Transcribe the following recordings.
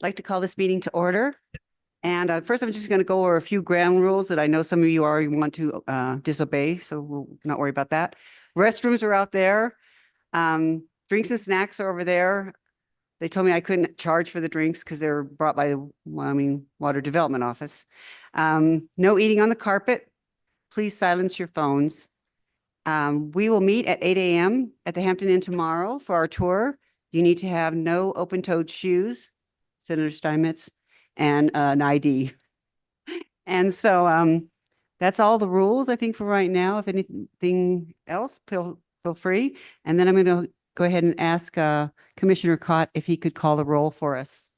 I'd like to call this meeting to order. And first, I'm just going to go over a few ground rules that I know some of you already want to disobey, so we'll not worry about that. Restrooms are out there. Drinks and snacks are over there. They told me I couldn't charge for the drinks because they're brought by the, Water Development Office. No eating on the carpet. Please silence your phones. We will meet at 8 a.m. at the Hampton Inn tomorrow for our tour. You need to have no open-toed shoes, Senator Steinmetz, and an ID. And so that's all the rules, I think, for right now. If anything else, feel free. And then I'm going to go ahead and ask Commissioner Cott if he could call the roll for us.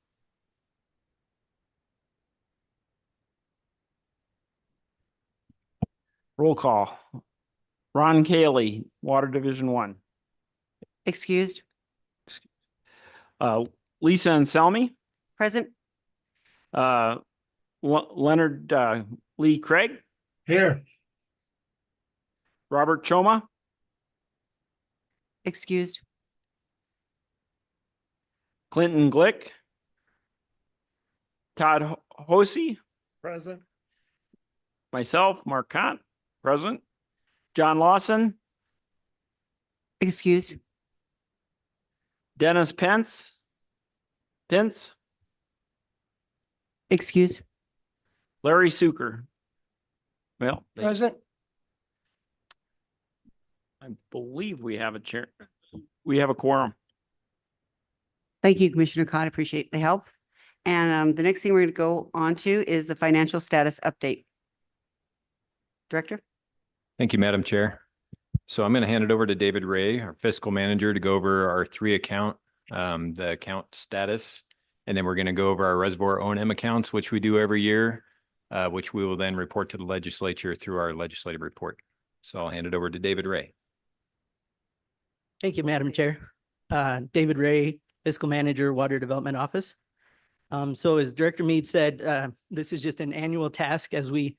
Roll call. Ron Cayley, Water Division 1. Excused. Lisa Anselmi. Present. Leonard Lee Craig. Here. Robert Choma. Excused. Clinton Glick. Todd Hosey. Present. Myself, Mark Cott. Present. John Lawson. Excused. Dennis Pence. Excused. Larry Suker. Well, Present. I believe we have a chair. We have a quorum. Thank you, Commissioner Cott. Appreciate the help. And the next thing we're going to go on to is the financial status update. Director? Thank you, Madam Chair. So I'm going to hand it over to David Ray, our fiscal manager, to go over our the account status. And then we're going to go over our reservoir O&M accounts, which we do every year, which we will then report to the legislature through our legislative report. So I'll hand it over to David Ray. Thank you, Madam Chair. David Ray, Fiscal Manager, Water Development Office. So as Director Mead said, this is just an annual task as we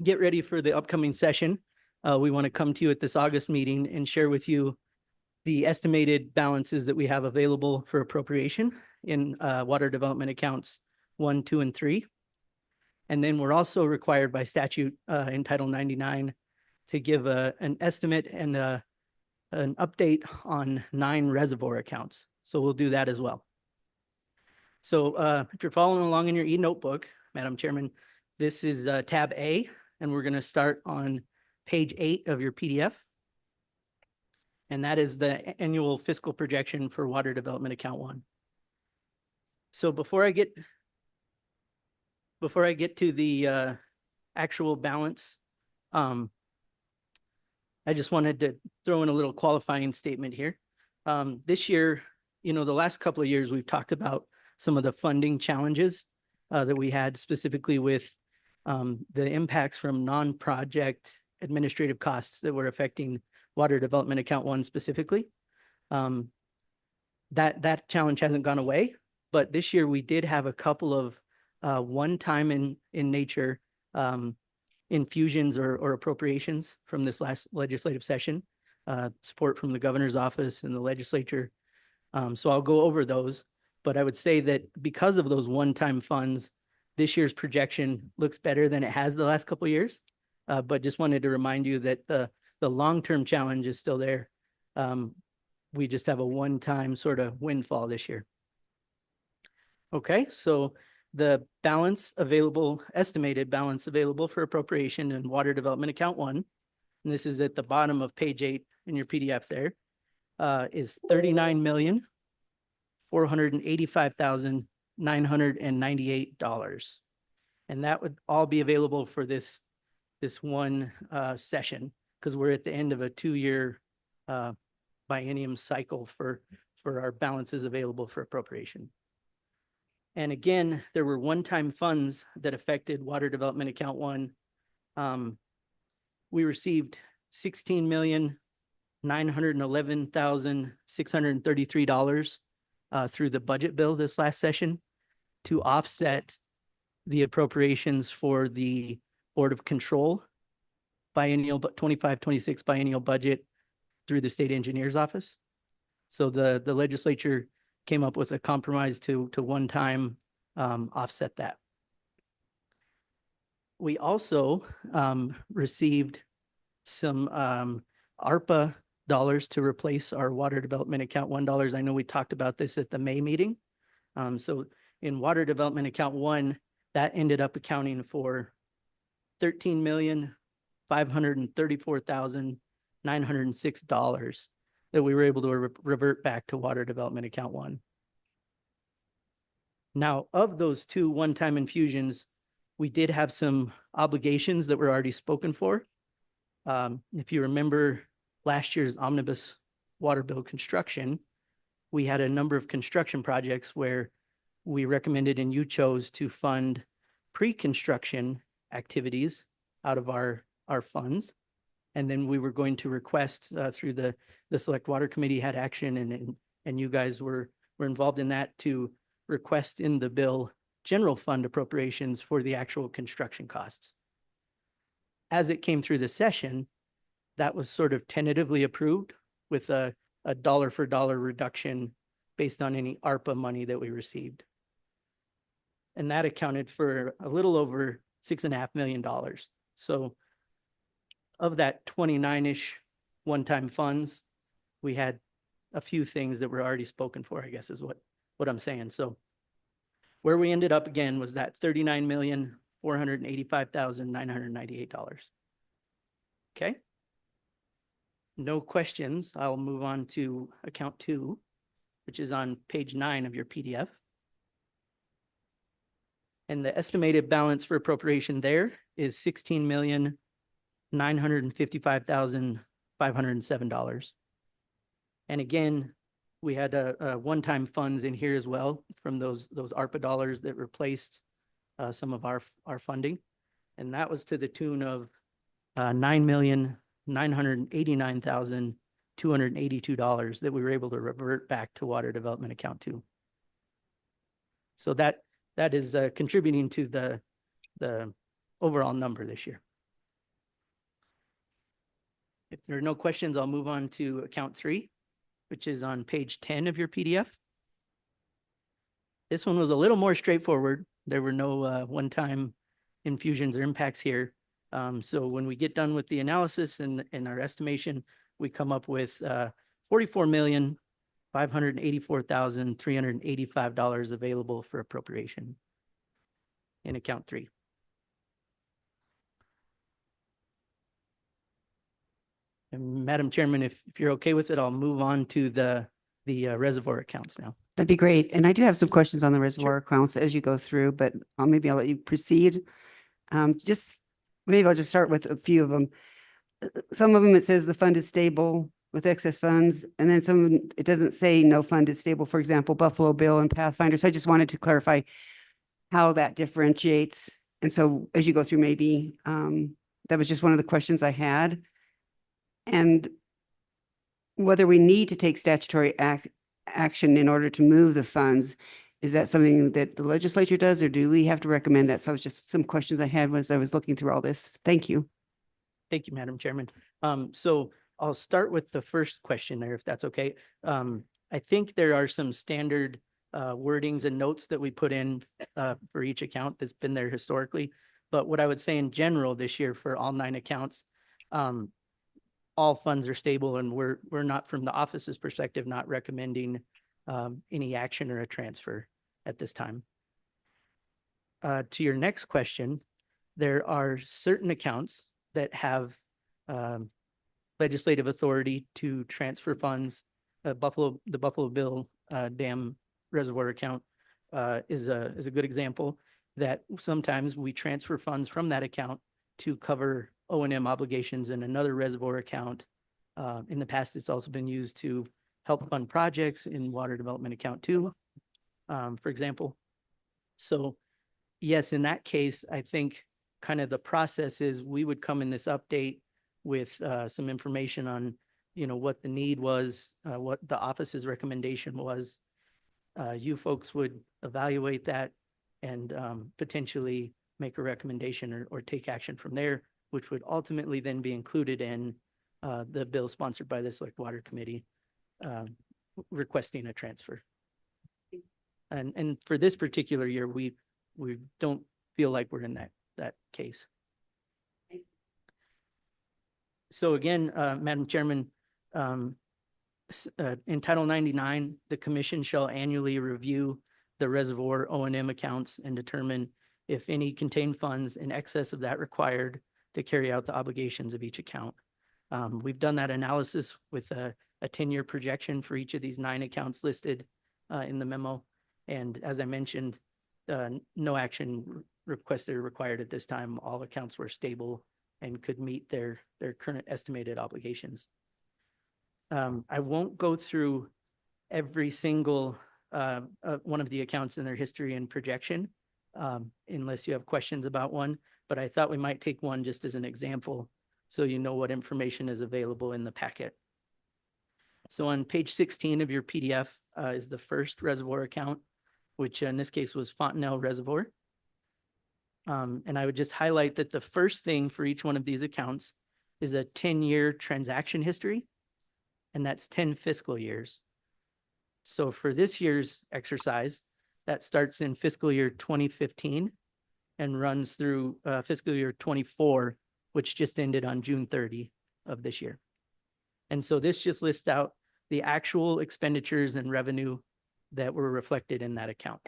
get ready for the upcoming session. We want to come to you at this August meeting and share with you the estimated balances that we have available for appropriation in water development accounts 1, 2, and 3. And then we're also required by statute in Title 99 to give an estimate and an update on 9 reservoir accounts. So we'll do that as well. So if you're following along in your e-notebook, Madam Chairman, this is tab A, and we're going to start on page 8 of your PDF. And that is the annual fiscal projection for Water Development Account 1. So before I get to the actual balance, I just wanted to throw in a little qualifying statement here. This year, the last couple of years, we've talked about some of the funding challenges that we had specifically with the impacts from non-project administrative costs that were affecting Water Development Account 1 specifically. That challenge hasn't gone away, but this year we did have a couple of one-time in nature infusions or appropriations from this last legislative session, support from the governor's office and the legislature. So I'll go over those, but I would say that because of those one-time funds, this year's projection looks better than it has the last couple of years. But just wanted to remind you that the long-term challenge is still there. We just have a one-time sort of windfall this year. Okay, so the estimated balance available for appropriation in Water Development Account 1, and this is at the bottom of page 8 in your PDF there, is $39,485,998. And that would all be available for this one session, because we're at the end of a 2-year biennium cycle for our balances available for appropriation. And again, there were one-time funds that affected Water Development Account 1. We received $16,911,633 through the budget bill this last session to offset the appropriations for the Board of Control biennial 25-26 biennial budget through the state engineer's office. So the legislature came up with a compromise to one time offset that. We also received some ARPA dollars to replace our water development account $1. I know we talked about this at the May meeting. So in water development account 1, that ended up accounting for $13,534,906 that we were able to revert back to water development account 1. Now, of those 2 one-time infusions, we did have some obligations that were already spoken for. If you remember last year's omnibus water bill construction, we had a number of construction projects where we recommended and you chose to fund pre-construction activities out of our funds. And then we were going to request through the Select Water Committee had action and you guys were involved in that to request in the bill general fund appropriations for the actual construction costs. As it came through the session, that was sort of tentatively approved with a dollar for dollar reduction based on any ARPA money that we received. And that accounted for a little over $6.5 million. So of that 29-ish one-time funds, we had a few things that were already spoken for, I guess is what I'm saying. So where we ended up again was that $39,485,998. Okay. No questions. I'll move on to account 2, which is on page 9 of your PDF. And the estimated balance for appropriation there is $16,955,507. And again, we had a one-time funds in here as well from those ARPA dollars that replaced some of our funding. And that was to the tune of $9,989,282 that we were able to revert back to water development account 2. So that is contributing to the overall number this year. If there are no questions, I'll move on to account 3, which is on page 10 of your PDF. This one was a little more straightforward. There were no one-time infusions or impacts here. So when we get done with the analysis and our estimation, we come up with $44,584,385 available for appropriation in account 3. And Madam Chairman, if you're okay with it, I'll move on to the reservoir accounts now. That'd be great. And I do have some questions on the reservoir accounts as you go through, but maybe I'll let you proceed. Maybe I'll just start with a few of them. Some of them, it says the fund is stable with excess funds, and then some of them, it doesn't say no fund is stable. For example, Buffalo Bill and Pathfinder. So I just wanted to clarify how that differentiates. And so as you go through, maybe that was just one of the questions I had. And whether we need to take statutory action in order to move the funds, is that something that the legislature does, or do we have to recommend that? So I was just some questions I had as I was looking through all this. Thank you. Thank you, Madam Chairman. So I'll start with the first question there, if that's okay. I think there are some standard wordings and notes that we put in for each account that's been there historically. But what I would say in general this year for all 9 accounts, all funds are stable, and we're not, from the office's perspective, not recommending any action or a transfer at this time. To your next question, there are certain accounts that have legislative authority to transfer funds. The Buffalo Bill Dam Reservoir account is a good example that sometimes we transfer funds from that account to cover O&M obligations in another reservoir account. In the past, it's also been used to help fund projects in water development account 2, for example. So yes, in that case, I think kind of the process is we would come in this update with some information on, what the need was, what the office's recommendation was. You folks would evaluate that and potentially make a recommendation or take action from there, which would ultimately then be included in the bill sponsored by the Select Water Committee requesting a transfer. And for this particular year, we don't feel like we're in that case. So again, Madam Chairman, in Title 99, the commission shall annually review the reservoir O&M accounts and determine if any contain funds in excess of that required to carry out the obligations of each account. We've done that analysis with a 10-year projection for each of these 9 accounts listed in the memo. And as I mentioned, no action requested or required at this time. All accounts were stable and could meet their current estimated obligations. I won't go through every single one of the accounts in their history and projection unless you have questions about one, but I thought we might take one just as an example so you know what information is available in the packet. So on page 16 of your PDF is the first reservoir account, which in this case was Fontenelle Reservoir. And I would just highlight that the first thing for each one of these accounts is a 10-year transaction history, and that's 10 fiscal years. So for this year's exercise, that starts in fiscal year 2015 and runs through fiscal year 24, which just ended on June 30 of this year. And so this just lists out the actual expenditures and revenue that were reflected in that account.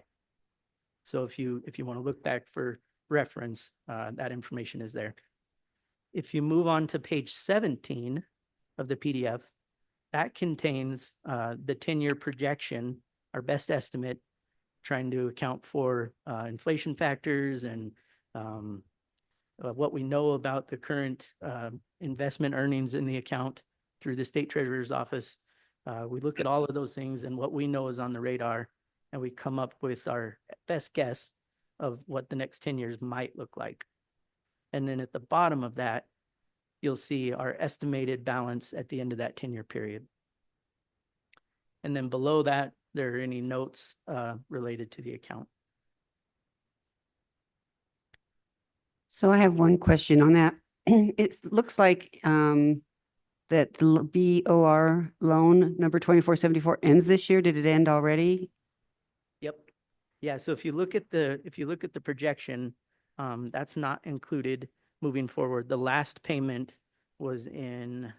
So if you want to look back for reference, that information is there. If you move on to page 17 of the PDF, that contains the 10-year projection, our best estimate, trying to account for inflation factors and what we know about the current investment earnings in the account through the state treasurer's office. We look at all of those things and what we know is on the radar, and we come up with our best guess of what the next 10 years might look like. And then at the bottom of that, you'll see our estimated balance at the end of that 10-year period. And then below that, there are any notes related to the account. So I have one question on that. It looks like that the BOR loan number 2474 ends this year. Did it end already? Yep. Yeah. So if you look at the projection, that's not included moving forward. The last payment was in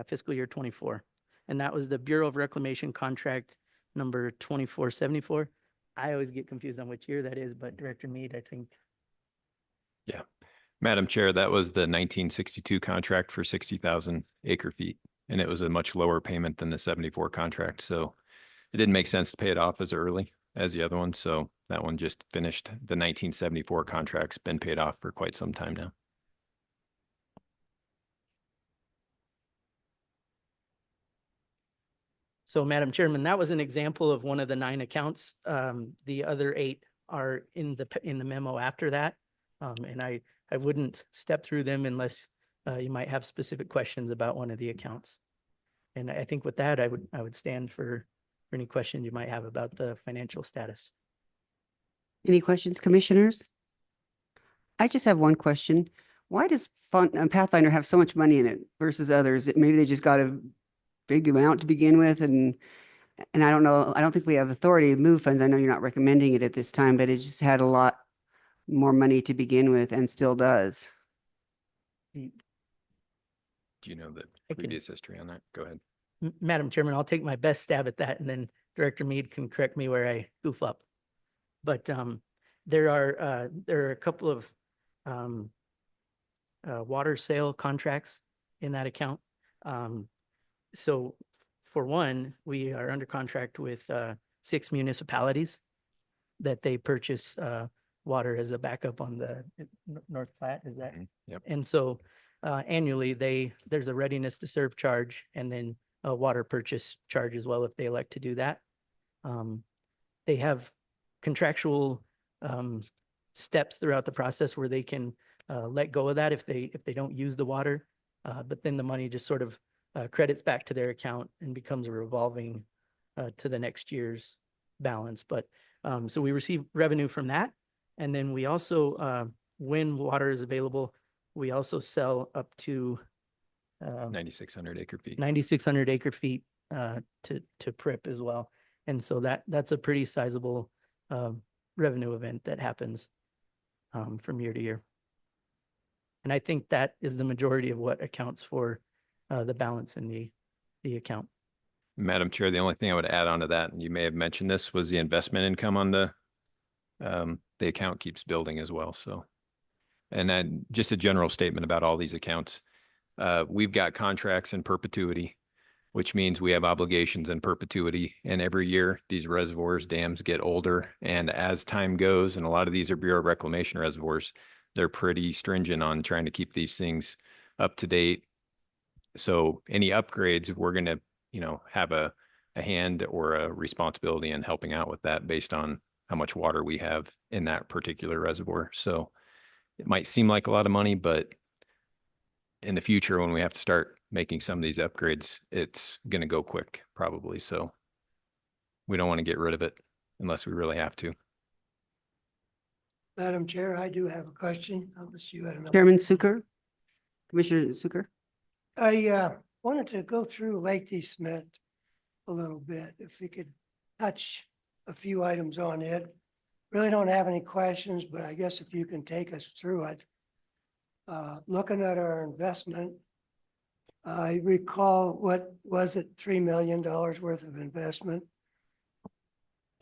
fiscal year 24. And that was the Bureau of Reclamation contract number 2474. I always get confused on which year that is, but Director Mead, I think. Yeah. Madam Chair, that was the 1962 contract for 60,000 acre feet, and it was a much lower payment than the 74 contract. So it didn't make sense to pay it off as early as the other one. So that one just finished. The 1974 contract's been paid off for quite some time now. So Madam Chairman, that was an example of one of the 9 accounts. The other 8 are in the memo after that. And I wouldn't step through them unless you might have specific questions about one of the accounts. And I think with that, I would stand for any questions you might have about the financial status. Any questions, commissioners? I just have one question. Why does Pathfinder have so much money in it versus others? Maybe they just got a big amount to begin with, and I don't know. I don't think we have authority to move funds. I know you're not recommending it at this time, but it just had a lot more money to begin with and still does. Do you know the I can- previous history on that? Go ahead. Madam Chairman, I'll take my best stab at that, and then Director Mead can correct me where I goof up. But there are a couple of water sale contracts in that account. So for one, we are under contract with 6 municipalities that they purchase water as a backup on the North Platte, is that? Yep. And so annually, there's a readiness to serve charge and then a water purchase charge as well if they elect to do that. They have contractual steps throughout the process where they can let go of that if they don't use the water, but then the money just sort of credits back to their account and becomes a revolving to the next year's balance. But so we receive revenue from that. And then we also, when water is available, we also sell up to 9,600 acre feet. 9,600 acre feet to PRIP as well. And so that's a pretty sizable revenue event that happens from year to year. And I think that is the majority of what accounts for the balance in the account. Madam Chair, the only thing I would add on to that, and you may have mentioned this, was the investment income on the account keeps building as well. So, and then just a general statement about all these accounts. We've got contracts in perpetuity, which means we have obligations in perpetuity. And every year these reservoirs, dams get older. And as time goes, and a lot of these are Bureau of Reclamation reservoirs, they're pretty stringent on trying to keep these things up to date. So any upgrades, we're going to, have a hand or a responsibility in helping out with that based on how much water we have in that particular reservoir. So it might seem like a lot of money, but in the future, when we have to start making some of these upgrades, it's going to go quick probably. So we don't want to get rid of it unless we really have to. Madam Chair, I do have a question, unless you had another. Chairman Suker, Commissioner Suker. I wanted to go through Lake Smith a little bit, if we could touch a few items on it. Really don't have any questions, but I guess if you can take us through it. Looking at our investment, I recall, what was it, $3 million worth of investment?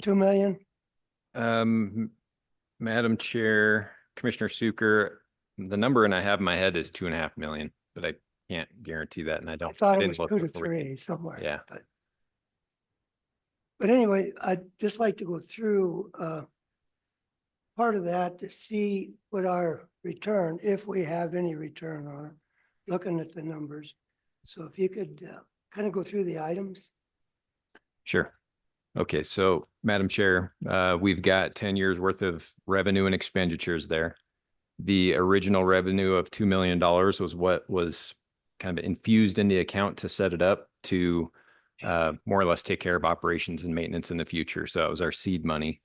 2 million? Madam Chair, Commissioner Suker, the number I have in my head is 2.5 million, but I can't guarantee that. And I I don't. thought I it didn't was look 2 to before. 3 somewhere. Yeah. But anyway, I'd just like to go through part of that to see what our return, if we have any return on it, looking at the numbers. So if you could kind of go through the items. Sure. Okay, so Madam Chair, we've got 10 years worth of revenue and expenditures there. The original revenue of $2 million was what was kind of infused in the account to set it up to more or less take care of operations and maintenance in the future. So that was our seed money.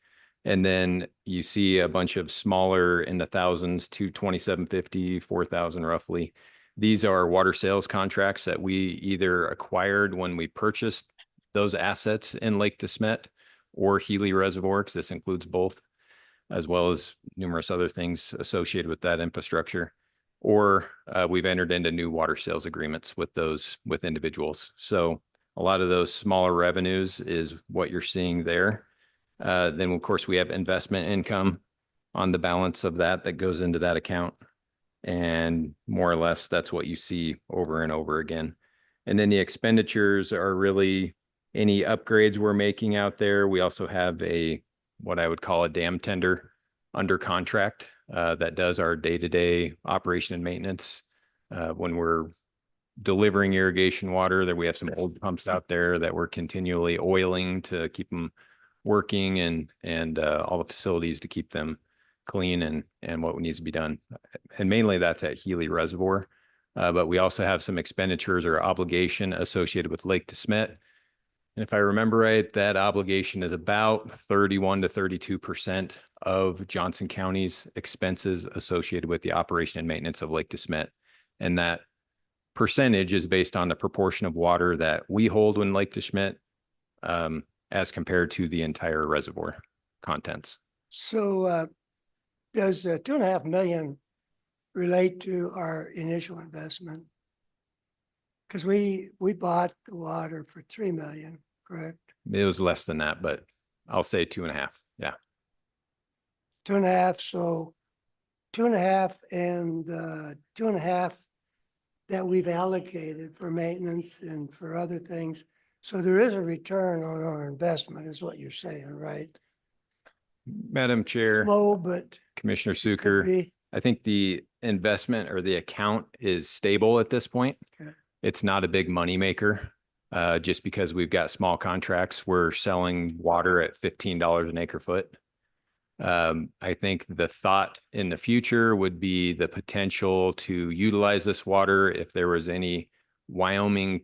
And then you see a bunch of smaller in the thousands to 2,750, 4,000 roughly. These are water sales contracts that we either acquired when we purchased those assets in Lake DeSmet or Healy Reservoir, because this includes both, as well as numerous other things associated with that infrastructure. Or we've entered into new water sales agreements with individuals. So a lot of those smaller revenues is what you're seeing there. Then, of course, we have investment income on the balance of that goes into that account. And more or less, that's what you see over and over again. And then the expenditures are really any upgrades we're making out there. We also have what I would call a dam tender under contract that does our day-to-day operation and maintenance. When we're delivering irrigation water, that we have some old pumps out there that we're continually oiling to keep them working, and all the facilities to keep them clean and what needs to be done. And mainly that's at Healy Reservoir. But we also have some expenditures or obligation associated with Lake DeSmet. And if I remember right, that obligation is about 31 to 32% of Johnson County's expenses associated with the operation and maintenance of Lake DeSmet. And that percentage is based on the proportion of water that we hold in Lake DeSmet as compared to the entire reservoir contents. So does 2.5 million relate to our initial investment? Because we bought the water for 3 million, correct? It was less than that, but I'll say 2.5. Yeah. 2.5, so 2.5 and 2.5 that we've allocated for maintenance and for other things. So there is a return on our investment, is what you're saying, right? Madam Chair, Low, but Commissioner could Suker, be. I think the investment or the account is stable at this point. Okay. It's not a big money maker. Just because we've got small contracts, we're selling water at $15 an acre foot. I think the thought in the future would be the potential to utilize this water if there was any Wyoming,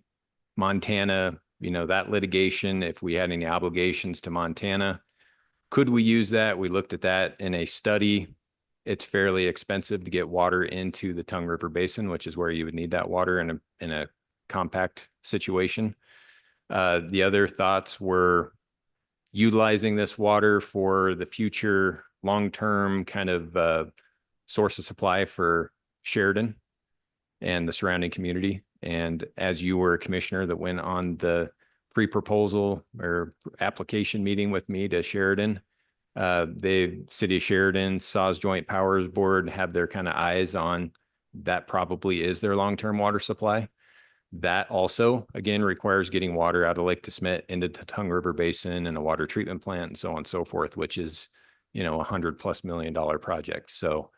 Montana, that litigation, if we had any obligations to Montana. Could we use that? We looked at that in a study. It's fairly expensive to get water into the Tongue River Basin, which is where you would need that water in a compact situation. The other thoughts were utilizing this water for the future long-term kind of source of supply for Sheridan and the surrounding community. And as you were a commissioner that went on the pre-proposal or application meeting with me to Sheridan, the city of Sheridan, Saws Joint Powers Board have their kind of eyes on that probably is their long-term water supply. That also, again, requires getting water out of Lake DeSmet into the Tongue River Basin and a water treatment plant and so on and so forth, which is, $100+ million project. So,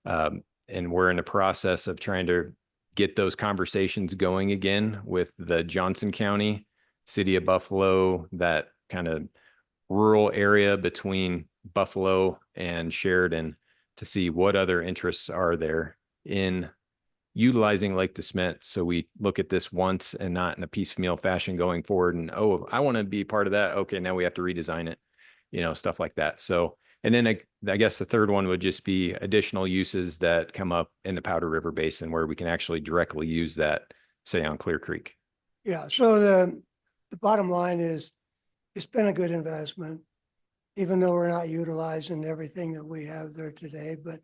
and we're in the process of trying to get those conversations going again with the Johnson County, City of Buffalo, that kind of rural area between Buffalo and Sheridan, to see what other interests are there in utilizing Lake DeSmet. So we look at this once and not in a piecemeal fashion going forward. And, oh, I want to be part of that. Okay, now we have to redesign it, stuff like that. So, and then I guess the third one would just be additional uses that come up in the Powder River Basin where we can actually directly use that, say on Clear Creek. Yeah, so the bottom line is, it's been a good investment, even though we're not utilizing everything that we have there today, but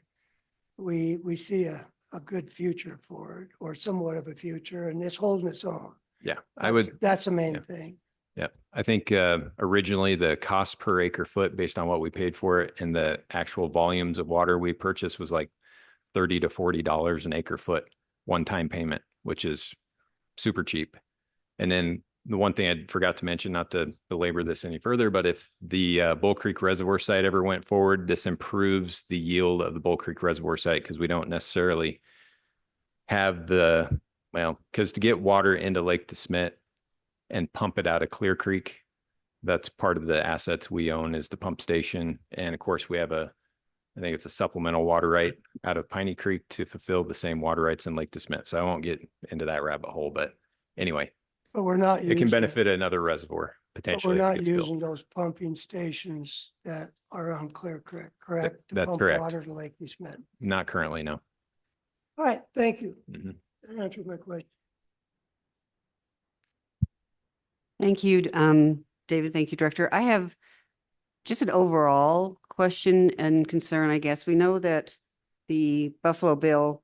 we see a good future for it, or somewhat of a future, and it's holding its own. Yeah, I would. That's the main yeah. thing. Yeah, I think originally the cost per acre foot based on what we paid for it and the actual volumes of water we purchased was like $30 to $40 an acre foot one-time payment, which is super cheap. And then the one thing I forgot to mention, not to belabor this any further, but if the Bull Creek Reservoir site ever went forward, this improves the yield of the Bull Creek Reservoir site because we don't necessarily have because to get water into Lake DeSmet and pump it out of Clear Creek, that's part of the assets we own is the pump station. And of course we have I think it's a supplemental water right out of Piney Creek to fulfill the same water rights in Lake DeSmet. So I won't get into that rabbit hole, but anyway, But we're not it can using, benefit another reservoir but potentially. we're if it not gets built. using those pumping stations that are on Clear Creek, correct? To that's pump correct. Water to Lake DeSmet. Not currently, no. All right, thank you. Mhm. That answered my question. Thank you, David. Thank you, Director. I have just an overall question and concern, I guess. We know that the Buffalo Bill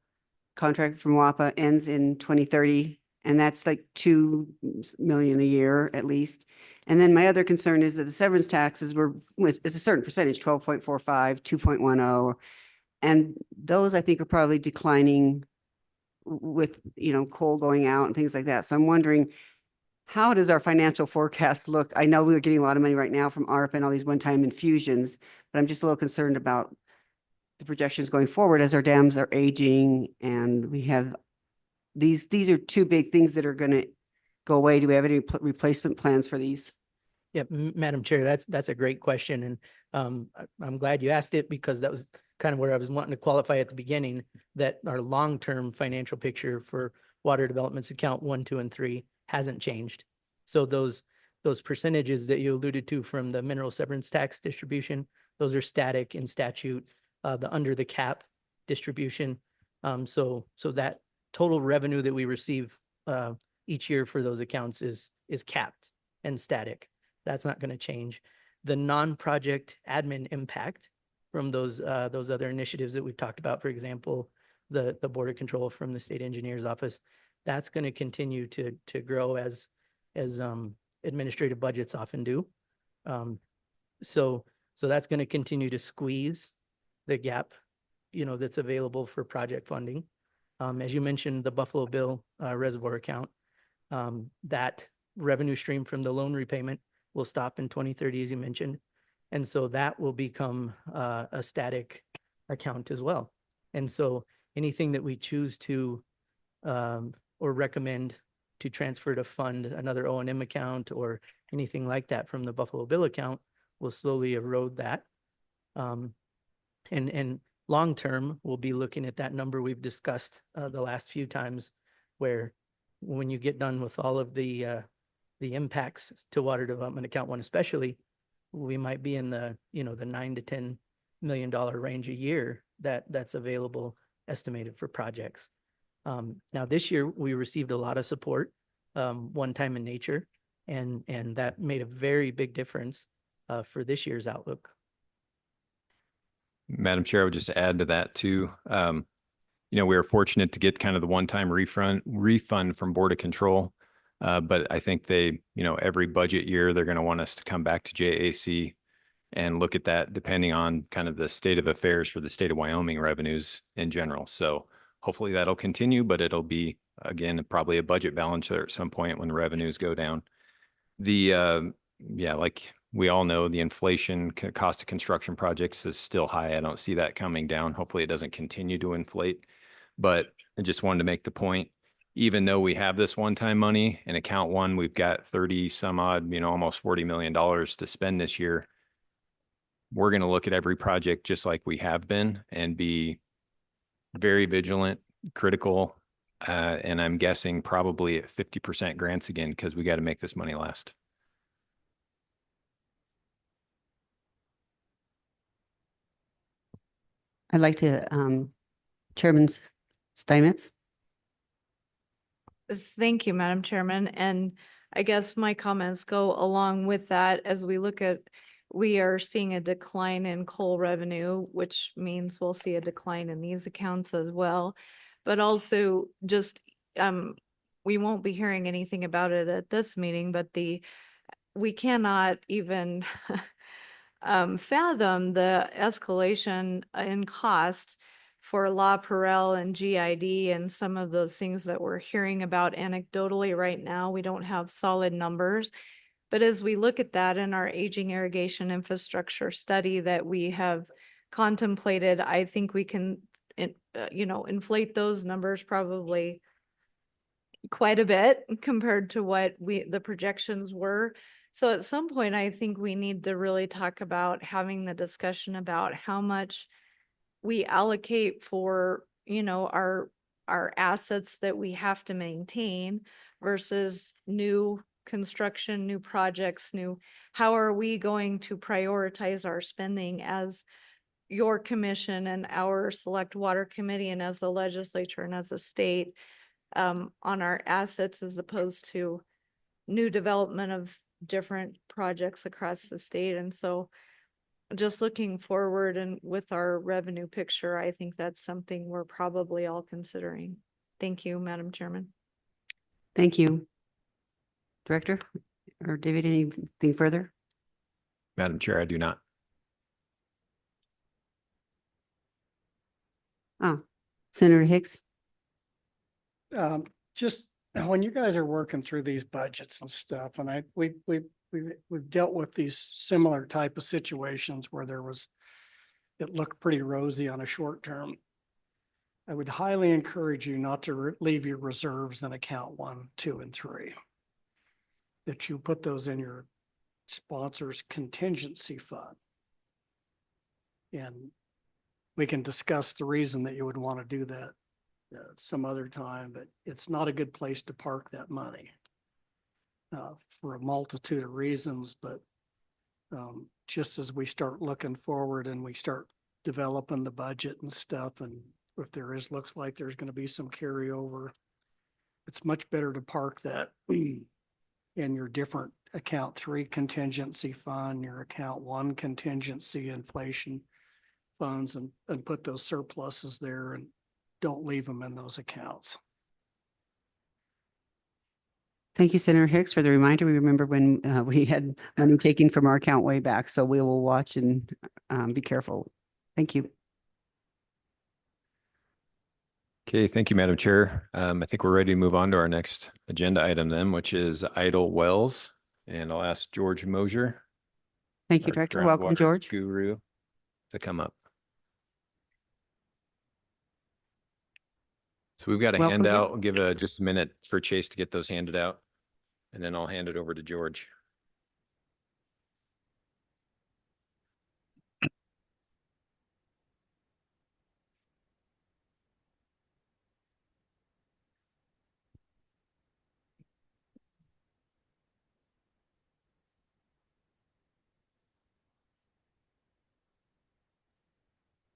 contract from WAPA ends in 2030, and that's like 2 million a year at least. And then my other concern is that the severance taxes is a certain percentage, 12.45, 2.10. And those I think are probably declining with, coal going out and things like that. So I'm wondering, how does our financial forecast look? I know we're getting a lot of money right now from ARP and all these one-time infusions, but I'm just a little concerned about the projections going forward as our dams are aging and we have these are two big things that are going to go away. Do we have any replacement plans for these? Yeah, Madam Chair, that's a great question. And I'm glad you asked it because that was kind of where I was wanting to qualify at the beginning, that our long-term financial picture for water developments account 1, 2, and 3 hasn't changed. So those percentages that you alluded to from the mineral severance tax distribution, those are static in statute, the under the cap distribution. So that total revenue that we receive each year for those accounts is capped and static. That's not going to change. The non-project admin impact from those other initiatives that we've talked about, for example, the border control from the state engineer's office, that's going to continue to grow as administrative budgets often do. So that's going to continue to squeeze the gap, that's available for project funding. As you mentioned, the Buffalo Bill reservoir account, that revenue stream from the loan repayment will stop in 2030, as you mentioned. And so that will become a static account as well. And so anything that we choose to or recommend to transfer to fund another O&M account or anything like that from the Buffalo Bill account will slowly erode that. And long term, we'll be looking at that number we've discussed the last few times, where when you get done with all of the impacts to water development account 1 especially, we might be in the the $9 to $10 million range a year that's available estimated for projects. Now this year we received a lot of support, one time in nature, and that made a very big difference for this year's outlook. Madam Chair, I would just add to that too. We were fortunate to get kind of the one-time refund from Board of Control. But I think every budget year, they're going to want us to come back to JAC and look at that depending on kind of the state of affairs for the state of Wyoming revenues in general. So hopefully that'll continue, but it'll be, again, probably a budget balance there at some point when revenues go down. Like we all know, the inflation cost of construction projects is still high. I don't see that coming down. Hopefully it doesn't continue to inflate. But I just wanted to make the point, even though we have this one-time money in account one, we've got 30 some odd, almost $40 million to spend this year. We're going to look at every project just like we have been and be very vigilant, critical, and I'm guessing probably at 50% grants again, because we got to make this money last. I'd like to, Chairman Steinmetz. Thank you, Madam Chairman. And I guess my comments go along with that as we look at, we are seeing a decline in coal revenue, which means we'll see a decline in these accounts as well. But also just, we won't be hearing anything about it at this meeting, but we cannot even fathom the escalation in cost for La Perelle and GID and some of those things that we're hearing about anecdotally right now. We don't have solid numbers. But as we look at that in our aging irrigation infrastructure study that we have contemplated, I think we can, inflate those numbers probably quite a bit compared to what the projections were. So at some point, I think we need to really talk about having the discussion about how much we allocate for, our assets that we have to maintain versus new construction, new projects, how are we going to prioritize our spending as your commission and our select water committee and as the legislature and as a state on our assets as opposed to new development of different projects across the state. And so just looking forward and with our revenue picture, I think that's something we're probably all considering. Thank you, Madam Chairman. Thank you. Director or David, anything further? Madam Chair, I do not. Oh, Senator Hicks. Just when you guys are working through these budgets and stuff, and we've dealt with these similar type of situations where it looked pretty rosy on a short term. I would highly encourage you not to leave your reserves in account 1, 2, and 3. That you put those in your sponsor's contingency fund. And we can discuss the reason that you would want to do that some other time, but it's not a good place to park that money for a multitude of reasons. But just as we start looking forward and we start developing the budget and stuff, and if looks like there's going to be some carryover, it's much better to park that in your different account 3 contingency fund, your account 1 contingency inflation funds, and put those surpluses there and don't leave them in those accounts. Thank you, Senator Hicks, for the reminder. We remember when we had money taken from our account way back, so we will watch and be careful. Thank you. Okay, thank you, Madam Chair. I think we're ready to move on to our next agenda item then, which is idle wells. And I'll ask George Mosier. Thank you, our Director. Welcome, groundwater George. Guru, to come up. So we've got a Welcome, handout. George. I'll give just a minute for Chase to get those handed out, and then I'll hand it over to George.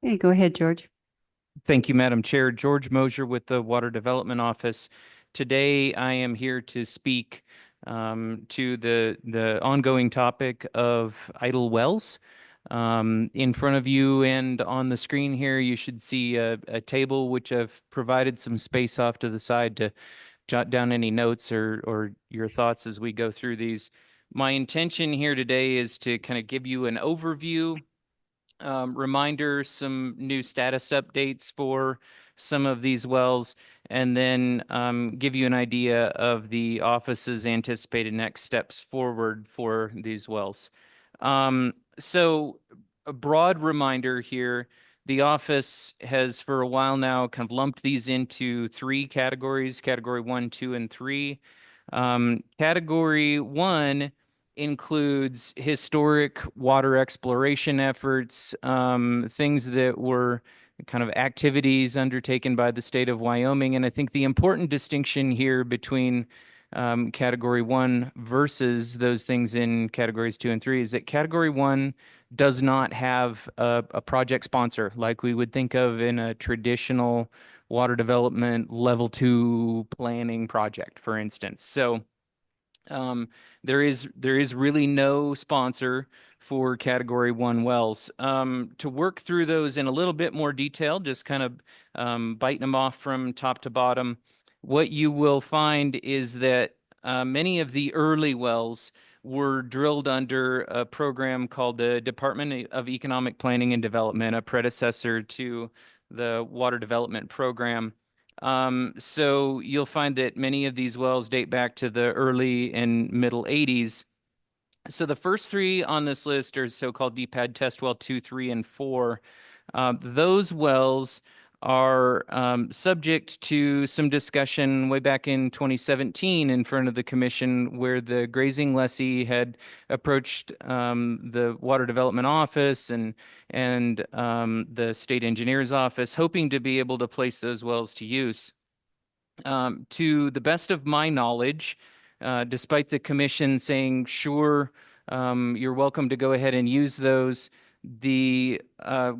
Hey, go ahead, George. Thank you, Madam Chair. George Mosier with the Water Development Office. Today, I am here to speak to the ongoing topic of idle wells. In front of you and on the screen here, you should see a table which I've provided some space off to the side to jot down any notes or your thoughts as we go through these. My intention here today is to kind of give you an overview, reminder, some new status updates for some of these wells, and then give you an idea of the office's anticipated next steps forward for these wells. So a broad reminder here, the office has for a while now kind of lumped these into three categories, category 1, 2, and 3. Category 1 includes historic water exploration efforts, things that were kind of activities undertaken by the state of Wyoming. And I think the important distinction here between category 1 versus those things in categories 2 and 3 is that category 1 does not have a project sponsor like we would think of in a traditional water development level 2 planning project, for instance. So there is really no sponsor for category 1 wells. To work through those in a little bit more detail, just kind of biting them off from top to bottom, what you will find is that many of the early wells were drilled under a program called the Department of Economic Planning and Development, a predecessor to the Water Development Program. So you'll find that many of these wells date back to the early and middle 80s. So the first three on this list are so-called DPAD test well 2, 3, and 4. Those wells are subject to some discussion way back in 2017 in front of the commission, where the grazing lessee had approached the Water Development Office and the state engineer's office, hoping to be able to place those wells to use. To the best of my knowledge, despite the commission saying, sure, you're welcome to go ahead and use those, the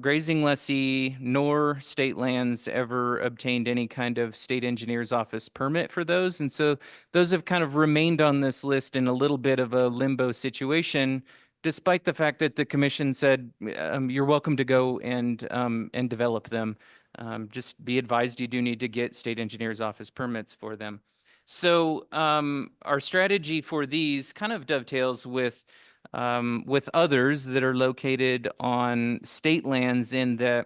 grazing lessee nor state lands ever obtained any kind of state engineer's office permit for those. And so those have kind of remained on this list in a little bit of a limbo situation, despite the fact that the commission said, you're welcome to go and develop them. Just be advised, you do need to get state engineer's office permits for them. So our strategy for these kind of dovetails with others that are located on state lands, in that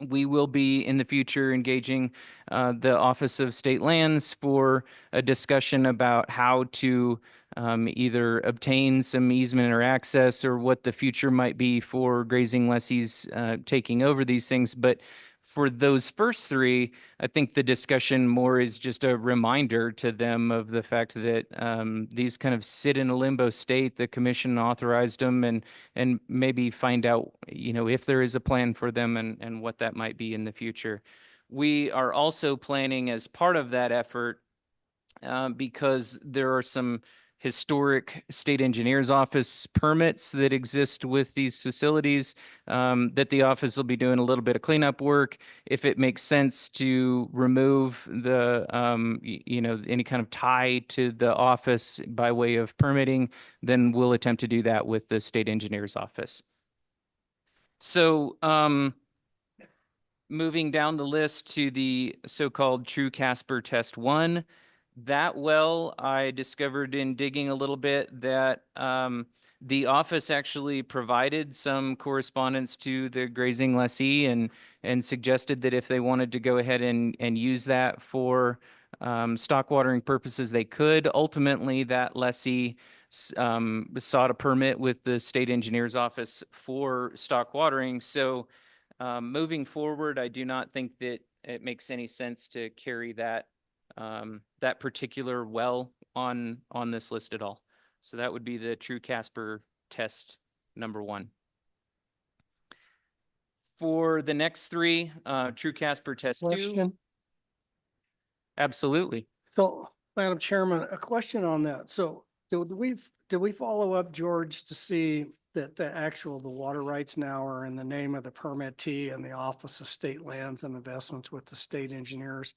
we will be in the future engaging the Office of State Lands for a discussion about how to either obtain some easement or access, or what the future might be for grazing lessees taking over these things. But for those first three, I think the discussion more is just a reminder to them of the fact that these kind of sit in a limbo state. The commission authorized them, and maybe find out, if there is a plan for them and what that might be in the future. We are also planning as part of that effort, because there are some historic state engineer's office permits that exist with these facilities, that the office will be doing a little bit of cleanup work. If it makes sense to remove the, any kind of tie to the office by way of permitting, then we'll attempt to do that with the state engineer's office. So, moving down the list to the so-called True Casper Test 1, that well, I discovered in digging a little bit that the office actually provided some correspondence to the grazing lessee and suggested that if they wanted to go ahead and use that for stock watering purposes, they could. Ultimately, that lessee sought a permit with the state engineer's office for stock watering. So moving forward, I do not think that it makes any sense to carry that that particular well on this list at all. So that would be the True Casper test number 1. For the next three, True Casper test 2. Question. Absolutely. So, Madam Chairman, a question on that. So did we follow up, George, to see that the water rights now are in the name of the permittee and the Office of State Lands and Investments with the state engineers?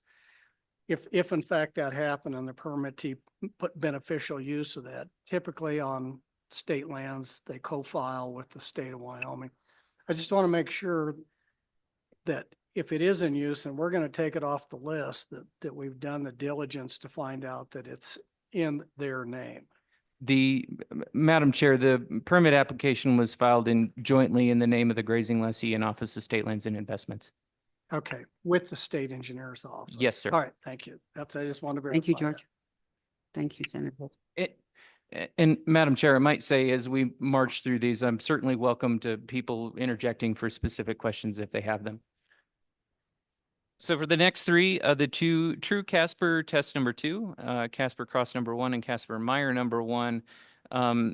if in fact that happened and the permittee put beneficial use of that, typically on state lands, they co-file with the state of Wyoming. I just want to make sure that if it is in use and we're going to take it off the list, that we've done the diligence to find out that it's in their name. Madam Chair, the permit application was filed jointly in the name of the grazing lessee and Office of State Lands and Investments. Okay, with the state engineer's office. Yes, sir. All right, thank you. I just wanted to verify. Thank you, that. George. Thank you, Senator Hicks. And Madam Chair, I might say, as we march through these, I'm certainly welcome to people interjecting for specific questions if they have them. So for the next three, the two True Casper test number 2, Casper Cross number 1, and Casper Meyer number 1,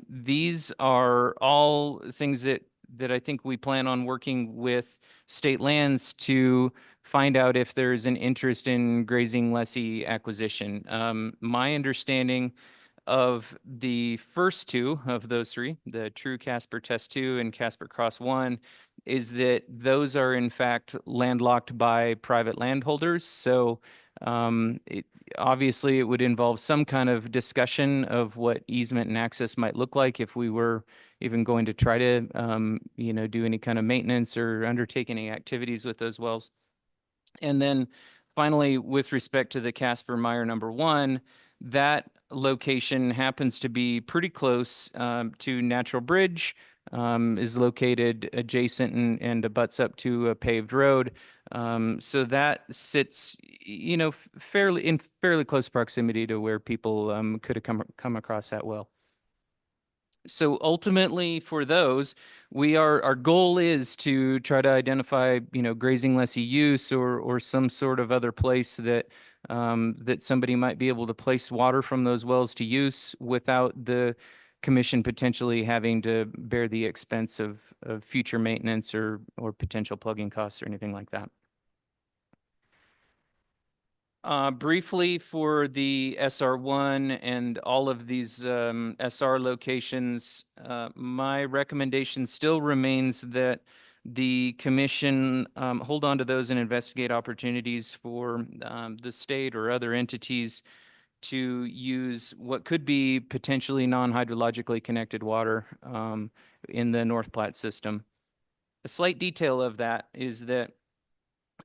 these are all things that I think we plan on working with state lands to find out if there's an interest in grazing lessee acquisition. My understanding of the first two of those three, the True Casper Test 2 and Casper Cross 1, is that those are in fact landlocked by private landholders. So obviously it would involve some kind of discussion of what easement and access might look like if we were even going to try to do any kind of maintenance or undertake any activities with those wells. And then finally, with respect to the Casper Meyer number 1, that location happens to be pretty close to Natural Bridge, is located adjacent and abuts up to a paved road. So that sits, fairly close proximity to where people could have come across that well. So ultimately for those, our goal is to try to identify, grazing lessee use or some sort of other place that that somebody might be able to place water from those wells to use without the commission potentially having to bear the expense of future maintenance or potential plugging costs or anything like that. Briefly for the SR1 and all of these SR locations, my recommendation still remains that the commission hold on to those and investigate opportunities for the state or other entities to use what could be potentially non-hydrologically connected water in the North Platte system. A slight detail of that is that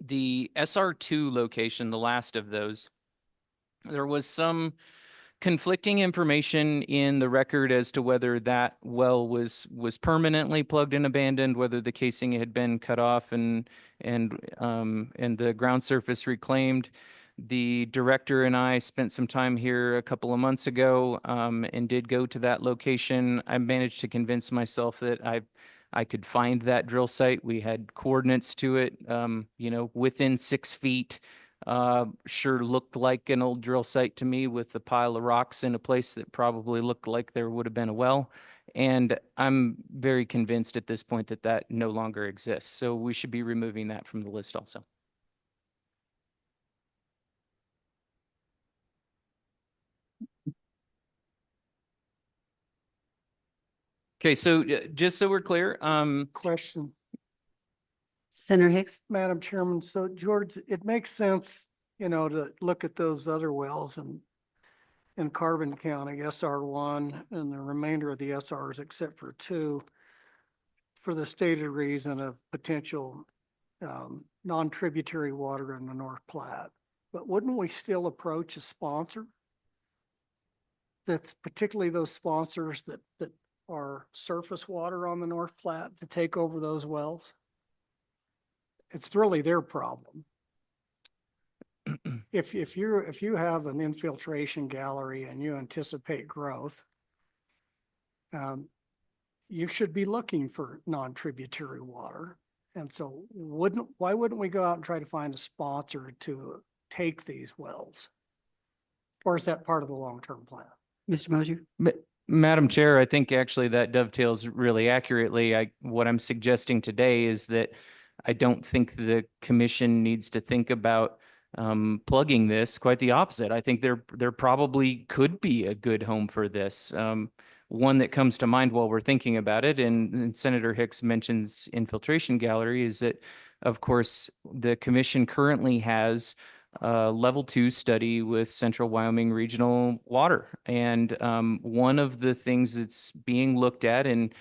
the SR2 location, the last of those, there was some conflicting information in the record as to whether that well was permanently plugged and abandoned, whether the casing had been cut off and the ground surface reclaimed. The director and I spent some time here a couple of months ago and did go to that location. I managed to convince myself that I could find that drill site. We had coordinates to it, within 6 feet. Sure looked like an old drill site to me with a pile of rocks in a place that probably looked like there would have been a well. And I'm very convinced at this point that that no longer exists. So we should be removing that from the list also. Okay, so just so we're clear, Question, Senator Hicks? Madam Chairman. So George, it makes sense, to look at those other wells in Carbon County, SR1 and the remainder of the SRs except for 2 for the stated reason of potential non-tributary water in the North Platte. But wouldn't we still approach a sponsor? That's particularly those sponsors that are surface water on the North Platte to take over those wells? It's really their problem. If you have an infiltration gallery and you anticipate growth, you should be looking for non-tributary water. And so why wouldn't we go out and try to find a sponsor to take these wells? Or is that part of the long-term plan? Mr. Mosier? Madam Chair, I think actually that dovetails really accurately. What I'm suggesting today is that I don't think the commission needs to think about plugging this. Quite the opposite. I think there probably could be a good home for this. One that comes to mind while we're thinking about it, and Senator Hicks mentions infiltration gallery, is that, of course, the commission currently has level 2 study with Central Wyoming Regional Water. And one of the things that's being looked at and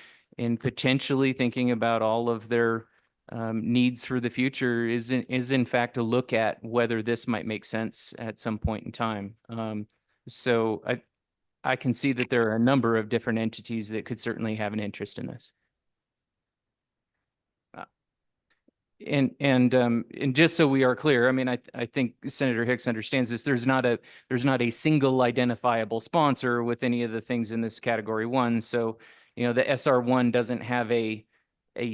potentially thinking about all of their needs for the future is in fact to look at whether this might make sense at some point in time. So I can see that there are a number of different entities that could certainly have an interest in this. And just so we are clear, I mean, I think Senator Hicks understands this. There's not a single identifiable sponsor with any of the things in this category 1. So, you know, the SR1 doesn't have a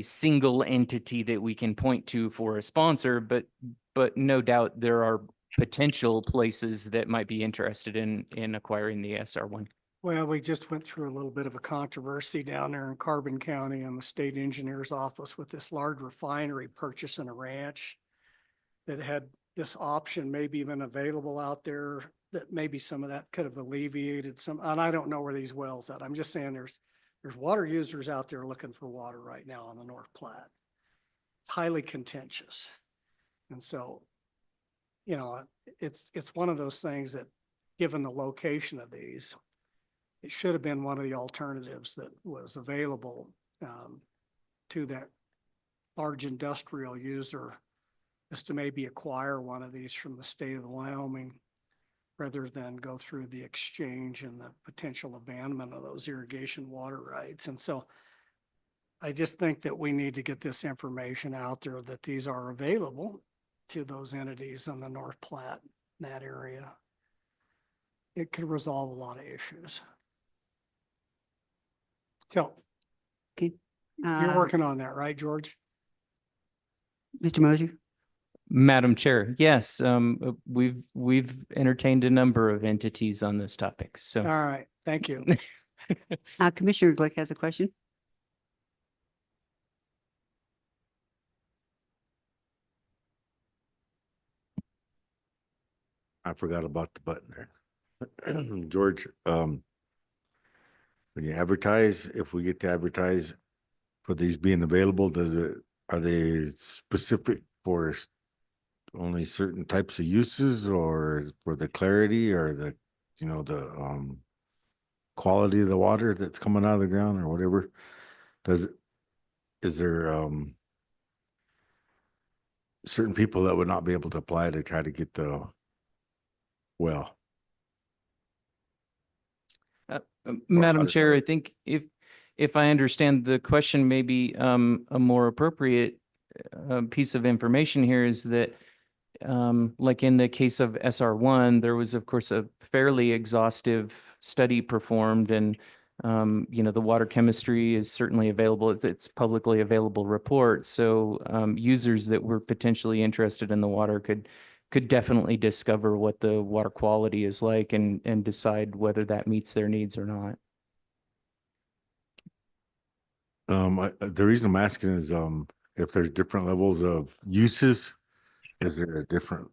single entity that we can point to for a sponsor, but no doubt there are potential places that might be interested in acquiring the SR1. Well, we just went through a little bit of a controversy down there in Carbon County in the state engineer's office with this large refinery purchasing a ranch that had this option maybe even available out there, that maybe some of that could have alleviated some, and I don't know where these wells at. I'm just saying there's water users out there looking for water right now on the North Platte. It's highly contentious. And so, you know, it's one of those things that, given the location of these, it should have been one of the alternatives that was available to that large industrial user, is to maybe acquire one of these from the state of Wyoming rather than go through the exchange and the potential abandonment of those irrigation water rights. And so I just think that we need to get this information out there that these are available to those entities on the North Platte, in that area. It could resolve a lot of issues. So Okay. you're working on that, right, George? Mr. Mosier? Madam Chair, yes, we've entertained a number of entities on this topic. So All right, thank you. Commissioner Glick has a question. I forgot about the button there. George, when you advertise, if we get to advertise for these being available, are they specific for only certain types of uses, or for the clarity or the, you know, the quality of the water that's coming out of the ground or whatever? Is there certain people that would not be able to apply to try to get the well? Madam other Chair, I side. think if I understand the question, maybe a more appropriate piece of information here is that like in the case of SR1, there was of course a fairly exhaustive study performed, and you know, the water chemistry is certainly available. It's publicly available report. So users that were potentially interested in the water could definitely discover what the water quality is like and decide whether that meets their needs or not. The reason I'm asking is if there's different levels of uses, is there a different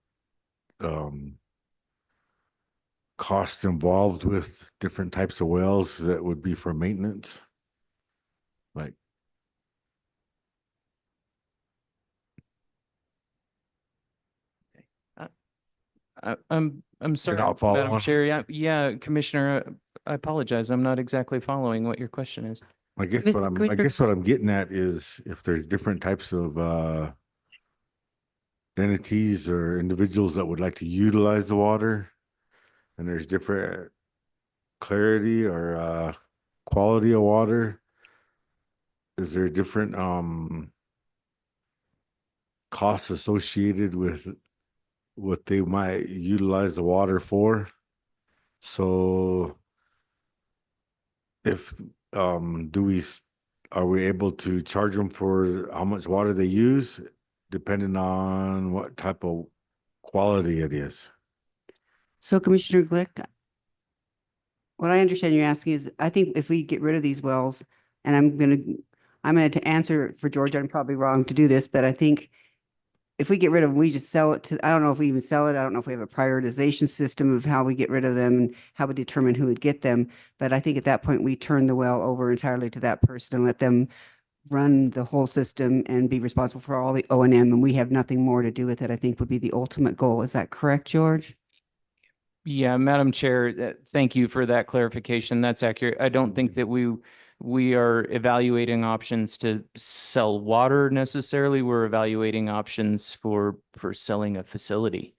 cost involved with different types of wells that would be for maintenance? Like, I'm sorry, not following? Madam Chair. Yeah, Commissioner, I apologize. I'm not exactly following what your question is. I guess Commis- what I'm Commissioner- getting at is if there's different types of entities or individuals that would like to utilize the water, and there's different clarity or quality of water, is there different costs associated with what they might utilize the water for? So if are we able to charge them for how much water they use, depending on what type of quality it is? So Commissioner Glick, what I understand you're asking is, I think if we get rid of these wells, and I'm gonna to answer for George, I'm probably wrong to do this, but I think if we get rid of them, we just sell it to, I don't know if we even sell it. I don't know if we have a prioritization system of how we get rid of them and how we determine who would get them. But I think at that point, we turn the well over entirely to that person and let them run the whole system and be responsible for all the O and M, and we have nothing more to do with it, I think would be the ultimate goal. Is that correct, George? Yeah, Madam Chair, thank you for that clarification. That's accurate. I don't think that we are evaluating options to sell water necessarily. We're evaluating options for selling a facility.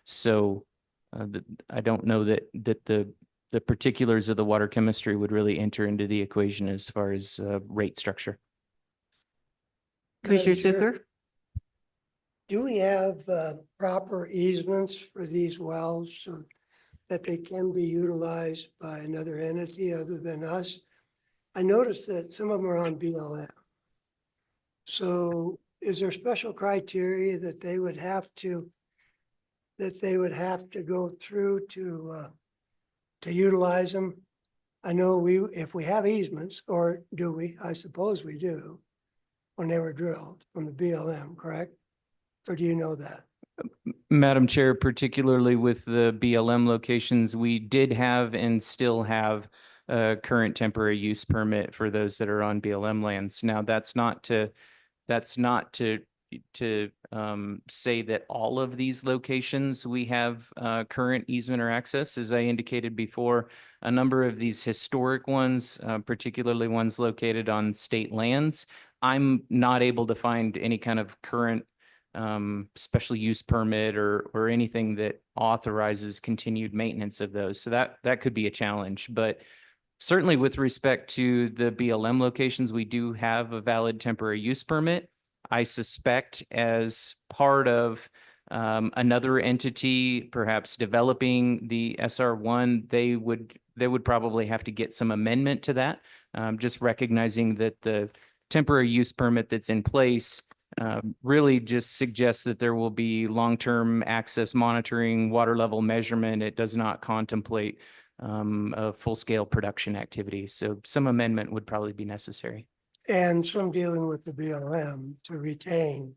So I don't know that the particulars of the water chemistry would really enter into the equation as far as rate structure. Commissioner Madam Chair, Zucker? do we have proper easements for these wells so that they can be utilized by another entity other than us? I noticed that some of them are on BLM. So is there special criteria that they would have to go through to utilize them? I know if we have easements, or do we? I suppose we do, when they were drilled from the BLM, correct? Or do you know that? Madam Chair, particularly with the BLM locations, we did have and still have a current temporary use permit for those that are on BLM lands. Now, that's not to say that all of these locations we have current easement or access. As I indicated before, a number of these historic ones, particularly ones located on state lands, I'm not able to find any kind of current special use permit or anything that authorizes continued maintenance of those. So that could be a challenge. But certainly with respect to the BLM locations, we do have a valid temporary use permit. I suspect as part of another entity, perhaps developing the SR1, they would probably have to get some amendment to that, just recognizing that the temporary use permit that's in place really just suggests that there will be long-term access monitoring, water level measurement. It does not contemplate a full-scale production activity. So some amendment would probably be necessary. And some dealing with the BLM to retain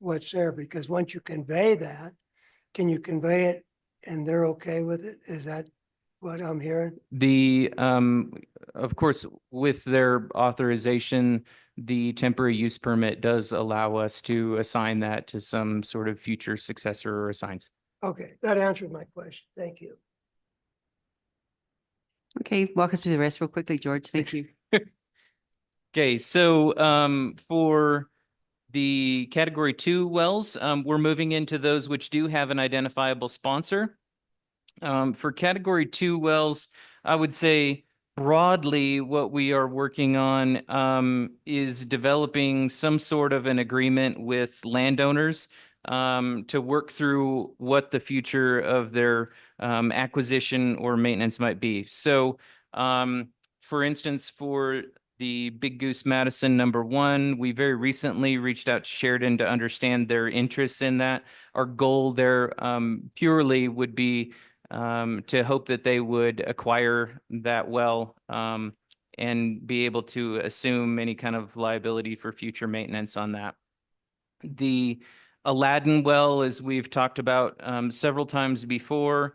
what's there, because once you convey that, can you convey it and they're okay with it? Is that what I'm hearing? Of course, with their authorization, the temporary use permit does allow us to assign that to some sort of future successor or assigns. Okay, that answered my question. Thank you. Okay, walk us through the rest real quickly, George. Thank you. Okay, so for the category 2 wells, we're moving into those which do have an identifiable sponsor. For category 2 wells, I would say broadly what we are working on is developing some sort of an agreement with landowners to work through what the future of their acquisition or maintenance might be. So for instance, for the Big Goose Madison #1, we very recently reached out to Sheridan to understand their interests in that. Our goal there purely would be to hope that they would acquire that well and be able to assume any kind of liability for future maintenance on that. The Aladdin well, as we've talked about several times before,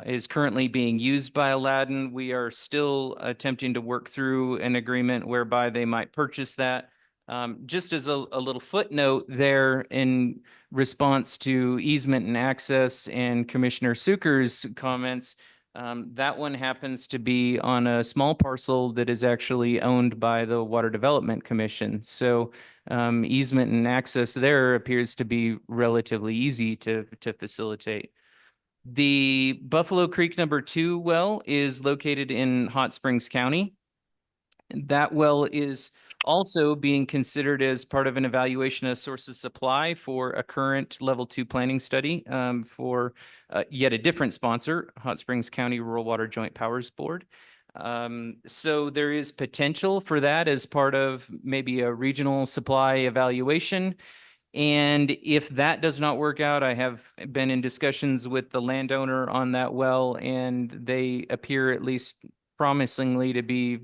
is currently being used by Aladdin. We are still attempting to work through an agreement whereby they might purchase that. Just as a little footnote there in response to easement and access and Commissioner Sucker's comments, that one happens to be on a small parcel that is actually owned by the Water Development Commission. So easement and access there appears to be relatively easy to facilitate. The Buffalo Creek #2 well is located in Hot Springs County. That well is also being considered as part of an evaluation of source of supply for a current level 2 planning study for yet a different sponsor, Hot Springs County Rural Water Joint Powers Board. So there is potential for that as part of maybe a regional supply evaluation. And if that does not work out, I have been in discussions with the landowner on that well, and they appear at least promisingly to be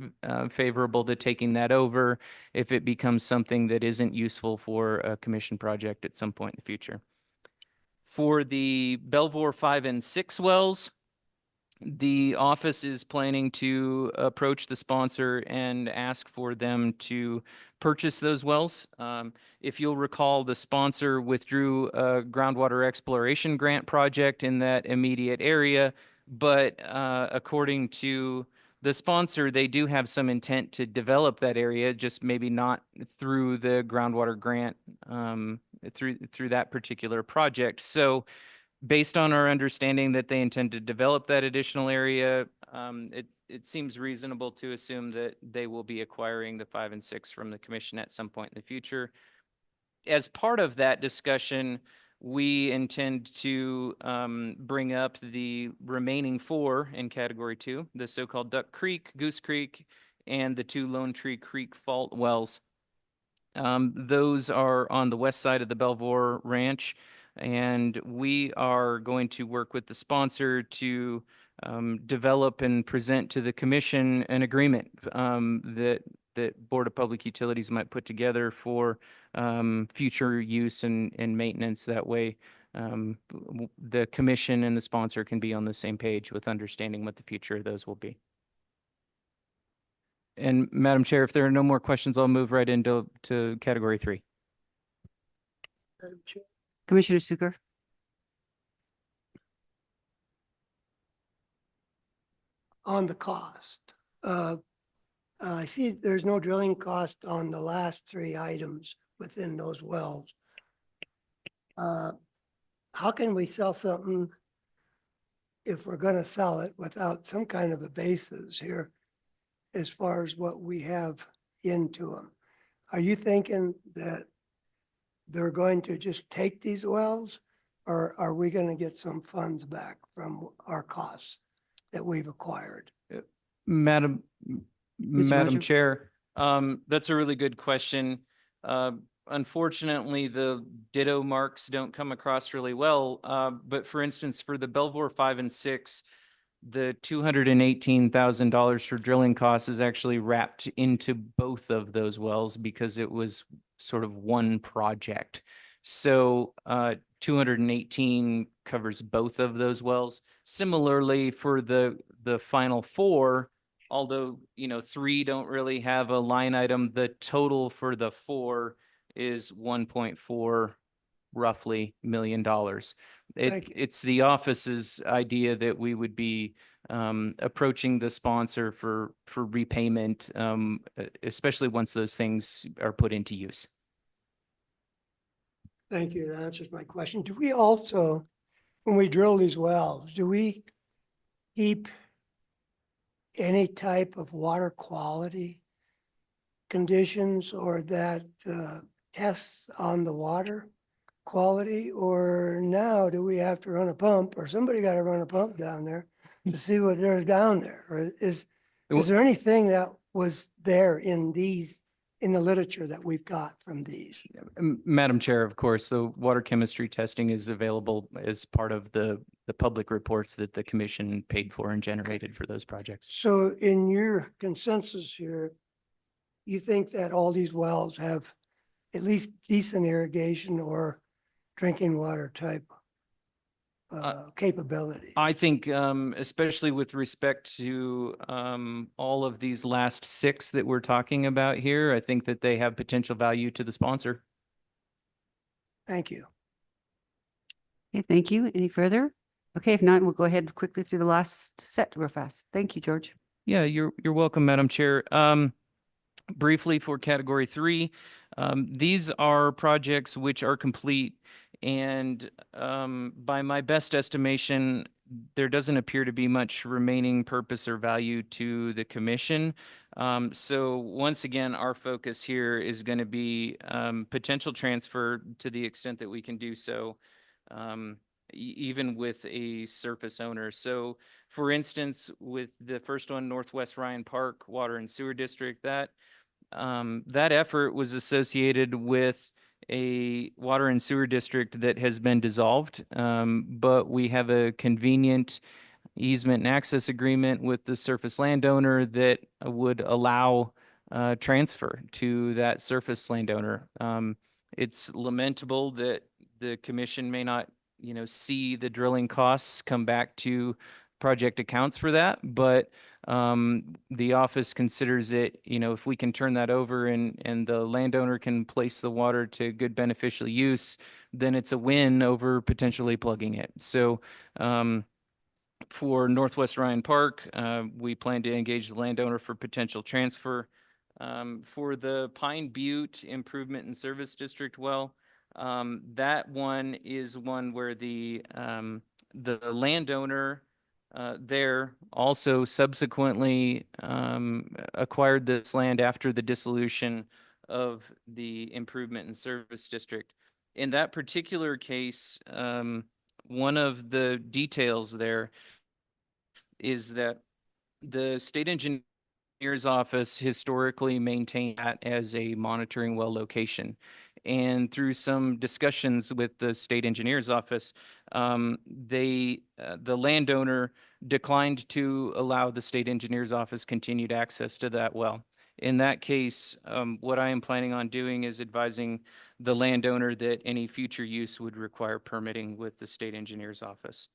favorable to taking that over if it becomes something that isn't useful for a commission project at some point in the future. For the Belvoir 5 and 6 wells, the office is planning to approach the sponsor and ask for them to purchase those wells. If you'll recall, the sponsor withdrew a groundwater exploration grant project in that immediate area, but according to the sponsor, they do have some intent to develop that area, just maybe not through the groundwater grant, through that particular project. So based on our understanding that they intend to develop that additional area, it seems reasonable to assume that they will be acquiring the 5 and 6 from the commission at some point in the future. As part of that discussion, we intend to bring up the remaining 4 in category 2, the so-called Duck Creek, Goose Creek, and the 2 Lone Tree Creek fault wells. Those are on the west side of the Belvoir Ranch, and we are going to work with the sponsor to develop and present to the commission an agreement that Board of Public Utilities might put together for future use and maintenance. That way, the commission and the sponsor can be on the same page with understanding what the future of those will be. And Madam Chair, if there are no more questions, I'll move right into category 3. Madam Chair. Commissioner Suker. On the cost, I see there's no drilling cost on the last 3 items within those wells. How can we sell something if we're gonna sell it without some kind of a basis here as far as what we have into them? Are you thinking that they're going to just take these wells, or are we gonna get some funds back from our costs that we've acquired? Madam Roger? Chair, that's a really good question. Unfortunately, the ditto marks don't come across really well. But for instance, for the Belvoir 5 and 6, the $218,000 for drilling costs is actually wrapped into both of those wells because it was sort of one project. So 218 covers both of those wells. Similarly, for the final 4, although 3 don't really have a line item, the total for the 4 is 1.4 roughly $1 million. Thank you. It's the office's idea that we would be approaching the sponsor for repayment, especially once those things are put into use. Thank you. That answers my question. Do we also, when we drill these wells, do we keep any type of water quality conditions or that tests on the water quality? Or now do we have to run a pump, or somebody got to run a pump down there to see what there's down there? Or is there anything that was there in the literature that we've got from these? Madam Chair, of course, the water chemistry testing is available as part of the public reports that the commission paid for and generated for those projects. So in your consensus here, you think that all these wells have at least decent irrigation or drinking water type capability? I think, especially with respect to all of these last 6 that we're talking about here, I think that they have potential value to the sponsor. Thank you. Okay, thank you. Any further? Okay, if not, we'll go ahead quickly through the last set real fast. Thank you, George. Yeah, you're welcome, Madam Chair. Briefly for category 3, these are projects which are complete, and by my best estimation, there doesn't appear to be much remaining purpose or value to the commission. So once again, our focus here is going to be potential transfer to the extent that we can do so, even with a surface owner. So for instance, with the first one, Northwest Ryan Park Water and Sewer District, that effort was associated with a water and sewer district that has been dissolved, but we have a convenient easement and access agreement with the surface landowner that would allow transfer to that surface landowner. It's lamentable that the commission may not, see the drilling costs come back to project accounts for that, but The office considers it, if we can turn that over and the landowner can place the water to good beneficial use, then it's a win over potentially plugging it. So, for Northwest Ryan Park, we plan to engage the landowner for potential transfer. For the Pine Butte Improvement and Service District well, that one is one where the landowner there also subsequently acquired this land after the dissolution of the Improvement and Service District. In that particular case, one of the details there is that the state engineer's office historically maintained that as a monitoring well location. And through some discussions with the state engineer's office, the landowner declined to allow the state engineer's office continued access to that well. In that case, what I am planning on doing is advising the landowner that any future use would require permitting with the state engineer's office.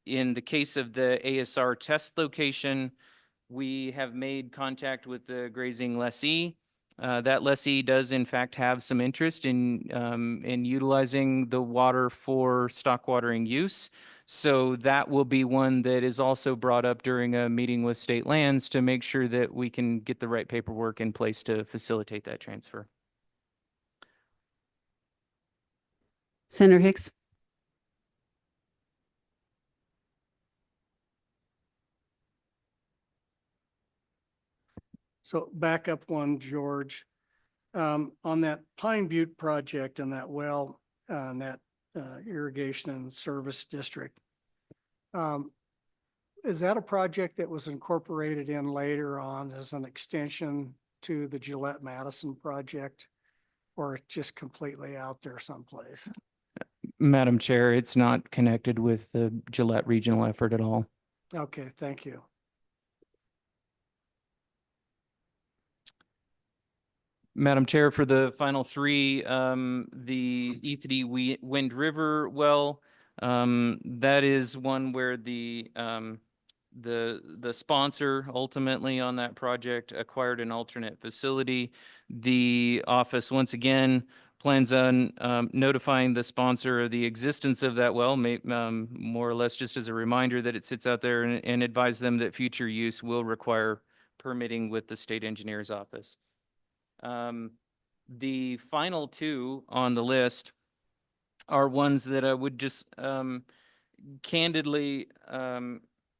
In the case of the ASR test location, we have made contact with the grazing lessee. That lessee does in fact have some interest in utilizing the water for stock watering use. So that will be one that is also brought up during a meeting with state lands to make sure that we can get the right paperwork in place to facilitate that transfer. Senator Hicks? So back up one, George. On that Pine Butte project and that well, and that irrigation and service district. Is that a project that was incorporated in later on as an extension to the Gillette Madison project? Or just completely out there someplace? Madam Chair, it's not connected with the Gillette regional effort at all. Okay, thank you. Madam Chair, for the final three, the Ethity Wind River well, that is one where the sponsor ultimately on that project acquired an alternate facility. The office, once again, plans on notifying the sponsor of the existence of that well, more or less just as a reminder that it sits out there, and advise them that future use will require permitting with the state engineer's office. The final two on the list are ones that I would just candidly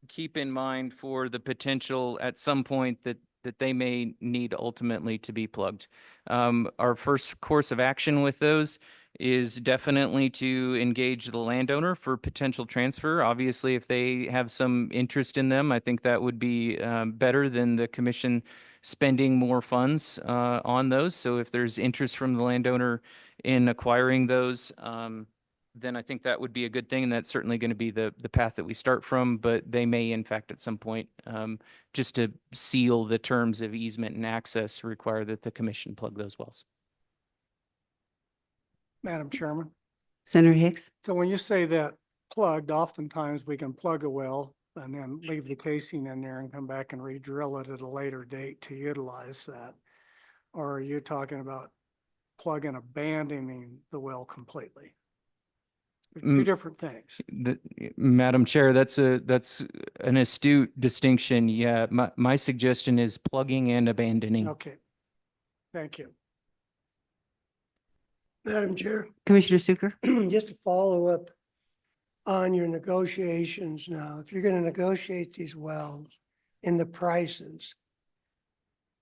keep in mind for the potential at some point that they may need ultimately to be plugged. Our first course of action with those is definitely to engage the landowner for potential transfer. Obviously, if they have some interest in them, I think that would be better than the commission spending more funds on those. So if there's interest from the landowner in acquiring those, then I think that would be a good thing. And that's certainly going to be the path that we start from. But they may, in fact, at some point, just to seal the terms of easement and access, require that the commission plug those wells. Madam Chairman, Senator Hicks? so when you say that plugged, oftentimes we can plug a well and then leave the casing in there and come back and re-drill it at a later date to utilize that. Or are you talking about plug and abandoning the well completely? Two different things. Madam Chair, that's an astute distinction. Yeah, my suggestion is plugging and abandoning. Okay, thank you. Madam Chair, Commissioner Suker? just to follow up on your negotiations now, if you're going to negotiate these wells in the prices,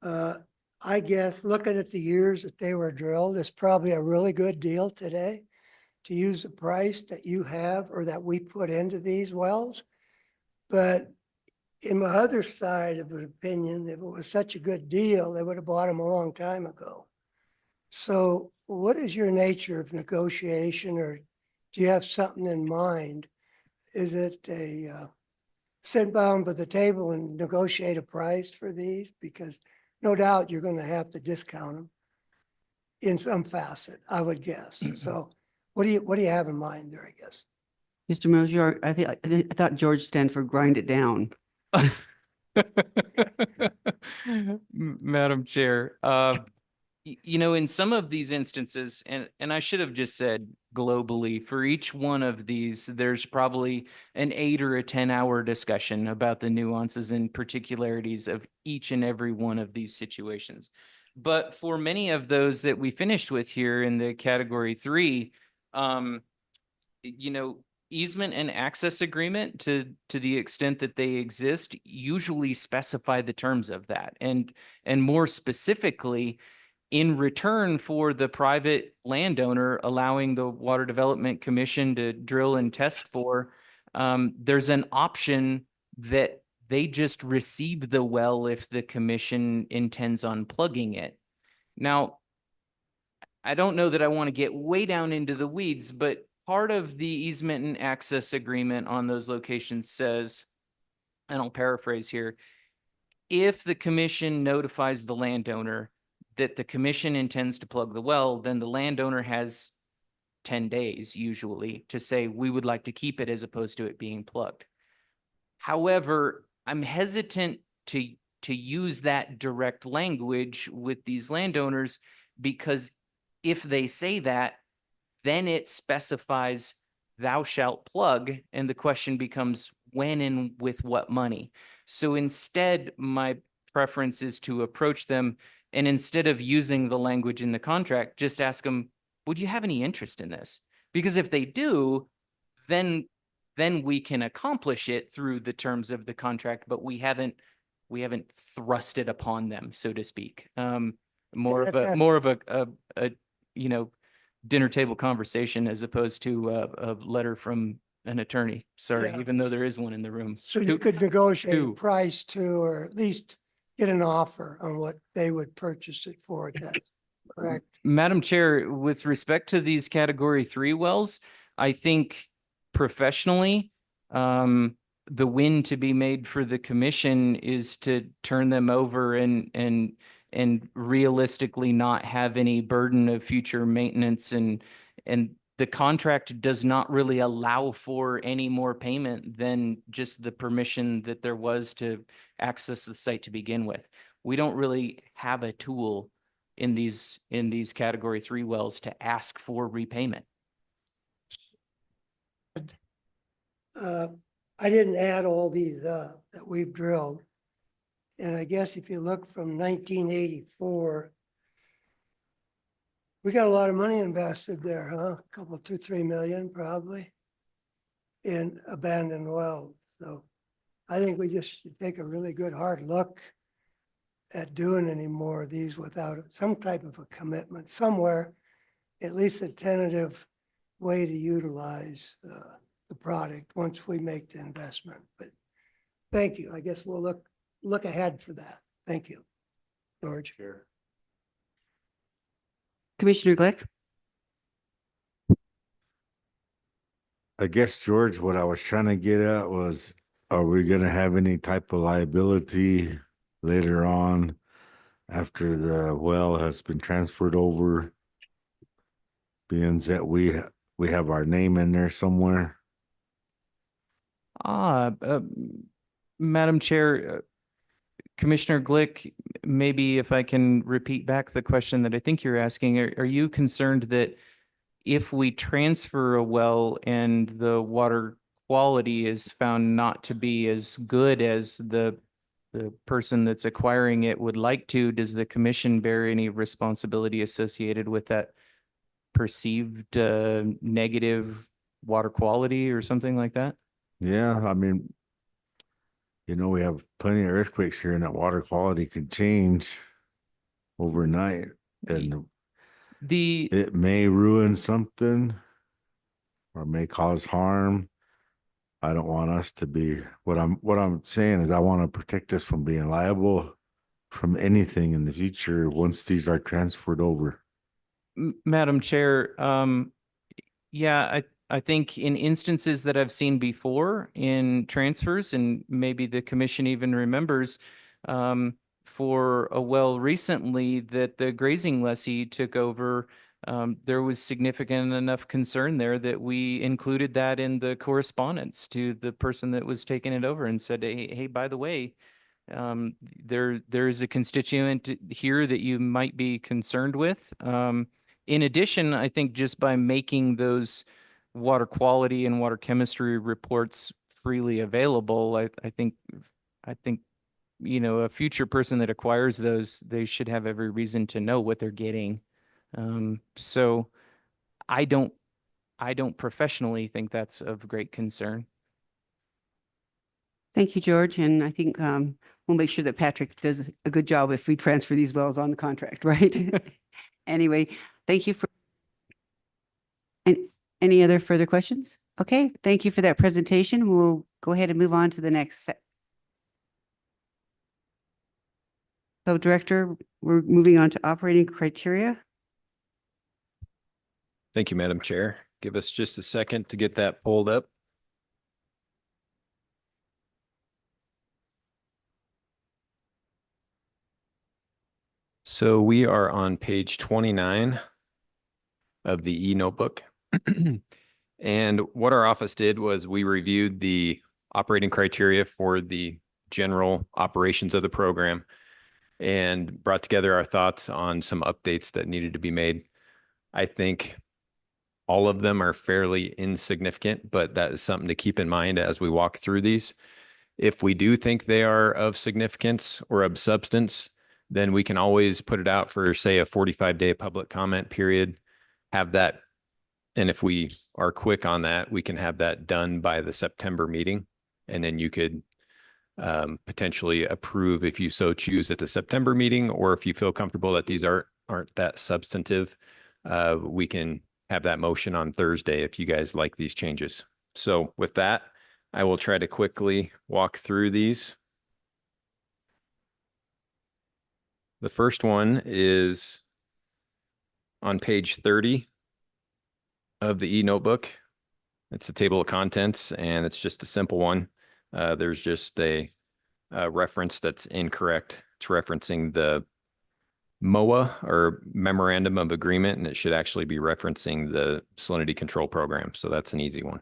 I guess looking at the years that they were drilled, it's probably a really good deal today to use the price that you have or that we put into these wells. But in my other side of an opinion, if it was such a good deal, they would have bought them a long time ago. So what is your nature of negotiation, or do you have something in mind? Is it a sit down by the table and negotiate a price for these? Because no doubt you're going to have to discount them in some facet, I would guess. So what do you have in mind there, I guess? Mr. Mosier, I thought George stand for grind it down. Madam Chair, you know, in some of these instances, and I should have just said globally, for each one of these, there's probably an 8 or a 10-hour discussion about the nuances and particularities of each and every one of these situations. But for many of those that we finished with here in the category 3, you know, easement and access agreement, to the extent that they exist, usually specify the terms of that. And more specifically, in return for the private landowner allowing the Water Development Commission to drill and test for, there's an option that they just receive the well if the commission intends on plugging it. Now, I don't know that I want to get way down into the weeds, but part of the easement and access agreement on those locations says, and I'll paraphrase here, if the commission notifies the landowner that the commission intends to plug the well, then the landowner has 10 days usually to say, we would like to keep it as opposed to it being plugged. However, I'm hesitant to use that direct language with these landowners, because if they say that, then it specifies thou shalt plug, and the question becomes when and with what money. So instead, my preference is to approach them, and instead of using the language in the contract, just ask them, would you have any interest in this? Because if they do, then we can accomplish it through the terms of the contract, but we haven't thrust it upon them, so to speak. More of a you know, dinner table conversation as opposed to a letter from an attorney. Sorry, Yeah. even though there is one in the room. So you could negotiate a two. price to, or at least get an offer on what they would purchase it for at that, correct? Madam Chair, with respect to these category 3 wells, I think professionally, the win to be made for the commission is to turn them over and realistically not have any burden of future maintenance, and the contract does not really allow for any more payment than just the permission that there was to access the site to begin with. We don't really have a tool in these category 3 wells to ask for repayment. I didn't add all these that we've drilled. And I guess if you look from 1984, we got a lot of money invested there, huh? A couple, 2-3 million probably in abandoned wells. So I think we just should take a really good hard look at doing any more of these without some type of a commitment somewhere, at least a tentative way to utilize the product once we make the investment. But thank you. I guess we'll look ahead for that. Thank you, George. Sure. Commissioner Glick? I guess, George, what I was trying to get at was, are we gonna have any type of liability later on after the well has been transferred over? Being that we have our name in there somewhere? Madam Chair, Commissioner Glick, maybe if I can repeat back the question that I think you're asking, are you concerned that if we transfer a well and the water quality is found not to be as good as the person that's acquiring it would like to, does the commission bear any responsibility associated with that perceived negative water quality or something like that? Yeah, I mean, you know, we have plenty of earthquakes here and that water quality could change overnight, and it may ruin something or may cause harm. I don't want us to be, what I'm saying is I want to protect us from being liable from anything in the future once these are transferred over. Madam Chair, yeah, I think in instances that I've seen before in transfers, and maybe the commission even remembers, for a well recently that the grazing lessee took over, there was significant enough concern there that we included that in the correspondence to the person that was taking it over and said, hey, by the way, There is a constituent here that you might be concerned with. In addition, I think just by making those water quality and water chemistry reports freely available, I think, you know, a future person that acquires those, they should have every reason to know what they're getting. So I don't professionally think that's of great concern. Thank you, George. And I think we'll make sure that Patrick does a good job if we transfer these wells on the contract, right? Anyway, thank you for. And any other further questions? Okay, thank you for that presentation. We'll go ahead and move on to the next set. So Director, we're moving on to operating criteria. Thank you, Madam Chair. Give us just a second to get that pulled up. So we are on page 29 of the e-notebook. And what our office did was we reviewed the operating criteria for the general operations of the program and brought together our thoughts on some updates that needed to be made. I think all of them are fairly insignificant, but that is something to keep in mind as we walk through these. If we do think they are of significance or of substance, then we can always put it out for, say, a 45-day public comment period, have that. And if we are quick on that, we can have that done by the September meeting. And then you could potentially approve if you so choose at the September meeting, or if you feel comfortable that these aren't that substantive, we can have that motion on Thursday if you guys like these changes. So with that, I will try to quickly walk through these. The first one is on page 30 of the e-notebook. It's a table of contents, and it's just a simple one. There's just a reference that's incorrect. It's referencing the MOA, or Memorandum of Agreement, and it should actually be referencing the Salinity Control Program. So that's an easy one.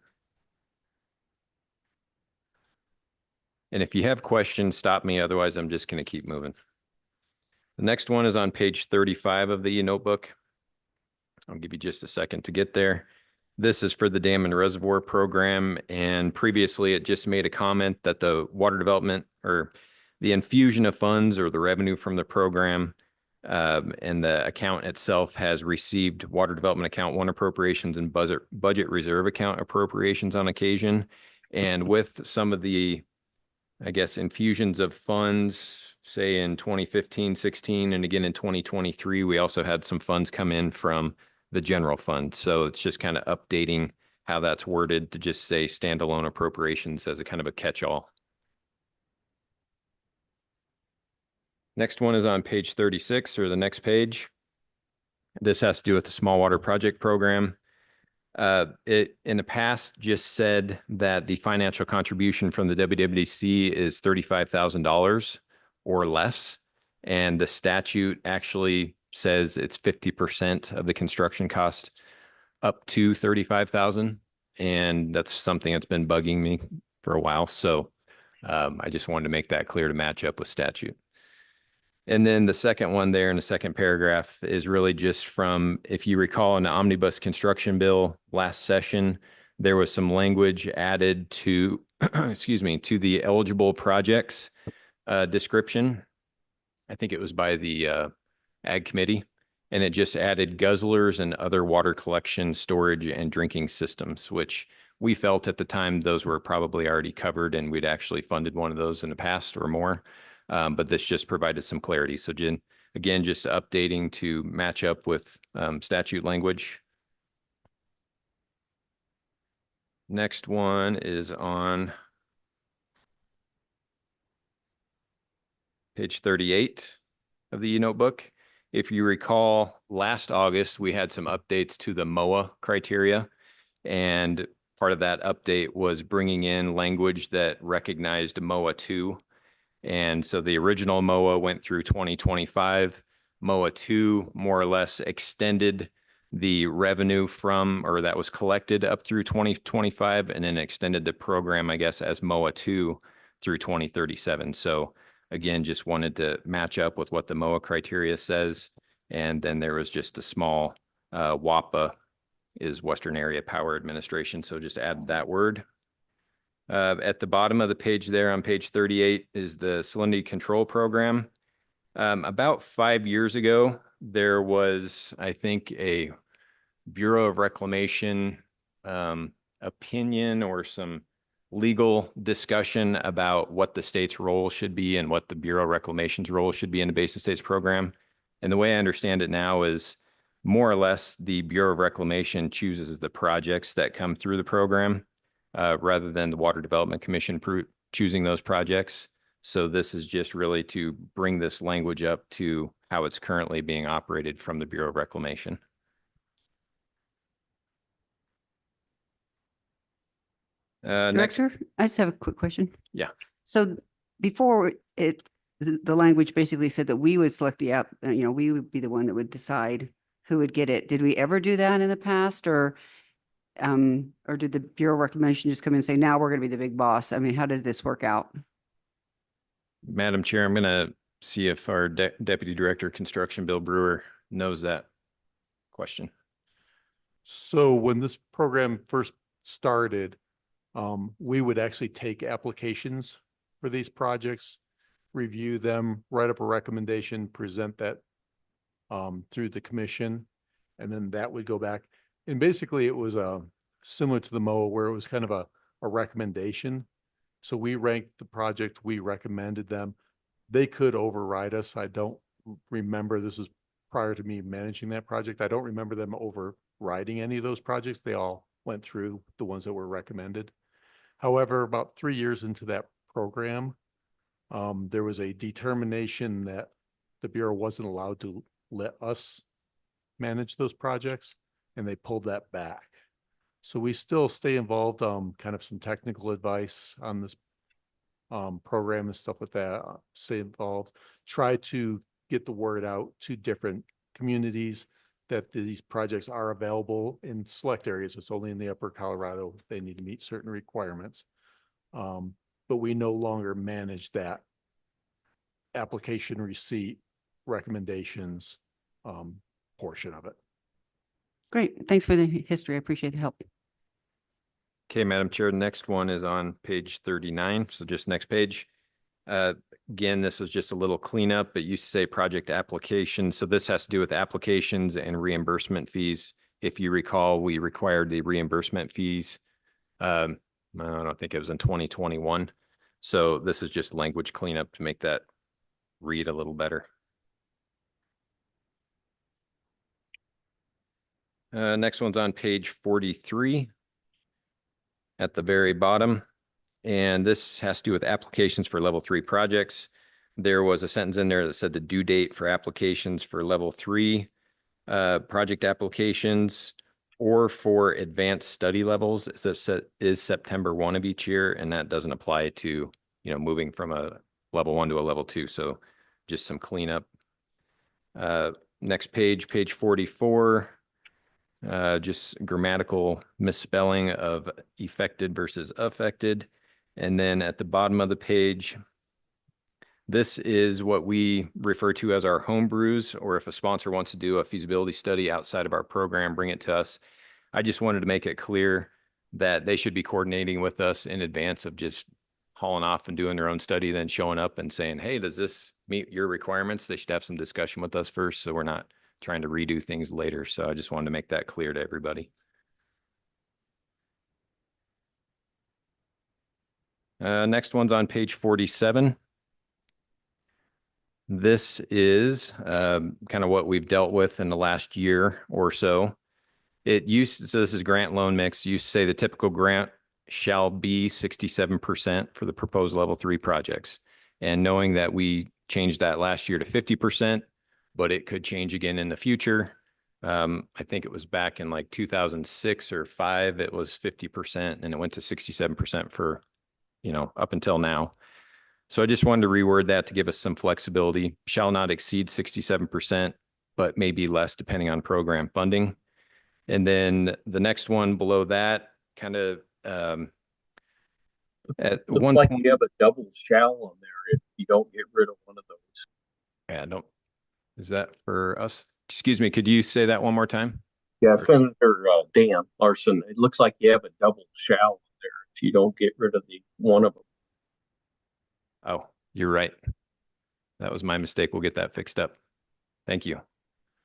And if you have questions, stop me. Otherwise, I'm just going to keep moving. The next one is on page 35 of the e-notebook. I'll give you just a second to get there. This is for the Dam and Reservoir Program, and previously it just made a comment that the water development, or the infusion of funds, or the revenue from the program, and the account itself has received Water Development Account 1 appropriations and budget reserve account appropriations on occasion. And with some of the, I guess, infusions of funds, say in 2015, 16, and again in 2023, we also had some funds come in from the general fund. So it's just kind of updating how that's worded to just say standalone appropriations as a kind of a catch-all. Next one is on page 36, or the next page. This has to do with the Small Water Project Program. It in the past just said that the financial contribution from the WWDC is $35,000 or less. And the statute actually says it's 50% of the construction cost up to $35,000. And that's something that's been bugging me for a while. So I just wanted to make that clear to match up with statute. And then the second one there in the second paragraph is really just from, if you recall, in the omnibus construction bill last session, there was some language added to, excuse me, to the eligible projects description. I think it was by the Ag Committee, and it just added guzzlers and other water collection, storage, and drinking systems, which we felt at the time those were probably already covered, and we'd actually funded one of those in the past or more. But this just provided some clarity. So again, just updating to match up with statute language. Next one is on page 38 of the e-notebook. If you recall, last August, we had some updates to the MOA criteria, and part of that update was bringing in language that recognized MOA 2. And so the original MOA went through 2025. MOA 2 more or less extended the revenue from, or that was collected up through 2025, and then extended the program, I guess, as MOA 2 through 2037. So again, just wanted to match up with what the MOA criteria says. And then there was just a small WAPA is Western Area Power Administration. So just add that word. At the bottom of the page there on page 38 is the Salinity Control Program. About 5 years ago, there was, I think, a Bureau of Reclamation opinion or some legal discussion about what the state's role should be and what the Bureau of Reclamation's role should be in the Basin States program. And the way I understand it now is more or less the Bureau of Reclamation chooses the projects that come through the program rather than the Water Development Commission choosing those projects. So this is just really to bring this language up to how it's currently being operated from the Bureau of Reclamation. Next, Director, I just have a quick question. Yeah. So before the language basically said that we would select the app, we would be the one that would decide who would get it. Did we ever do that in the past, or did the Bureau of Reclamation just come in and say, now we're going to be the big boss? I mean, how did this work out? Madam Chair, I'm going to see if our Deputy Director of Construction, Bill Brewer, knows that question. So when this program first started, we would actually take applications for these projects, review them, write up a recommendation, present that through the commission, and then that would go back. And basically it was similar to the MOA where it was kind of a recommendation. So we ranked the project, we recommended them. They could override us. I don't remember, this was prior to me managing that project. I don't remember them overriding any of those projects. They all went through the ones that were recommended. However, about 3 years into that program, there was a determination that the Bureau wasn't allowed to let us manage those projects, and they pulled that back. So we still stay involved, kind of some technical advice on this program and stuff like that, stay involved, try to get the word out to different communities that these projects are available in select areas. It's only in the upper Colorado. They need to meet certain requirements. But we no longer manage that application receipt recommendations portion of it. Great. Thanks for the history. I appreciate the help. Okay, Madam Chair, the next one is on page 39. So just next page. Again, this is just a little cleanup. It used to say project application. So this has to do with applications and reimbursement fees. If you recall, we required the reimbursement fees. I don't think it was in 2021. So this is just language cleanup to make that read a little better. Next one's on page 43 at the very bottom. And this has to do with applications for level 3 projects. There was a sentence in there that said the due date for applications for level 3 project applications or for advanced study levels is September 1 of each year. And that doesn't apply to, moving from a level 1 to a level 2. So just some cleanup. Next page, page 44. Just grammatical misspelling of effected versus affected. And then at the bottom of the page, this is what we refer to as our home brews, or if a sponsor wants to do a feasibility study outside of our program, bring it to us. I just wanted to make it clear that they should be coordinating with us in advance of just hauling off and doing their own study, then showing up and saying, hey, does this meet your requirements? They should have some discussion with us first, so we're not trying to redo things later. So I just wanted to make that clear to everybody. Next one's on page 47. This is kind of what we've dealt with in the last year or so. So this is grant loan mix. You say the typical grant shall be 67% for the proposed level 3 projects. And knowing that we changed that last year to 50%, but it could change again in the future. I think it was back in like 2006 or 5, it was 50% and it went to 67% for, up until now. So I just wanted to reword that to give us some flexibility. Shall not exceed 67%, but maybe less depending on program funding. And then the next one below that kind of at Looks one like point, you have a double shall on there. you don't get rid of one of those. Yeah, don't, is that for us? Excuse me, could you say that one more time? Yeah, Senator Dan Larson, it looks like you have a double shall there if you don't get rid of the one of them. Oh, you're right. That was my mistake. We'll get that fixed up. Thank you.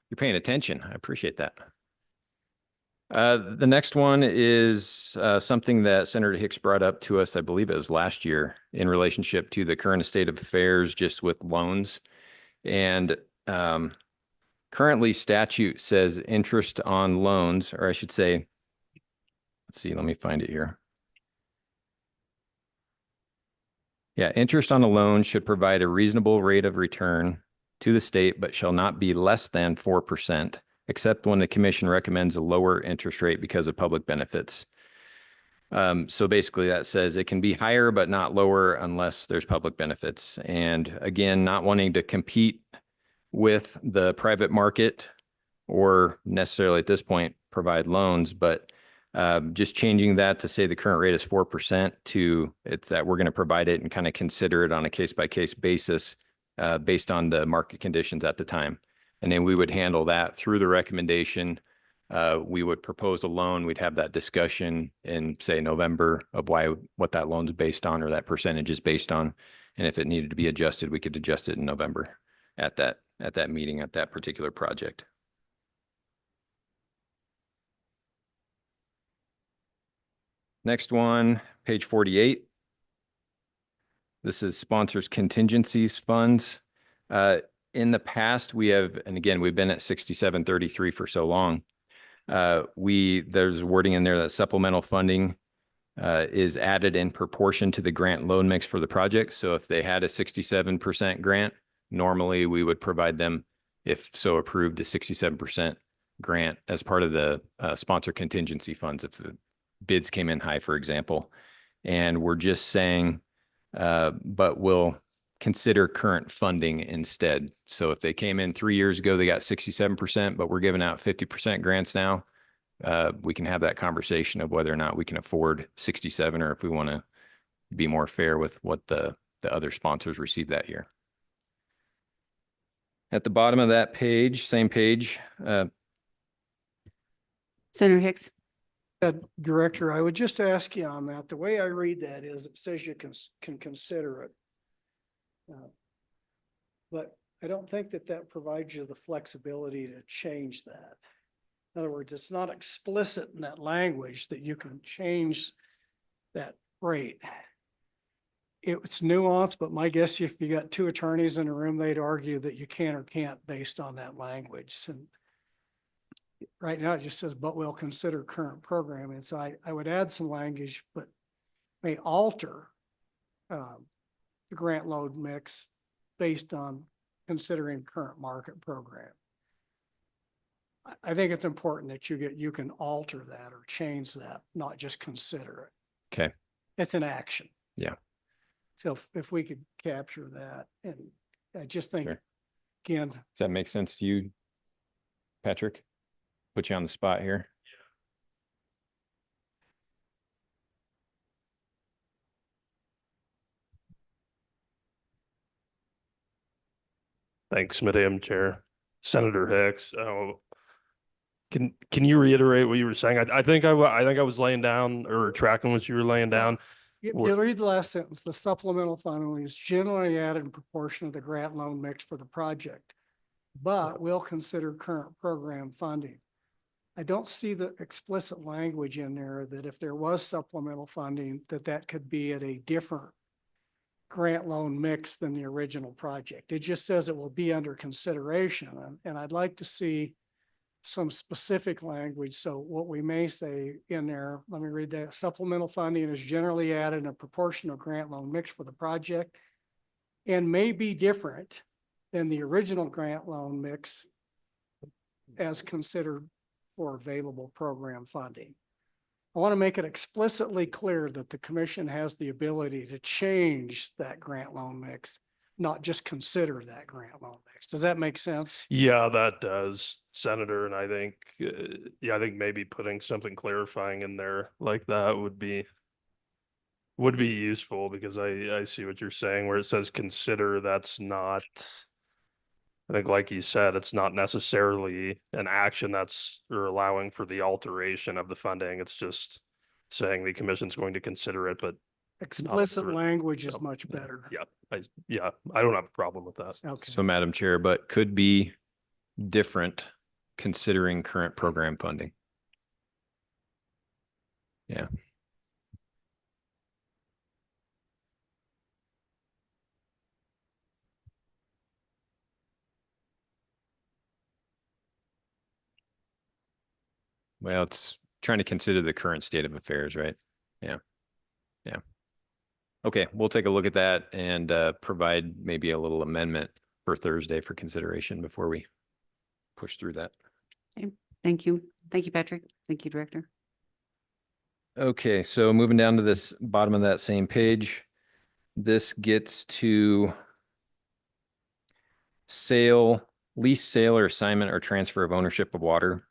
You're paying attention. I appreciate that. The next one is something that Senator Hicks brought up to us, I believe it was last year, in relationship to the current state of affairs just with loans. And currently statute says interest on loans, or I should say, let's see, let me find it here. Yeah, interest on a loan should provide a reasonable rate of return to the state, but shall not be less than 4%, except when the commission recommends a lower interest rate because of public benefits. So basically that says it can be higher, but not lower unless there's public benefits. And again, not wanting to compete with the private market or necessarily at this point provide loans, but just changing that to say the current rate is 4% to it's that we're going to provide it and kind of consider it on a case-by-case basis based on the market conditions at the time. And then we would handle that through the recommendation. We would propose a loan. We'd have that discussion in, say, November of what that loan's based on or that percentage is based on. And if it needed to be adjusted, we could adjust it in November at that meeting, at that particular project. Next one, page 48. This is sponsors contingencies funds. In the past, we have, and again, we've been at 6733 for so long. There's wording in there that supplemental funding is added in proportion to the grant loan mix for the project. So if they had a 67% grant, normally we would provide them, if so approved, a 67% grant as part of the sponsor contingency funds if the bids came in high, for example. And we're just saying, but we'll consider current funding instead. So if they came in 3 years ago, they got 67%, but we're giving out 50% grants now. We can have that conversation of whether or not we can afford 67 or if we want to be more fair with what the other sponsors received that year. At the bottom of that page, same page. Senator Hicks. Director, I would just ask you on that. The way I read that is it says you can consider it. But I don't think that provides you the flexibility to change that. In other words, it's not explicit in that language that you can change that rate. It's nuanced, but my guess, if you got two attorneys in a room, they'd argue that you can or can't based on that language. And right now it just says, but we'll consider current programming. So I would add some language, but may alter the grant load mix based on considering current market program. I think it's important that you can alter that or change that, not just consider it. Okay. It's an action. Yeah. So if we could capture that, and I just think, Sure. Again. Does that make sense to you, Patrick? Put you on the spot here. Thanks, Madam Chair. Senator Hicks, can you reiterate what you were saying? I think I was laying down or tracking what you were laying down. You read the last sentence. The supplemental funding is generally added in proportion of the grant loan mix for the project, but we'll consider current program funding. I don't see the explicit language in there that if there was supplemental funding, that could be at a different grant loan mix than the original project. It just says it will be under consideration. And I'd like to see some specific language. So what we may say in there, let me read that. Supplemental funding is generally added in a proportional grant loan mix for the project and may be different than the original grant loan mix as considered for available program funding. I want to make it explicitly clear that the commission has the ability to change that grant loan mix, not just consider that grant loan mix. Does that make sense? Yeah, that does, Senator. And I think, I think maybe putting something clarifying in there like that would be would be useful because I see what you're saying where it says consider, that's not, I think like you said, it's not necessarily an action that's or allowing for the alteration of the funding. It's just saying the commission's going to consider it, but Explicit through it. language is Yep. much better. yeah, I don't have a problem with that. Okay. So Madam Chair, but could be different considering current program funding. Yeah. Well, it's trying to consider the current state of affairs, right? Yeah. Yeah. Okay, we'll take a look at that and provide maybe a little amendment for Thursday for consideration before we push through that. Thank you. Thank you, Patrick. Thank you, Director. Okay, so moving down to this bottom of that same page, this gets to lease sale or assignment or transfer of ownership of water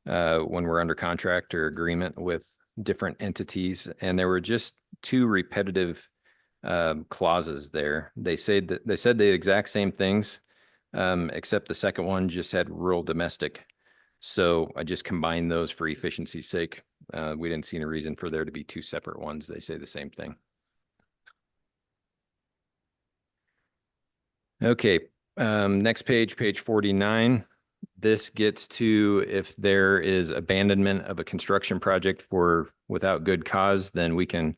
when we're under contract or agreement with different entities. And there were just two repetitive clauses there. They said the exact same things, except the second one just had rural domestic. So I just combined those for efficiency's sake. We didn't see any reason for there to be two separate ones. They say the same thing. Okay, next page, page 49. This gets to if there is abandonment of a construction project without good cause, then we can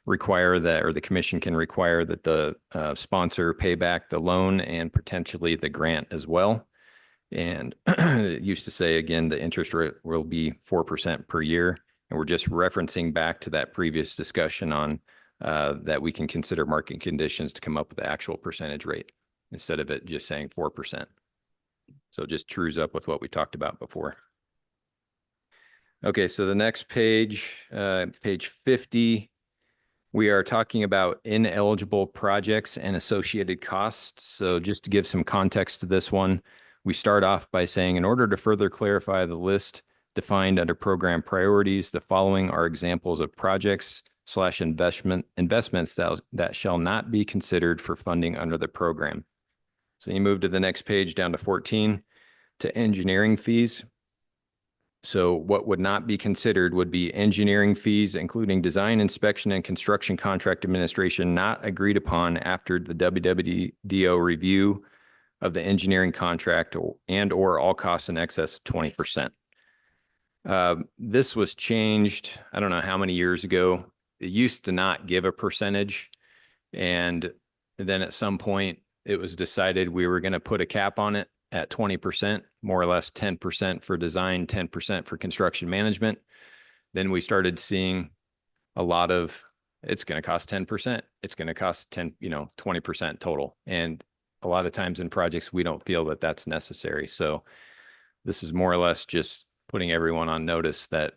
require that, or the commission can require that the sponsor pay back the loan and potentially the grant as well. And it used to say, again, the interest rate will be 4% per year. And we're just referencing back to that previous discussion on that we can consider market conditions to come up with the actual percentage rate instead of it just saying 4%. So it just trues up with what we talked about before. Okay, so the next page, page 50, we are talking about ineligible projects and associated costs. So just to give some context to this one, we start off by saying, in order to further clarify the list defined under program priorities, the following are examples of projects / investments that shall not be considered for funding under the program. So you move to the next page down to 14 to engineering fees. So what would not be considered would be engineering fees, including design, inspection, and construction contract administration not agreed upon after the WWDO review of the engineering contract or all costs in excess of 20%. This was changed, I don't know how many years ago. It used to not give a percentage. And then at some point, it was decided we were going to put a cap on it at 20%, more or less 10% for design, 10% for construction management. Then we started seeing a lot of, it's going to cost 10%. It's going to cost 20% total. And a lot of times in projects, we don't feel that that's necessary. So this is more or less just putting everyone on notice that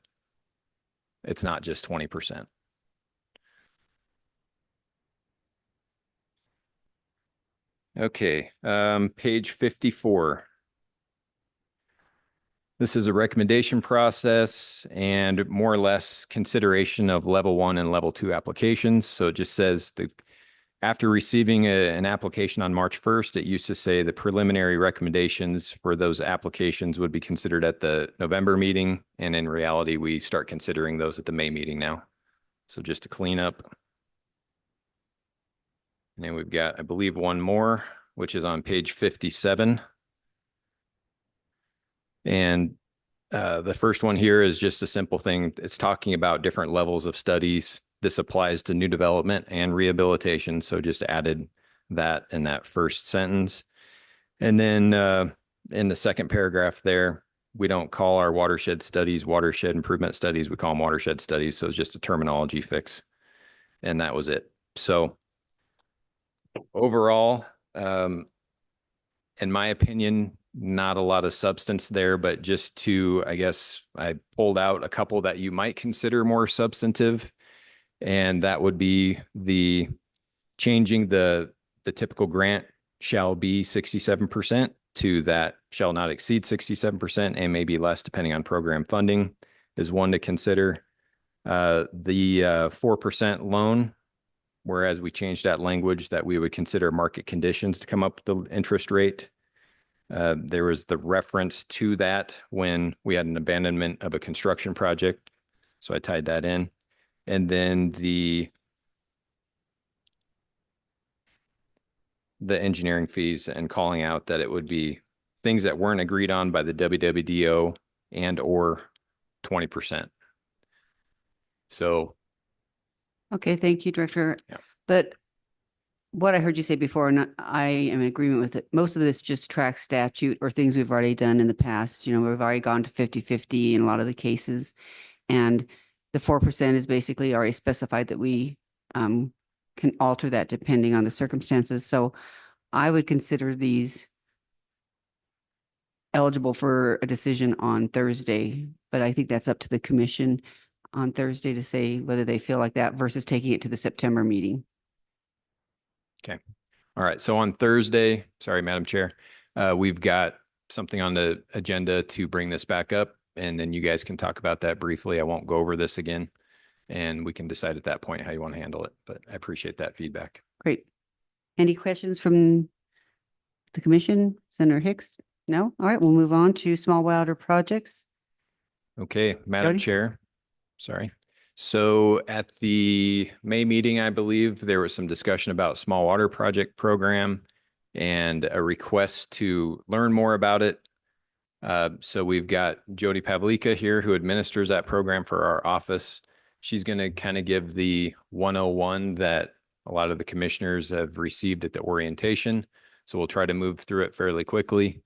it's not just 20%. Okay, page 54. This is a recommendation process and more or less consideration of level 1 and level 2 applications. So it just says that after receiving an application on March 1st, it used to say the preliminary recommendations for those applications would be considered at the November meeting. And in reality, we start considering those at the May meeting now. So just to clean up. And then we've got, I believe, one more, which is on page 57. And the first one here is just a simple thing. It's talking about different levels of studies. This applies to new development and rehabilitation. So just added that in that first sentence. And then in the second paragraph there, we don't call our watershed studies watershed improvement studies. We call them watershed studies. So it's just a terminology fix. And that was it. So overall, in my opinion, not a lot of substance there, but just to, I guess, I pulled out a couple that you might consider more substantive. And that would be the changing the typical grant shall be 67% to that shall not exceed 67% and maybe less depending on program funding is one to consider. The 4% loan, whereas we changed that language that we would consider market conditions to come up with the interest rate. There was the reference to that when we had an abandonment of a construction project. So I tied that in. And then the engineering fees and calling out that it would be things that weren't agreed on by the WWDO and or 20%. So. Okay, thank you, Director. Yeah. But what I heard you say before, and I am in agreement with it, most of this just tracks statute or things we've already done in the past. You know, we've already gone to 50-50 in a lot of the cases. And the 4% is basically already specified that we can alter that depending on the circumstances. So I would consider these eligible for a decision on Thursday, but I think that's up to the commission on Thursday to say whether they feel like that versus taking it to the September meeting. Okay. All right. So on Thursday, sorry, Madam Chair, we've got something on the agenda to bring this back up, and then you guys can talk about that briefly. I won't go over this again, and we can decide at that point how you want to handle it, but I appreciate that feedback. Great. Any questions from the commission? Senator Hicks? No? All right, we'll move on to small water projects. Okay, Madam Jody? Chair, sorry. So at the May meeting, I believe there was some discussion about small water project program and a request to learn more about it. So we've got Jody Pavlika here who administers that program for our office. She's going to kind of give the 101 that a lot of the commissioners have received at the orientation. So we'll try to move through it fairly quickly.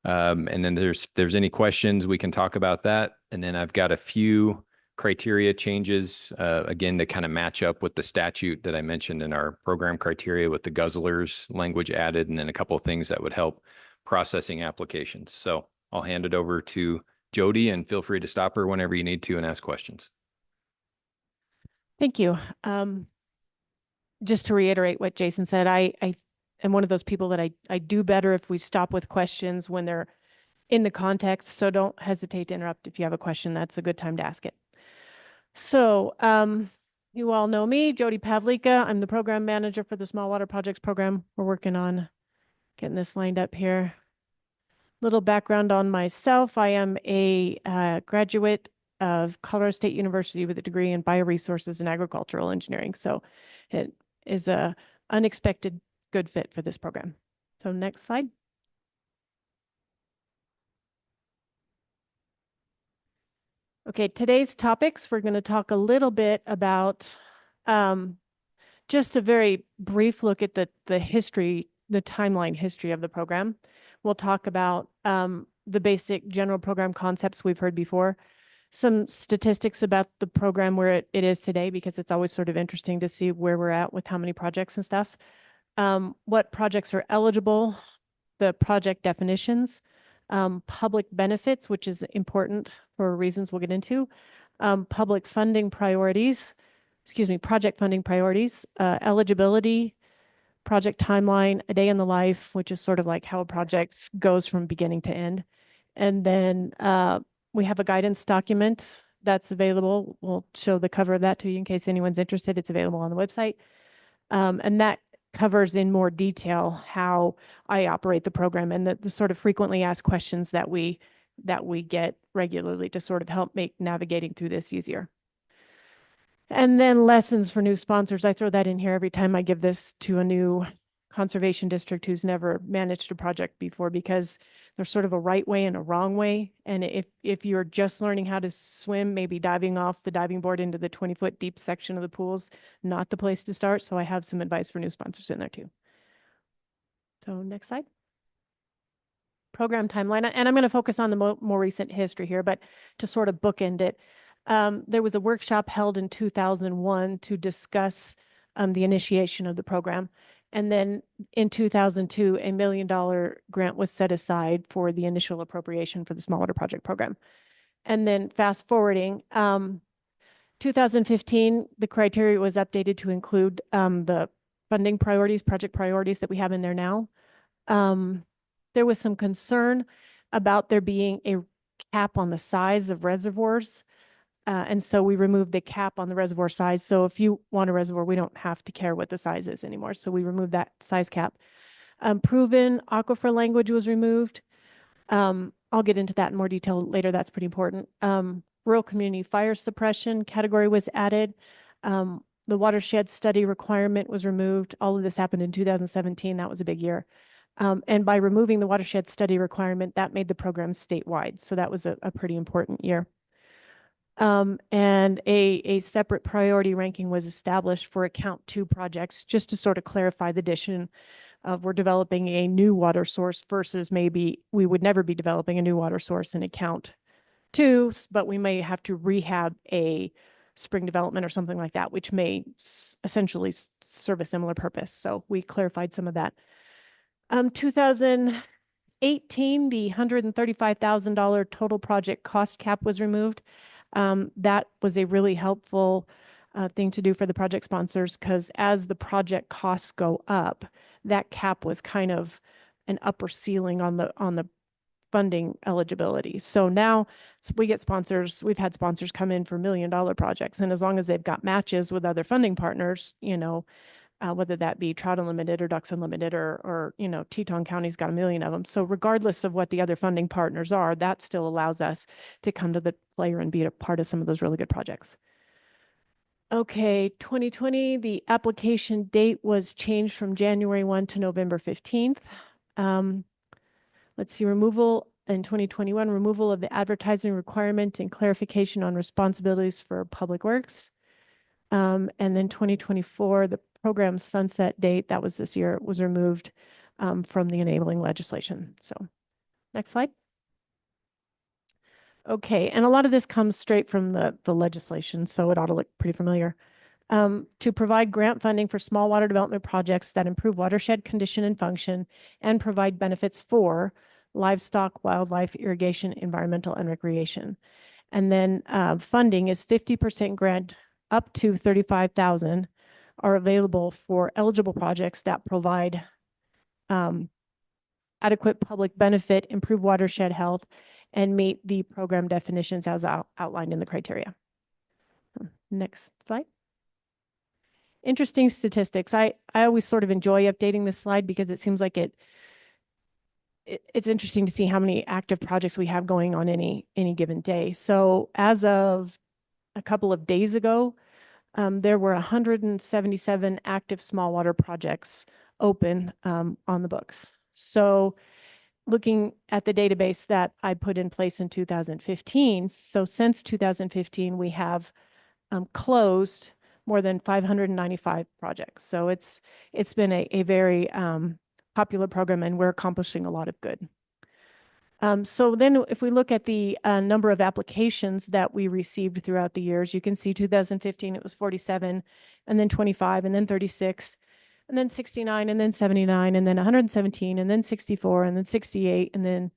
And then if there's any questions, we can talk about that. And then I've got a few criteria changes, again, to kind of match up with the statute that I mentioned in our program criteria with the guzzlers language added, and then a couple of things that would help processing applications. So I'll hand it over to Jody, and feel free to stop her whenever you need to and ask questions. Thank you. Just to reiterate what Jason said, I am one of those people that I do better if we stop with questions when they're in the context. So don't hesitate to interrupt if you have a question. That's a good time to ask it. So you all know me, Jody Pavlika. I'm the program manager for the Small Water Projects program. We're working on getting this lined up here. Little background on myself. I am a graduate of Colorado State University with a degree in bioresources and agricultural engineering. So it is a unexpected good fit for this program. So next slide. Okay, today's topics, we're going to talk a little bit about just a very brief look at the history, the timeline history of the program. We'll talk about the basic general program concepts we've heard before, some statistics about the program where it is today, because it's always sort of interesting to see where we're at with how many projects and stuff, what projects are eligible, the project definitions, public benefits, which is important for reasons we'll get into, public funding priorities, project funding priorities, eligibility, project timeline, a day in the life, which is sort of like how a project goes from beginning to end. And then we have a guidance document that's available. We'll show the cover of that to you in case anyone's interested. It's available on the website. And that covers in more detail how I operate the program and the sort of frequently asked questions that we get regularly to sort of help make navigating through this easier. And then lessons for new sponsors. I throw that in here every time I give this to a new conservation district who's never managed a project before, because there's sort of a right way and a wrong way. And if you're just learning how to swim, maybe diving off the diving board into the 20-foot deep section of the pool's not the place to start. So I have some advice for new sponsors in there too. So next slide. Program timeline. And I'm going to focus on the more recent history here, but to sort of bookend it. There was a workshop held in 2001 to discuss the initiation of the program. And then in 2002, $1 million grant was set aside for the initial appropriation for the Small Water Project program. And then fast forwarding, 2015, the criteria was updated to include the funding priorities, project priorities that we have in there now. There was some concern about there being a cap on the size of reservoirs. And so we removed the cap on the reservoir size. So if you want a reservoir, we don't have to care what the size is anymore. So we removed that size cap. Proven aquifer language was removed. I'll get into that in more detail later. That's pretty important. Rural community fire suppression category was added. The watershed study requirement was removed. All of this happened in 2017. That was a big year. And by removing the watershed study requirement, that made the program statewide. So that was a pretty important year. And a separate priority ranking was established for account 2 projects, just to sort of clarify the addition of we're developing a new water source versus maybe we would never be developing a new water source in account 2, but we may have to rehab a spring development or something like that, which may essentially serve a similar purpose. So we clarified some of that. 2018, the $135,000 total project cost cap was removed. That was a really helpful thing to do for the project sponsors, because as the project costs go up, that cap was kind of an upper ceiling on the funding eligibility. So now we get sponsors, we've had sponsors come in for $1 million projects, and as long as they've got matches with other funding partners, whether that be Trout Unlimited or Ducks Unlimited or Teton County's got 1 million of them. So regardless of what the other funding partners are, that still allows us to come to the player and be a part of some of those really good projects. Okay, 2020, the application date was changed from January 1 to November 15th. Let's see, removal in 2021, removal of the advertising requirement and clarification on responsibilities for public works. And then 2024, the program sunset date, that was this year, was removed from the enabling legislation. So next slide. Okay, and a lot of this comes straight from the legislation, so it ought to look pretty familiar. To provide grant funding for small water development projects that improve watershed condition and function and provide benefits for livestock, wildlife, irrigation, environmental, and recreation. And then funding is 50% grant up to $35,000 are available for eligible projects that provide adequate public benefit, improve watershed health, and meet the program definitions as outlined in the criteria. Next slide. Interesting statistics. I always sort of enjoy updating this slide because it seems like it's interesting to see how many active projects we have going on any given day. So as of a couple of days ago, there were 177 active small water projects open on the books. So looking at the database that I put in place in 2015, so since 2015, we have closed more than 595 projects. So it's been a very popular program, and we're accomplishing a lot of good. So then if we look at the number of applications that we received throughout the years, you can see 2015, it was 47, and then 25, and then 36, and then 69, and then 79, and then 117, and then 64, and then 68, and then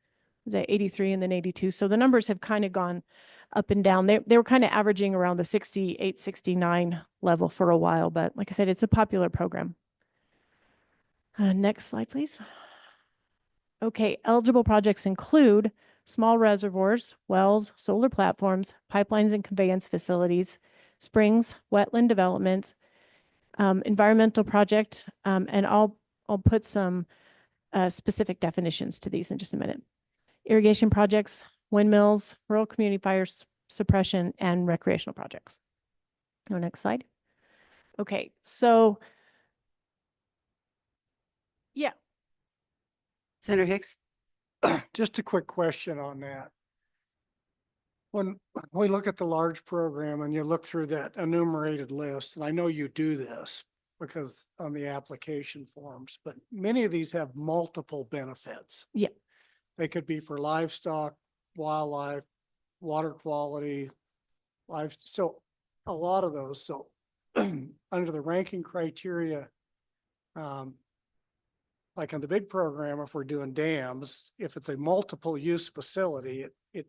was that 83, and then 82. So the numbers have kind of gone up and down. They were kind of averaging around the 68, 69 level for a while, but like I said, it's a popular program. Next slide, please. Okay, eligible projects include small reservoirs, wells, solar platforms, pipelines and conveyance facilities, springs, wetland development, environmental project, and I'll put some specific definitions to these in just a minute. Irrigation projects, windmills, rural community fire suppression, and recreational projects. Go next slide. Okay, so yeah. Senator Hicks? Just a quick question on that. When we look at the large program and you look through that enumerated list, and I know you do this because on the application forms, but many of these have multiple benefits. Yeah. They could be for livestock, wildlife, water quality, so a lot of those. So under the ranking criteria, like on the big program, if we're doing dams, if it's a multiple use facility, it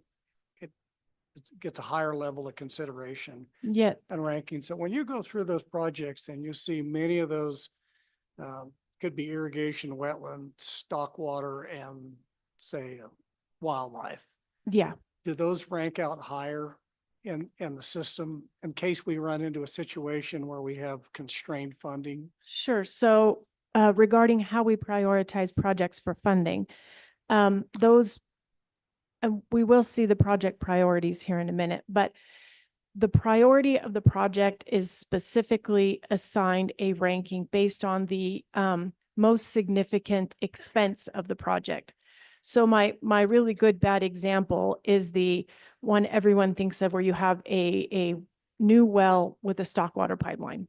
gets a higher level of consideration Yeah. and ranking. So when you go through those projects and you see many of those could be irrigation, wetland, stock water, and say wildlife. Yeah. Do those rank out higher in the system in case we run into a situation where we have constrained funding? Sure. So regarding how we prioritize projects for funding, those, we will see the project priorities here in a minute, but the priority of the project is specifically assigned a ranking based on the most significant expense of the project. So my really good bad example is the one everyone thinks of where you have a new well with a stock water pipeline.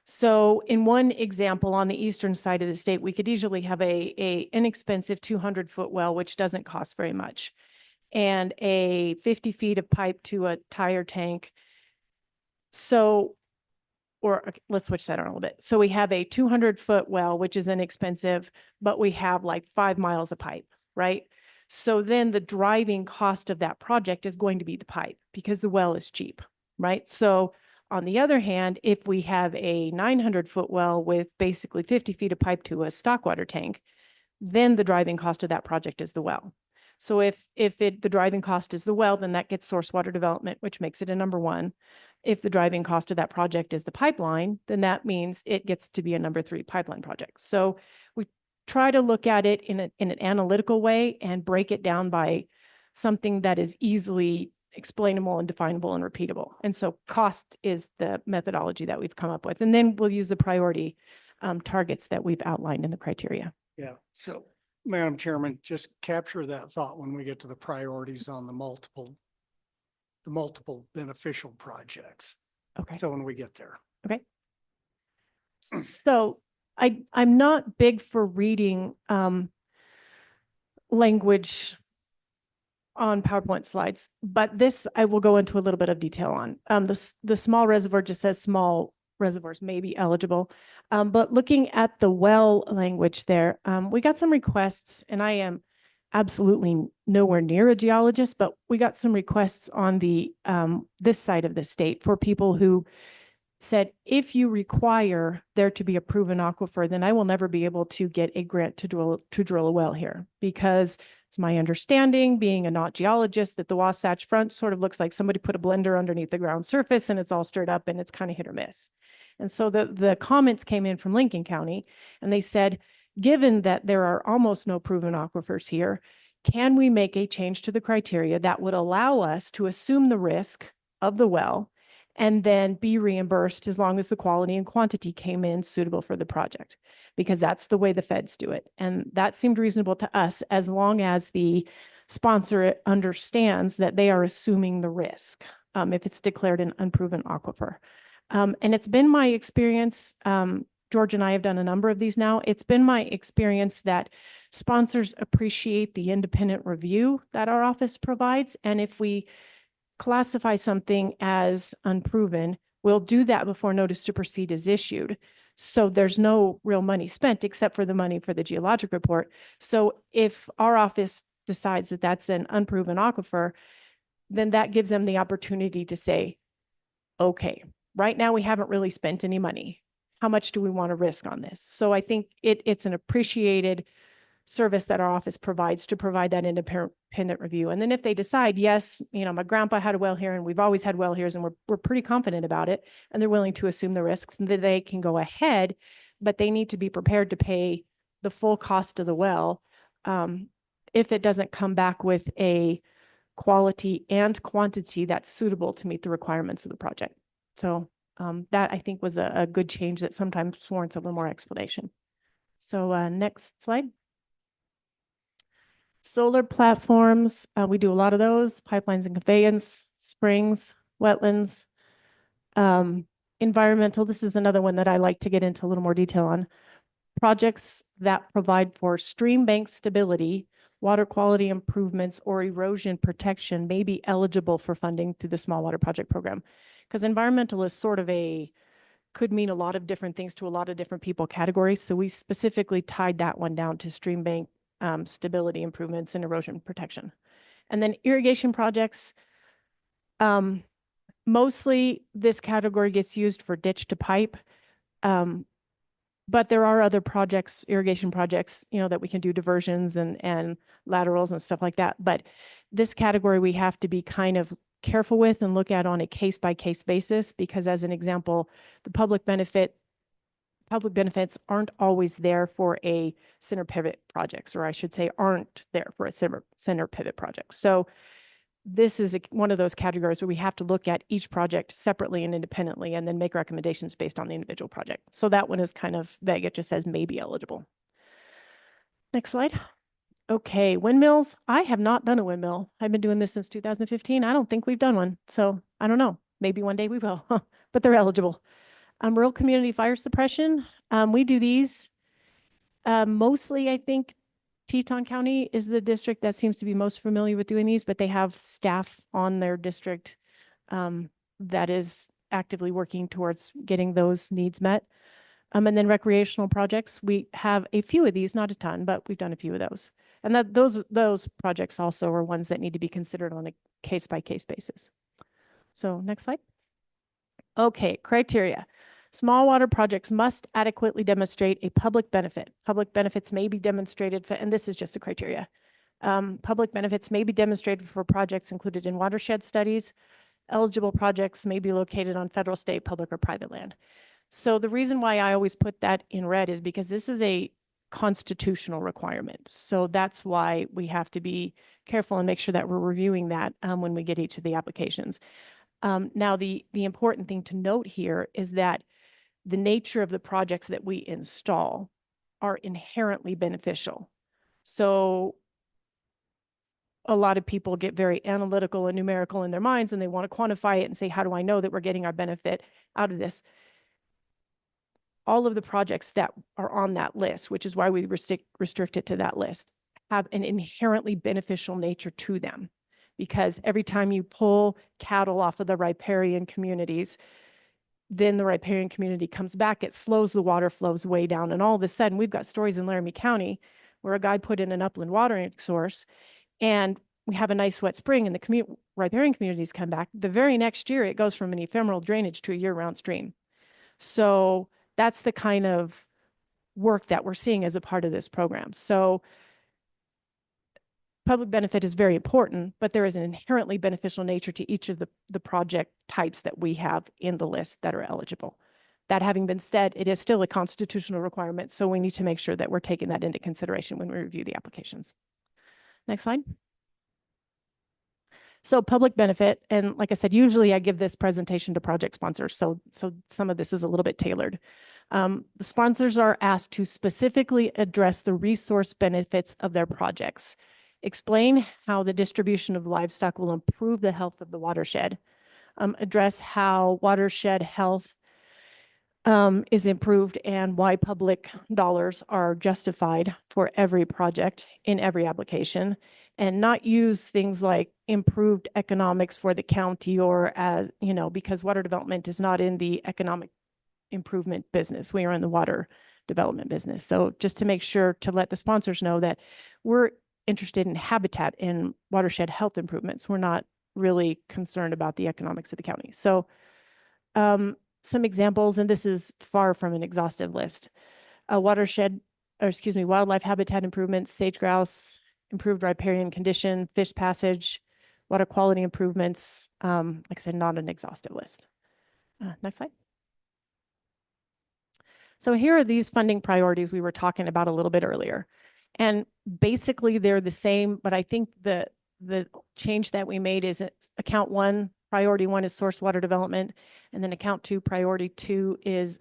So in one example on the eastern side of the state, we could easily have a inexpensive 200-foot well, which doesn't cost very much, and a 50 feet of pipe to a tire tank. So, or okay, let's switch that around a little bit. So we have a 200-foot well, which is inexpensive, but we have like 5 miles of pipe, right? So then the driving cost of that project is going to be the pipe because the well is cheap, right? So on the other hand, if we have a 900-foot well with basically 50 feet of pipe to a stock water tank, then the driving cost of that project is the well. So if the driving cost is the well, then that gets source water development, which makes it a number one. If the driving cost of that project is the pipeline, then that means it gets to be a number 3 pipeline project. So we try to look at it in an analytical way and break it down by something that is easily explainable and definable and repeatable. And so cost is the methodology that we've come up with. And then we'll use the priority targets that we've outlined in the criteria. Yeah. So, Madam Chairman, just capture that thought when we get to the priorities on the multiple beneficial projects. Okay. So when we get there. Okay. So I'm not big for reading language on PowerPoint slides, but this I will go into a little bit of detail on. The small reservoir just says small reservoirs may be eligible. But looking at the well language there, we got some requests, and I am absolutely nowhere near a geologist, but we got some requests on the this side of the state for people who said, if you require there to be a proven aquifer, then I will never be able to get a grant to drill a well here, because it's my understanding, being a not geologist, that the Wasatch Front sort of looks like somebody put a blender underneath the ground surface and it's all stirred up and it's kind of hit or miss. And so the comments came in from Lincoln County, and they said, given that there are almost no proven aquifers here, can we make a change to the criteria that would allow us to assume the risk of the well and then be reimbursed as long as the quality and quantity came in suitable for the project? Because that's the way the feds do it. And that seemed reasonable to us, as long as the sponsor understands that they are assuming the risk if it's declared an unproven aquifer. And it's been my experience, George and I have done a number of these now. It's been my experience that sponsors appreciate the independent review that our office provides. And if we classify something as unproven, we'll do that before notice to proceed is issued. So there's no real money spent except for the money for the geologic report. So if our office decides that that's an unproven aquifer, then that gives them the opportunity to say, okay, right now we haven't really spent any money. How much do we want to risk on this? So I think it's an appreciated service that our office provides to provide that independent review. And then if they decide, yes, my grandpa had a well here and we've always had well here, and we're pretty confident about it, and they're willing to assume the risk, then they can go ahead, but they need to be prepared to pay the full cost of the well if it doesn't come back with a quality and quantity that's suitable to meet the requirements of the project. So that I think was a good change that sometimes warrants a little more explanation. So next slide. Solar platforms, we do a lot of those, pipelines and conveyance, springs, wetlands. Environmental, this is another one that I like to get into a little more detail on. Projects that provide for stream bank stability, water quality improvements, or erosion protection may be eligible for funding through the Small Water Project Program. Because environmental is sort of could mean a lot of different things to a lot of different people categories. So we specifically tied that one down to stream bank stability improvements and erosion protection. And then irrigation projects, mostly this category gets used for ditch to pipe. But there are other projects, irrigation projects, that we can do diversions and laterals and stuff like that. But this category, we have to be kind of careful with and look at on a case by case basis, because as an example, the public benefits aren't always there for a center pivot projects, or I should say aren't there for a center pivot project. So this is one of those categories where we have to look at each project separately and independently and then make recommendations based on the individual project. So that one is kind of vague. It just says may be eligible. Next slide. Okay, windmills. I have not done a windmill. I've been doing this since 2015. I don't think we've done one. So I don't know. Maybe one day we will, but they're eligible. Rural community fire suppression. We do these mostly, I think, Teton County is the district that seems to be most familiar with doing these, but they have staff on their district that is actively working towards getting those needs met. And then recreational projects, we have a few of these, not a ton, but we've done a few of those. And those projects also are ones that need to be considered on a case by case basis. So next slide. Okay, criteria. Small water projects must adequately demonstrate a public benefit. Public benefits may be demonstrated, and this is just a criteria. Public benefits may be demonstrated for projects included in watershed studies. Eligible projects may be located on federal, state, public, or private land. So the reason why I always put that in red is because this is a constitutional requirement. So that's why we have to be careful and make sure that we're reviewing that when we get each of the applications. Now, the important thing to note here is that the nature of the projects that we install are inherently beneficial. So a lot of people get very analytical and numerical in their minds, and they want to quantify it and say, how do I know that we're getting our benefit out of this? All of the projects that are on that list, which is why we restrict it to that list, have an inherently beneficial nature to them. Because every time you pull cattle off of the riparian communities, then the riparian community comes back, it slows the water flows way down. And all of a sudden, we've got stories in Laramie County where a guy put in an upland watering source and we have a nice wet spring and the riparian communities come back. The very next year, it goes from an ephemeral drainage to a year-round stream. So that's the kind of work that we're seeing as a part of this program. So public benefit is very important, but there is an inherently beneficial nature to each of the project types that we have in the list that are eligible. That having been said, it is still a constitutional requirement, so we need to make sure that we're taking that into consideration when we review the applications. Next slide. So public benefit, and like I said, usually I give this presentation to project sponsors, so some of this is a little bit tailored. The sponsors are asked to specifically address the resource benefits of their projects. Explain how the distribution of livestock will improve the health of the watershed. Address how watershed health is improved and why public dollars are justified for every project in every application, and not use things like improved economics for the county or as, because water development is not in the economic improvement business. We are in the water development business. So just to make sure to let the sponsors know that we're interested in habitat and watershed health improvements. We're not really concerned about the economics of the county. So some examples, and this is far from an exhaustive list. Wildlife habitat improvements, sage grouse, improved riparian condition, fish passage, water quality improvements. Like I said, not an exhaustive list. Next slide. So here are these funding priorities we were talking about a little bit earlier. And basically they're the same, but I think the change that we made is account 1, priority 1 is source water development. And then account 2, priority 2 is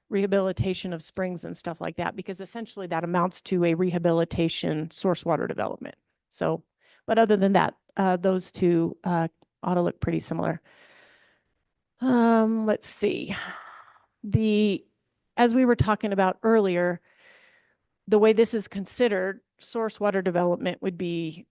rehabilitation of springs and stuff like that, because essentially that amounts to a rehabilitation source water development. So, but other than that, those two ought to look pretty similar. Let's see. As we were talking about earlier, the way this is considered, source water development would be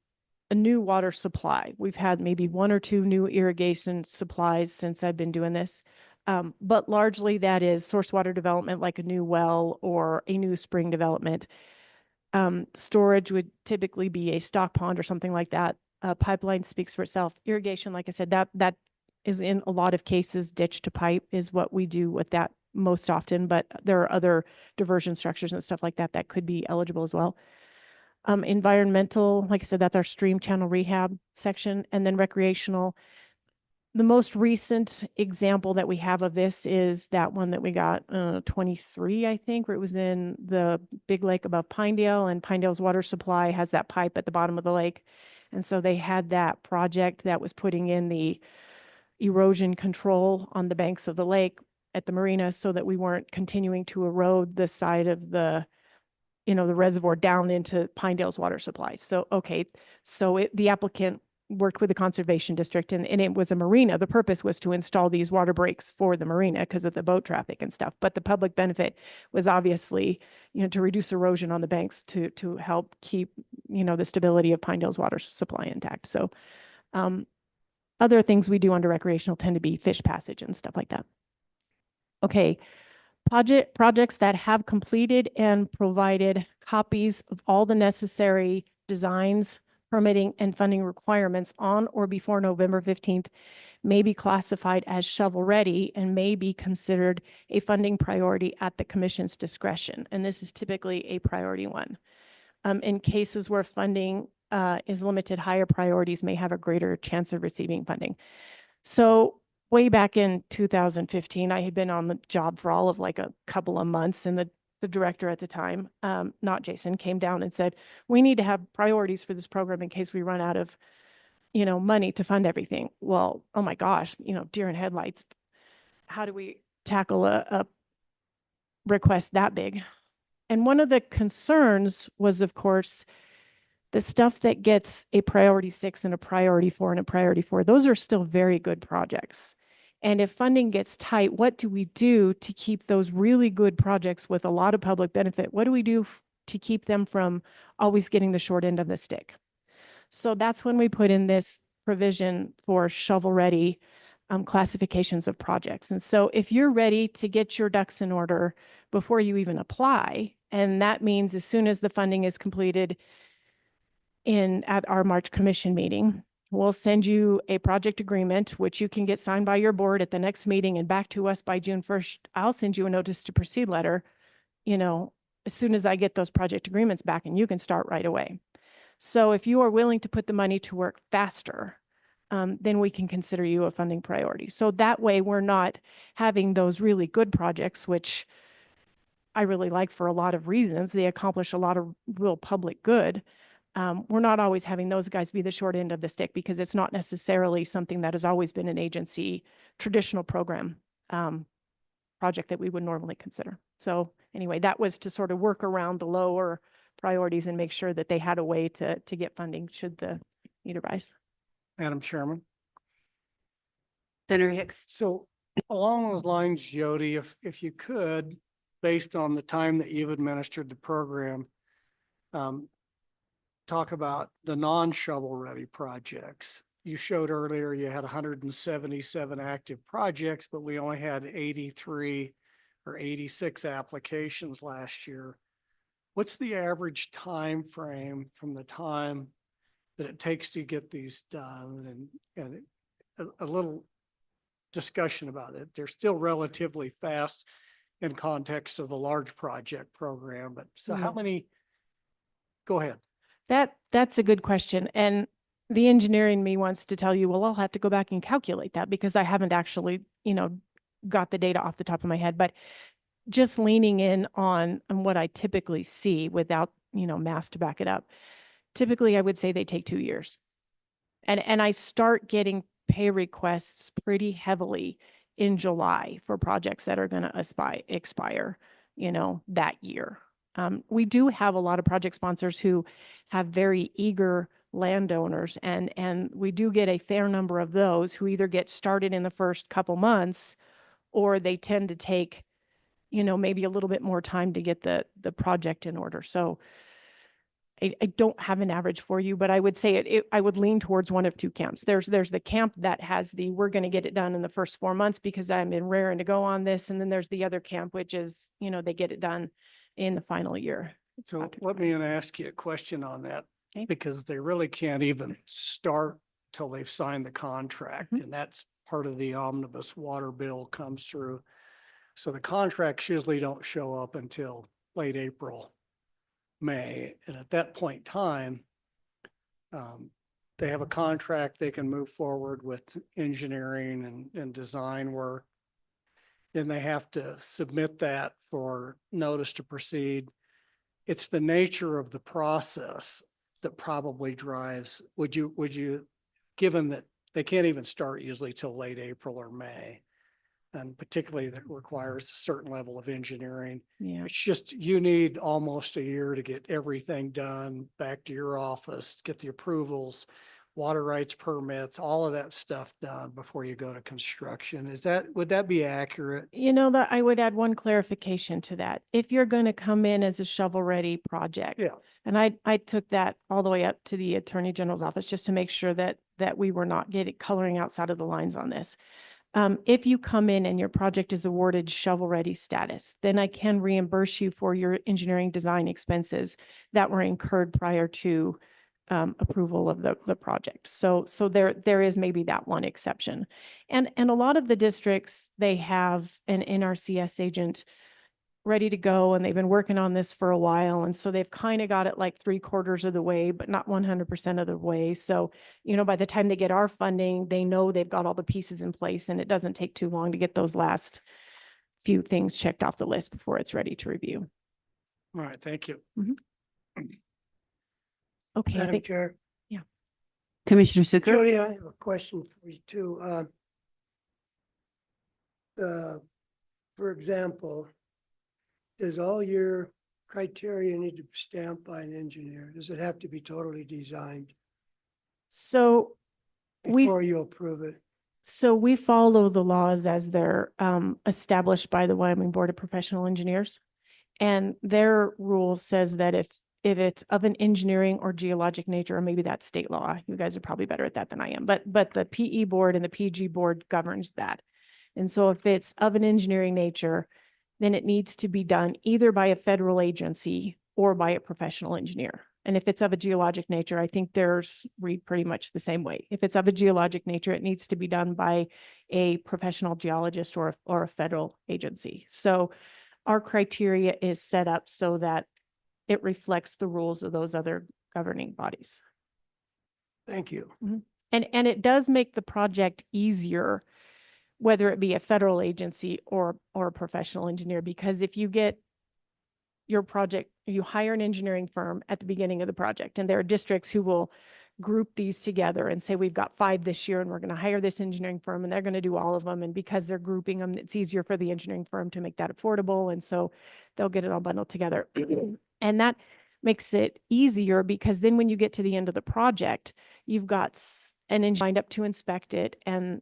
a new water supply. We've had maybe 1 or 2 new irrigation supplies since I've been doing this. But largely that is source water development, like a new well or a new spring development. Storage would typically be a stock pond or something like that. Pipeline speaks for itself. Irrigation, like I said, that is in a lot of cases, ditch to pipe is what we do with that most often, but there are other diversion structures and stuff like that that could be eligible as well. Environmental, like I said, that's our stream channel rehab section, and then recreational. The most recent example that we have of this is that one that we got, 23, I think, where it was in the big lake above Pinedale, and Pinedale's water supply has that pipe at the bottom of the lake. And so they had that project that was putting in the erosion control on the banks of the lake at the marina so that we weren't continuing to erode the side of the, the reservoir down into Pinedale's water supply. So, okay, so the applicant worked with the conservation district, and it was a marina. The purpose was to install these water breaks for the marina because of the boat traffic and stuff. But the public benefit was obviously, to reduce erosion on the banks to help keep, the stability of Pinedale's water supply intact. So, other things we do under recreational tend to be fish passage and stuff like that. Okay. Projects that have completed and provided copies of all the necessary designs, permitting, and funding requirements on or before November 15th may be classified as shovel-ready and may be considered a funding priority at the commission's discretion. And this is typically a priority one. In cases where funding is limited, higher priorities may have a greater chance of receiving funding. So way back in 2015, I had been on the job for all of like a couple of months, and the director at the time, not Jason, came down and said, we need to have priorities for this program in case we run out of, money to fund everything. Well, oh my gosh, deer in headlights. How do we tackle a request that big? And one of the concerns was, of course, the stuff that gets a priority 6 and a priority 4 and a priority 4, those are still very good projects. And if funding gets tight, what do we do to keep those really good projects with a lot of public benefit? What do we do to keep them from always getting the short end of the stick? So that's when we put in this provision for shovel-ready classifications of projects. And so if you're ready to get your ducks in order before you even apply, and that means as soon as the funding is completed at our March commission meeting, we'll send you a project agreement, which you can get signed by your board at the next meeting and back to us by June 1st. I'll send you a notice to proceed letter, as soon as I get those project agreements back, and you can start right away. So if you are willing to put the money to work faster, then we can consider you a funding priority. So that way we're not having those really good projects, which I really like for a lot of reasons. They accomplish a lot of real public good. We're not always having those guys be the short end of the stick because it's not necessarily something that has always been an agency traditional program project that we would normally consider. So anyway, that was to sort of work around the lower priorities and make sure that they had a way to get funding should the need arise. Madam Chairman. Senator Hicks. So along those lines, Jody, if you could, based on the time that you've administered the program, talk about the non-shovel ready projects. You showed earlier you had 177 active projects, but we only had 83 or 86 applications last year. What's the average time frame from the time that it takes to get these done, and a little discussion about it? They're still relatively fast in context of the large project program, but so how many? Go ahead. That's a good question. And the engineer in me wants to tell you, well, I'll have to go back and calculate that because I haven't actually, got the data off the top of my head. But just leaning in on what I typically see without, math to back it up. Typically, I would say they take 2 years. And I start getting pay requests pretty heavily in July for projects that are going to expire, that year. We do have a lot of project sponsors who have very eager landowners, and we do get a fair number of those who either get started in the first couple months or they tend to take, maybe a little bit more time to get the project in order. So I don't have an average for you, but I would say I would lean towards one of two camps. There's the camp that has we're going to get it done in the first 4 months because I'm been raring to go on this. And then there's the other camp, which is, they get it done in the final year. So let me ask you a question on that, because they really can't even start till they've signed the contract. And that's part of the omnibus water bill comes through. So the contracts usually don't show up until late April, May. And at that point in time, they have a contract, they can move forward with engineering and design work. Then they have to submit that for notice to proceed. It's the nature of the process that probably drives, would you, given that they can't even start usually till late April or May. And particularly that requires a certain level of engineering. Yeah. It's just, you need almost a year to get everything done, back to your office, get the approvals, water rights permits, all of that stuff done before you go to construction. Would that be accurate? You know, that I would add one clarification to that. If you're going to come in as a shovel-ready project. Yeah. And I took that all the way up to the Attorney General's office just to make sure that we were not coloring outside of the lines on this. If you come in and your project is awarded shovel-ready status, then I can reimburse you for your engineering design expenses that were incurred prior to approval of the project. So there is maybe that one exception. And a lot of the districts, they have an NRCS agent ready to go, and they've been working on this for a while. And so they've kind of got it like 3/4 of the way, but not 100% of the way. So, you know, by the time they get our funding, they know they've got all the pieces in place, and it doesn't take too long to get those last few things checked off the list before it's ready to review. All right, thank you. Okay, I Madam think, Chair, Commissioner Sukur? Jody, I have a question for you too. For example, does all your criteria need to be stamped by an engineer? Does it have to be totally designed so we, before you approve it? so we follow the laws as they're established by the Wyoming Board of Professional Engineers. And their rule says that if it's of an engineering or geologic nature, or maybe that's state law, you guys are probably better at that than I am, but the PE board and the PG board governs that. And so if it's of an engineering nature, then it needs to be done either by a federal agency or by a professional engineer. And if it's of a geologic nature, I think theirs read pretty much the same way. If it's of a geologic nature, it needs to be done by a professional geologist or a federal agency. So our criteria is set up so that it reflects the rules of those other governing bodies. Thank you. And it does make the project easier, whether it be a federal agency or a professional engineer, because if you get your project, you hire an engineering firm at the beginning of the project, and there are districts who will group these together and say, we've got 5 this year and we're going to hire this engineering firm and they're going to do all of them. And because they're grouping them, it's easier for the engineering firm to make that affordable. And so they'll get it all bundled together. And that makes it easier because then when you get to the end of the project, you've got an engineer lined up to inspect it, and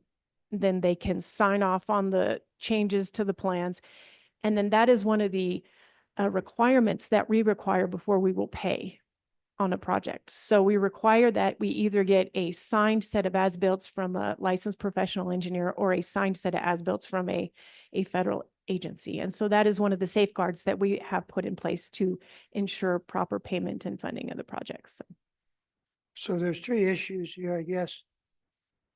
then they can sign off on the changes to the plans. And then that is one of the requirements that we require before we will pay on a project. So we require that we either get a signed set of as-built from a licensed professional engineer or a signed set of as-built from a federal agency. And so that is one of the safeguards that we have put in place to ensure proper payment and funding of the projects. So there's 3 issues here, I guess.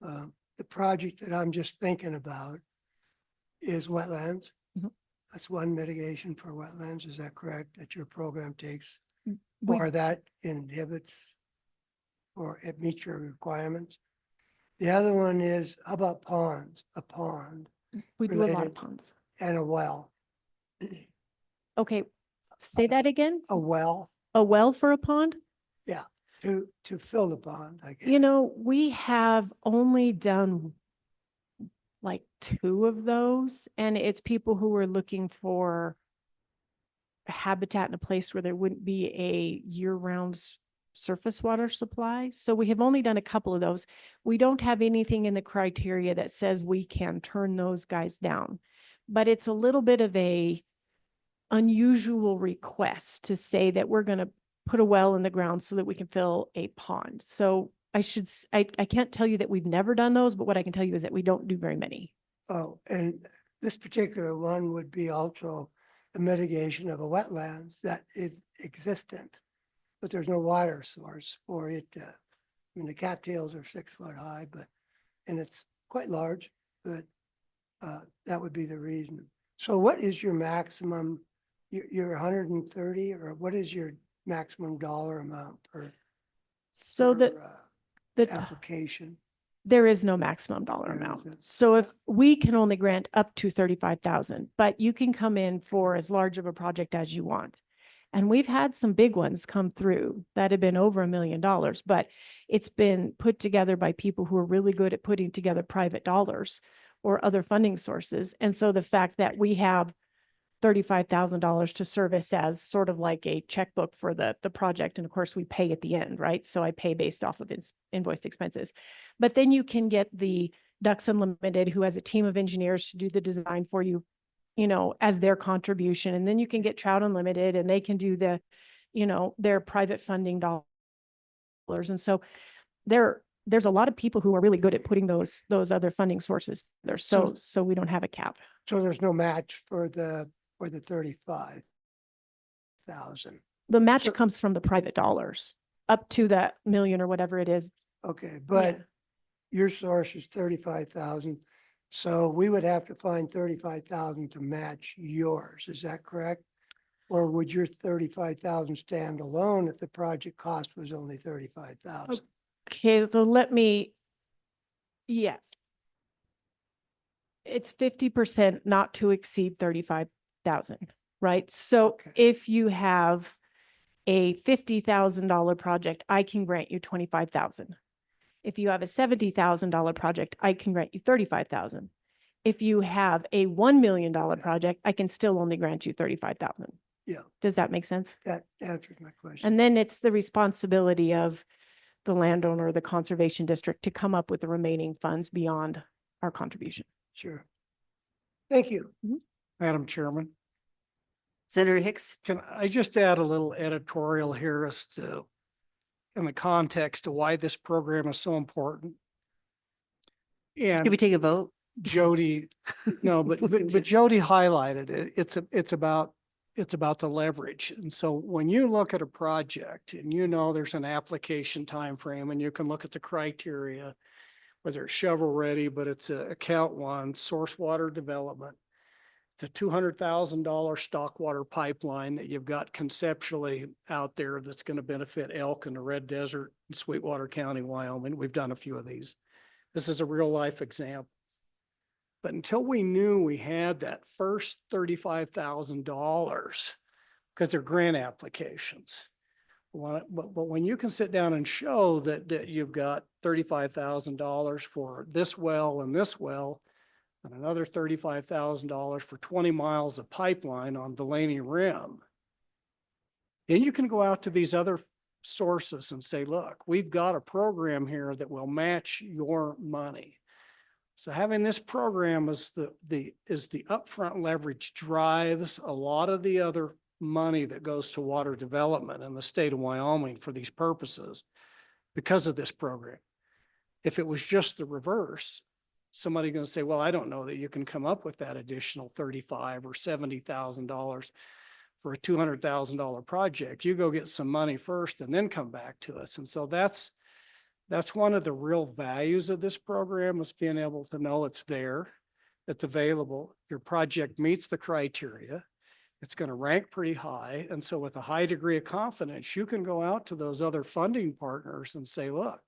The project that I'm just thinking about is wetlands. Mhm. That's one mitigation for wetlands. Is that correct? That your program takes, We- or that inhibits, or it meets your requirements? The other one is, how about ponds? A pond We do a lot related- of ponds. and a well. Okay, say that again? A well, A well for a pond? to fill the pond, I guess. You know, we have only done like 2 of those, and it's people who are looking for a habitat in a place where there wouldn't be a year-round surface water supply. So we have only done a couple of those. We don't have anything in the criteria that says we can turn those guys down. But it's a little bit of a unusual request to say that we're going to put a well in the ground so that we can fill a pond. So I can't tell you that we've never done those, but what I can tell you is that we don't do very many. Oh, and this particular one would be also the mitigation of a wetlands that is existent, but there's no water source for it. I mean, the cattails are 6 foot high, and it's quite large, but that would be the reason. So what is your maximum? You're 130, or what is your maximum dollar amount per, So per, the application? there is no maximum dollar There amount. isn't. So if we can only grant up to 35,000, but you can come in for as large of a project as you want. And we've had some big ones come through that have been over $1 million, but it's been put together by people who are really good at putting together private dollars or other funding sources. And so the fact that we have $35,000 to service as sort of like a checkbook for the project. And of course we pay at the end, right? So I pay based off of invoiced expenses, but then you can get the Ducks Unlimited, who has a team of engineers to do the design for you, you know, as their contribution. And then you can get Trout Unlimited and they can do the, you know, their private funding dollars. And so there's a lot of people who are really good at putting those other funding sources there. So we don't have a cap. So there's no match for the 35,000. The match So- comes from the private dollars up to that million or whatever it is. Okay, but your source is 35,000. So we would have to find 35,000 to match yours. Is that correct? Or would your 35,000 stand alone if the project cost was only 35,000? Okay, so yes. It's 50% not to exceed 35,000, right? So Okay. if you have a $50,000 project, I can grant you 25,000. If you have a $70,000 project, I can grant you 35,000. If you have a $1 million project, I can still only grant you 35,000. Yeah, Does that make sense? that answers my question. And then it's the responsibility of the landowner, or the conservation district, to come up with the remaining funds beyond our contribution. Sure. Thank you. Madam Chairman, Senator Hicks? can I just add a little editorial here as to, in the context of why this program is so important? Should we And take a vote? Jody, no, but Jody highlighted it. It's about the leverage. And so when you look at a project and you know there's an application time frame, and you can look at the criteria, whether it's shovel ready, but it's a account one, source water development. It's a $200,000 stock water pipeline that you've got conceptually out there that's going to benefit elk in the Red Desert in Sweetwater County, Wyoming. We've done a few of these. This is a real life example. But until we knew we had that first $35,000, because they're grant applications. But when you can sit down and show that you've got $35,000 for this well and another $35,000 for 20 miles of pipeline on Delaney Rim, then you can go out to these other sources and say, look, we've got a program here that will match your money. So having this program as the upfront leverage drives a lot of the other money that goes to water development in the state of Wyoming for these purposes because of this program. If it was just the reverse, somebody going to say, well, I don't know that you can come up with that additional $35,000 or $70,000 for a $200,000 project. You go get some money first and then come back to us. And so that's one of the real values of this program, is being able to know it's there, it's available. Your project meets the criteria. It's going to rank pretty high. And so with a high degree of confidence, you can go out to those other funding partners and say, look,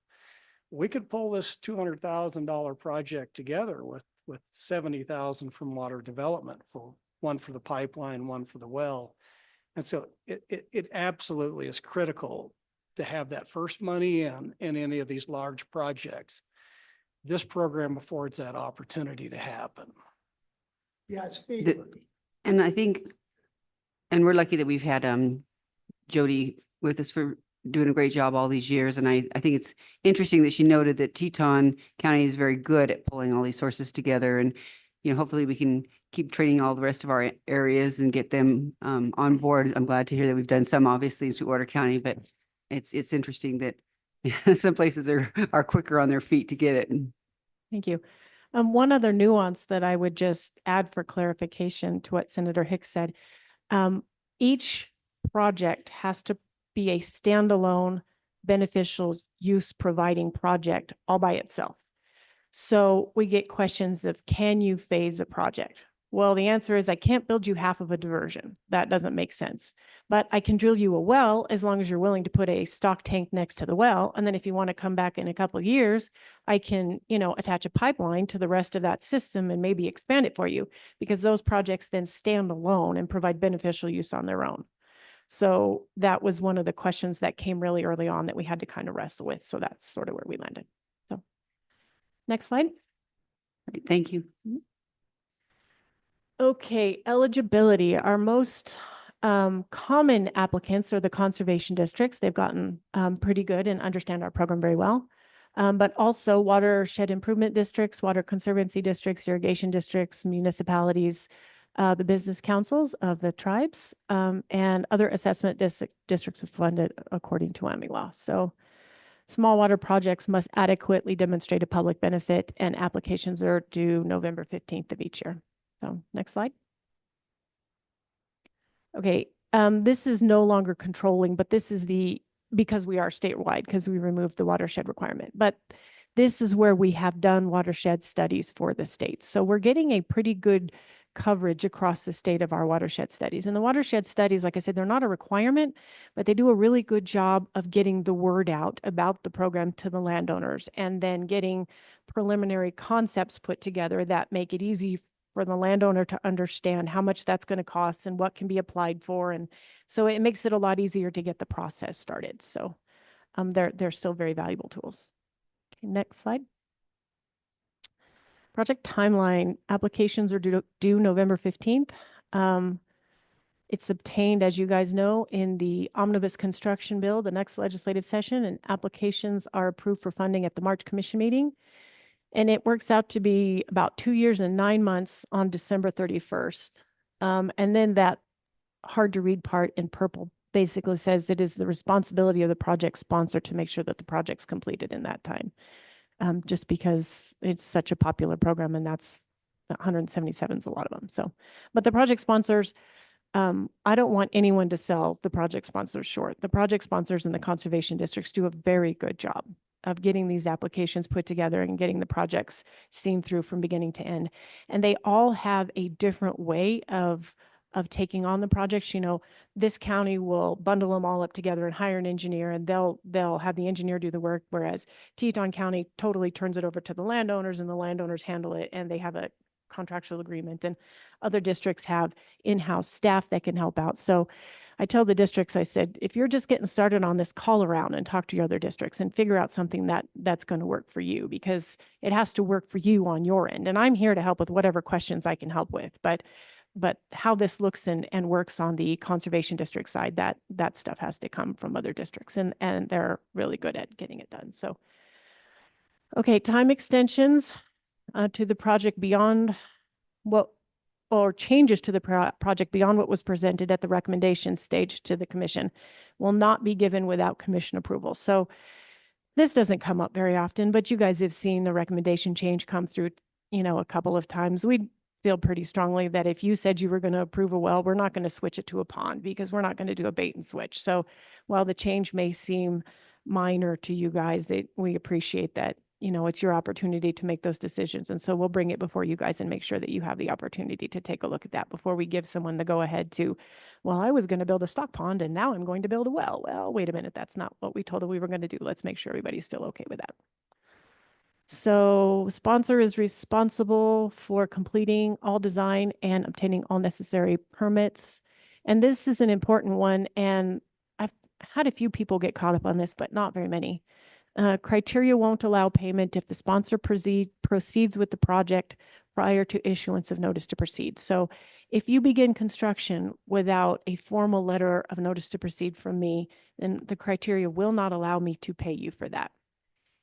we could pull this $200,000 project together with 70,000 from water development, for one for the pipeline, one for the well. And so it absolutely is critical to have that first money in any of these large projects. This program affords that opportunity to happen. Yeah, it's feasible. And I think, and we're lucky that we've had Jody with us for doing a great job all these years. And I think it's interesting that she noted that Teton County is very good at pulling all these sources together. And, you know, hopefully we can keep training all the rest of our areas and get them on board. I'm glad to hear that we've done some, obviously, in Sweetwater County, but it's interesting that some places are quicker on their feet to get it. Thank you. One other nuance that I would just add for clarification to what Senator Hicks said. Each project has to be a standalone beneficial use providing project all by itself. So we get questions of, can you phase a project? Well, the answer is I can't build you half of a diversion. That doesn't make sense. But I can drill you a well as long as you're willing to put a stock tank next to the well. And then if you want to come back in a couple of years, I can, attach a pipeline to the rest of that system and maybe expand it for you, because those projects then stand alone and provide beneficial use on their own. So that was one of the questions that came really early on that we had to kind of wrestle with. So that's sort of where we landed. So next slide. Right, thank you. Okay, eligibility. Our most common applicants are the conservation districts. They've gotten pretty good and understand our program very well. But also watershed improvement districts, water conservancy districts, irrigation districts, municipalities, the business councils of the tribes, and other assessment districts are funded according to WAMI law. So small water projects must adequately demonstrate a public benefit, and applications are due November 15th of each year. So next slide. Okay, this is no longer controlling, but this is because we are statewide, because we removed the watershed requirement. But this is where we have done watershed studies for the state. So we're getting a pretty good coverage across the state of our watershed studies. And the watershed studies, like I said, they're not a requirement, but they do a really good job of getting the word out about the program to the landowners, and then getting preliminary concepts put together that make it easy for the landowner to understand how much that's going to cost and what can be applied for. And so it makes it a lot easier to get the process started. So they're still very valuable tools. Okay, next slide. Project timeline. Applications are due November 15th. It's obtained, as you guys know, in the omnibus construction bill, the next legislative session, and applications are approved for funding at the March Commission meeting. And it works out to be about 2 years and 9 months on December 31st. And then that hard to read part in purple basically says it is the responsibility of the project sponsor to make sure that the project's completed in that time. Just because it's such a popular program, and that's 177 is a lot of them. So, but the project sponsors, I don't want anyone to sell the project sponsors short. The project sponsors and the conservation districts do a very good job of getting these applications put together and getting the projects seen through from beginning to end. And they all have a different way of taking on the projects. This county will bundle them all up together and hire an engineer, and they'll have the engineer do the work, whereas Teton County totally turns it over to the landowners, and the landowners handle it, and they have a contractual agreement. And other districts have in-house staff that can help out. So I tell the districts, I said, if you're just getting started on this, call around and talk to your other districts and figure out something that's going to work for you, because it has to work for you on your end. And I'm here to help with whatever questions I can help with. But how this looks and works on the conservation district side, that stuff has to come from other districts, and they're really good at getting it done. So, okay, time extensions to the project beyond or changes to the project beyond what was presented at the recommendation stage to the commission will not be given without commission approval. So this doesn't come up very often, but you guys have seen the recommendation change come through, a couple of times. We feel pretty strongly that if you said you were going to approve a well, we're not going to switch it to a pond, because we're not going to do a bait and switch. So while the change may seem minor to you guys, we appreciate that, it's your opportunity to make those decisions. And so we'll bring it before you guys and make sure that you have the opportunity to take a look at that before we give someone the go ahead to, well, I was going to build a stock pond and now I'm going to build a well. Well, wait a minute. That's not what we told them we were going to do. Let's make sure everybody's still okay with that. So sponsor is responsible for completing all design and obtaining all necessary permits. And this is an important one. And I've had a few people get caught up on this, but not very many. Criteria won't allow payment if the sponsor proceeds with the project prior to issuance of notice to proceed. So if you begin construction without a formal letter of notice to proceed from me, then the criteria will not allow me to pay you for that.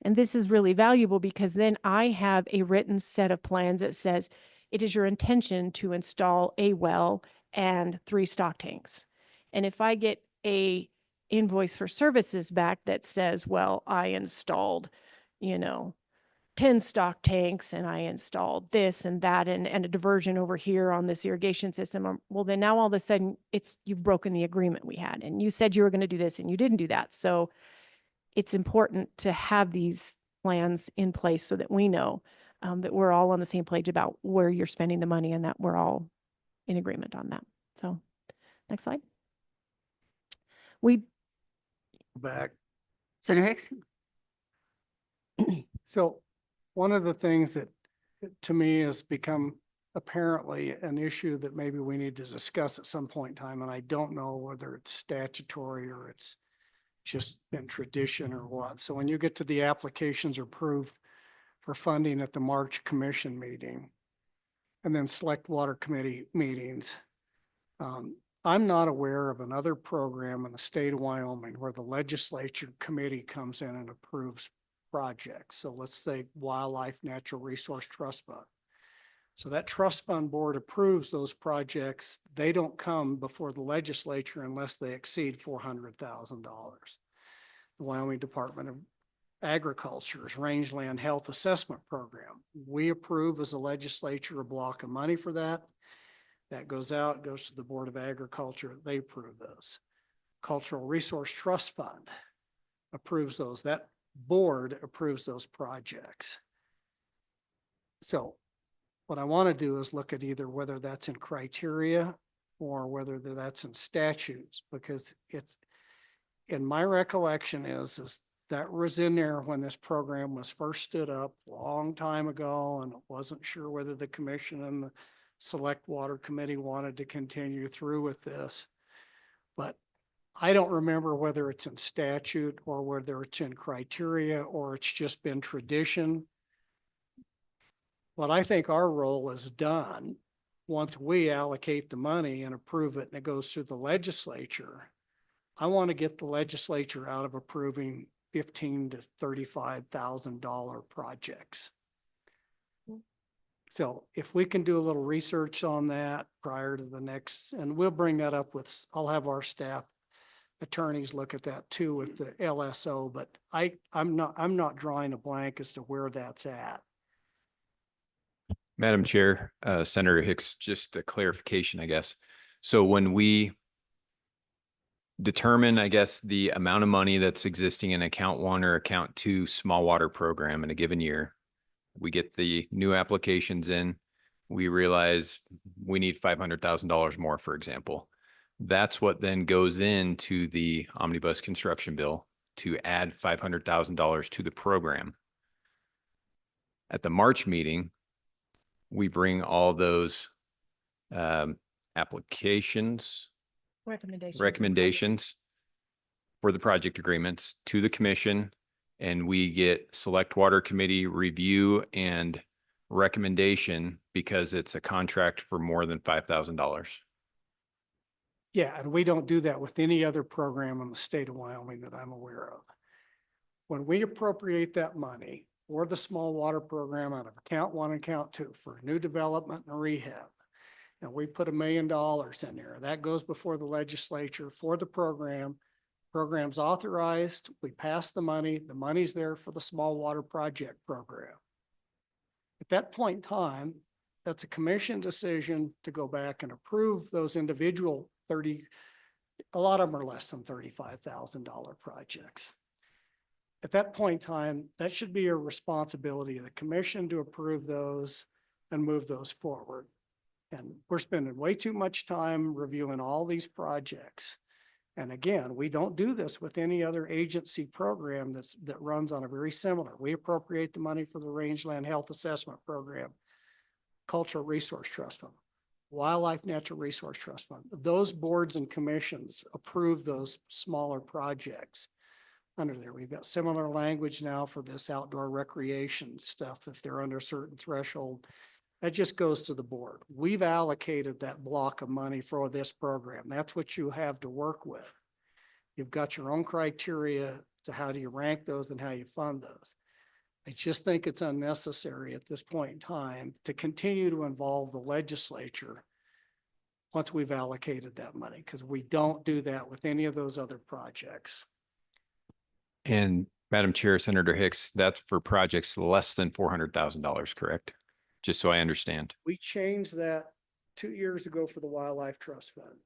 And this is really valuable, because then I have a written set of plans that says it is your intention to install a well and 3 stock tanks. And if I get a invoice for services back that says, well, I installed, 10 stock tanks and I installed this and that and a diversion over here on this irrigation system, well, then now all of a sudden you've broken the agreement we had, and you said you were going to do this and you didn't do that. So it's important to have these plans in place so that we know that we're all on the same page about where you're spending the money and that we're all in agreement on that. So next slide. We Back. Senator Hicks? So one of the things that to me has become apparently an issue that maybe we need to discuss at some point in time, and I don't know whether it's statutory or it's just been tradition or what. So when you get to the applications approved for funding at the March commission meeting and then select water committee meetings, I'm not aware of another program in the state of Wyoming where the legislature committee comes in and approves projects. So let's say Wildlife Natural Resource Trust Fund. So that trust fund board approves those projects. They don't come before the legislature unless they exceed $400,000. The Wyoming Department of Agriculture's Rangeland Health Assessment Program. We approve as a legislature a block of money for that. That goes out, goes to the Board of Agriculture. They approve those. Cultural Resource Trust Fund approves those. That board approves those projects. So what I want to do is look at either whether that's in criteria or whether that's in statutes, because it's, in my recollection is that was in there when this program was first stood up a long time ago, and wasn't sure whether the commission and the select water committee wanted to continue through with this. But I don't remember whether it's in statute or whether it's in criteria or it's just been tradition. What I think our role is done once we allocate the money and approve it and it goes through the legislature. I want to get the legislature out of approving $15,000 to $35,000 projects. So if we can do a little research on that prior to the next, and we'll bring that up with, I'll have our staff attorneys look at that too with the LSO, but I'm not drawing a blank as to where that's at. Madam Chair, Senator Hicks, just a clarification, I guess. So when we determine, I guess, the amount of money that's existing in account 1 or account 2 small water program in a given year, we get the new applications in, we realize we need $500,000 more, for example. That's what then goes into the omnibus construction bill to add $500,000 to the program. At the March meeting, we bring all those applications, recommendations for the project agreements to the commission, and we get select water committee review and recommendation because it's a contract for more than $5,000. Yeah, and we don't do that with any other program in the state of Wyoming that I'm aware of. When we appropriate that money for the small water program out of account 1 and account 2 for new development and rehab, and we put $1 million in there, that goes before the legislature for the program. Program's authorized, we pass the money's there for the small water project program. At that point in time, that's a commission decision to go back and approve those individual a lot of them are less than $35,000 projects. At that point in time, that should be a responsibility of the commission to approve those and move those forward. And we're spending way too much time reviewing all these projects. And again, we don't do this with any other agency program that runs on a very similar. We appropriate the money for the Rangeland Health Assessment Program, Cultural Resource Trust Fund, Wildlife Natural Resource Trust Fund. Those boards and commissions approve those smaller projects under there. We've got similar language now for this outdoor recreation stuff. If they're under a certain threshold, that just goes to the board. We've allocated that block of money for this program. That's what you have to work with. You've got your own criteria to how do you rank those and how you fund those. I just think it's unnecessary at this point in time to continue to involve the legislature once we've allocated that money, because we don't do that with any of those other projects. And Madam Chair, Senator Hicks, that's for projects less than $400,000, correct? Just so I understand. We changed that 2 years ago for the Wildlife Trust Fund.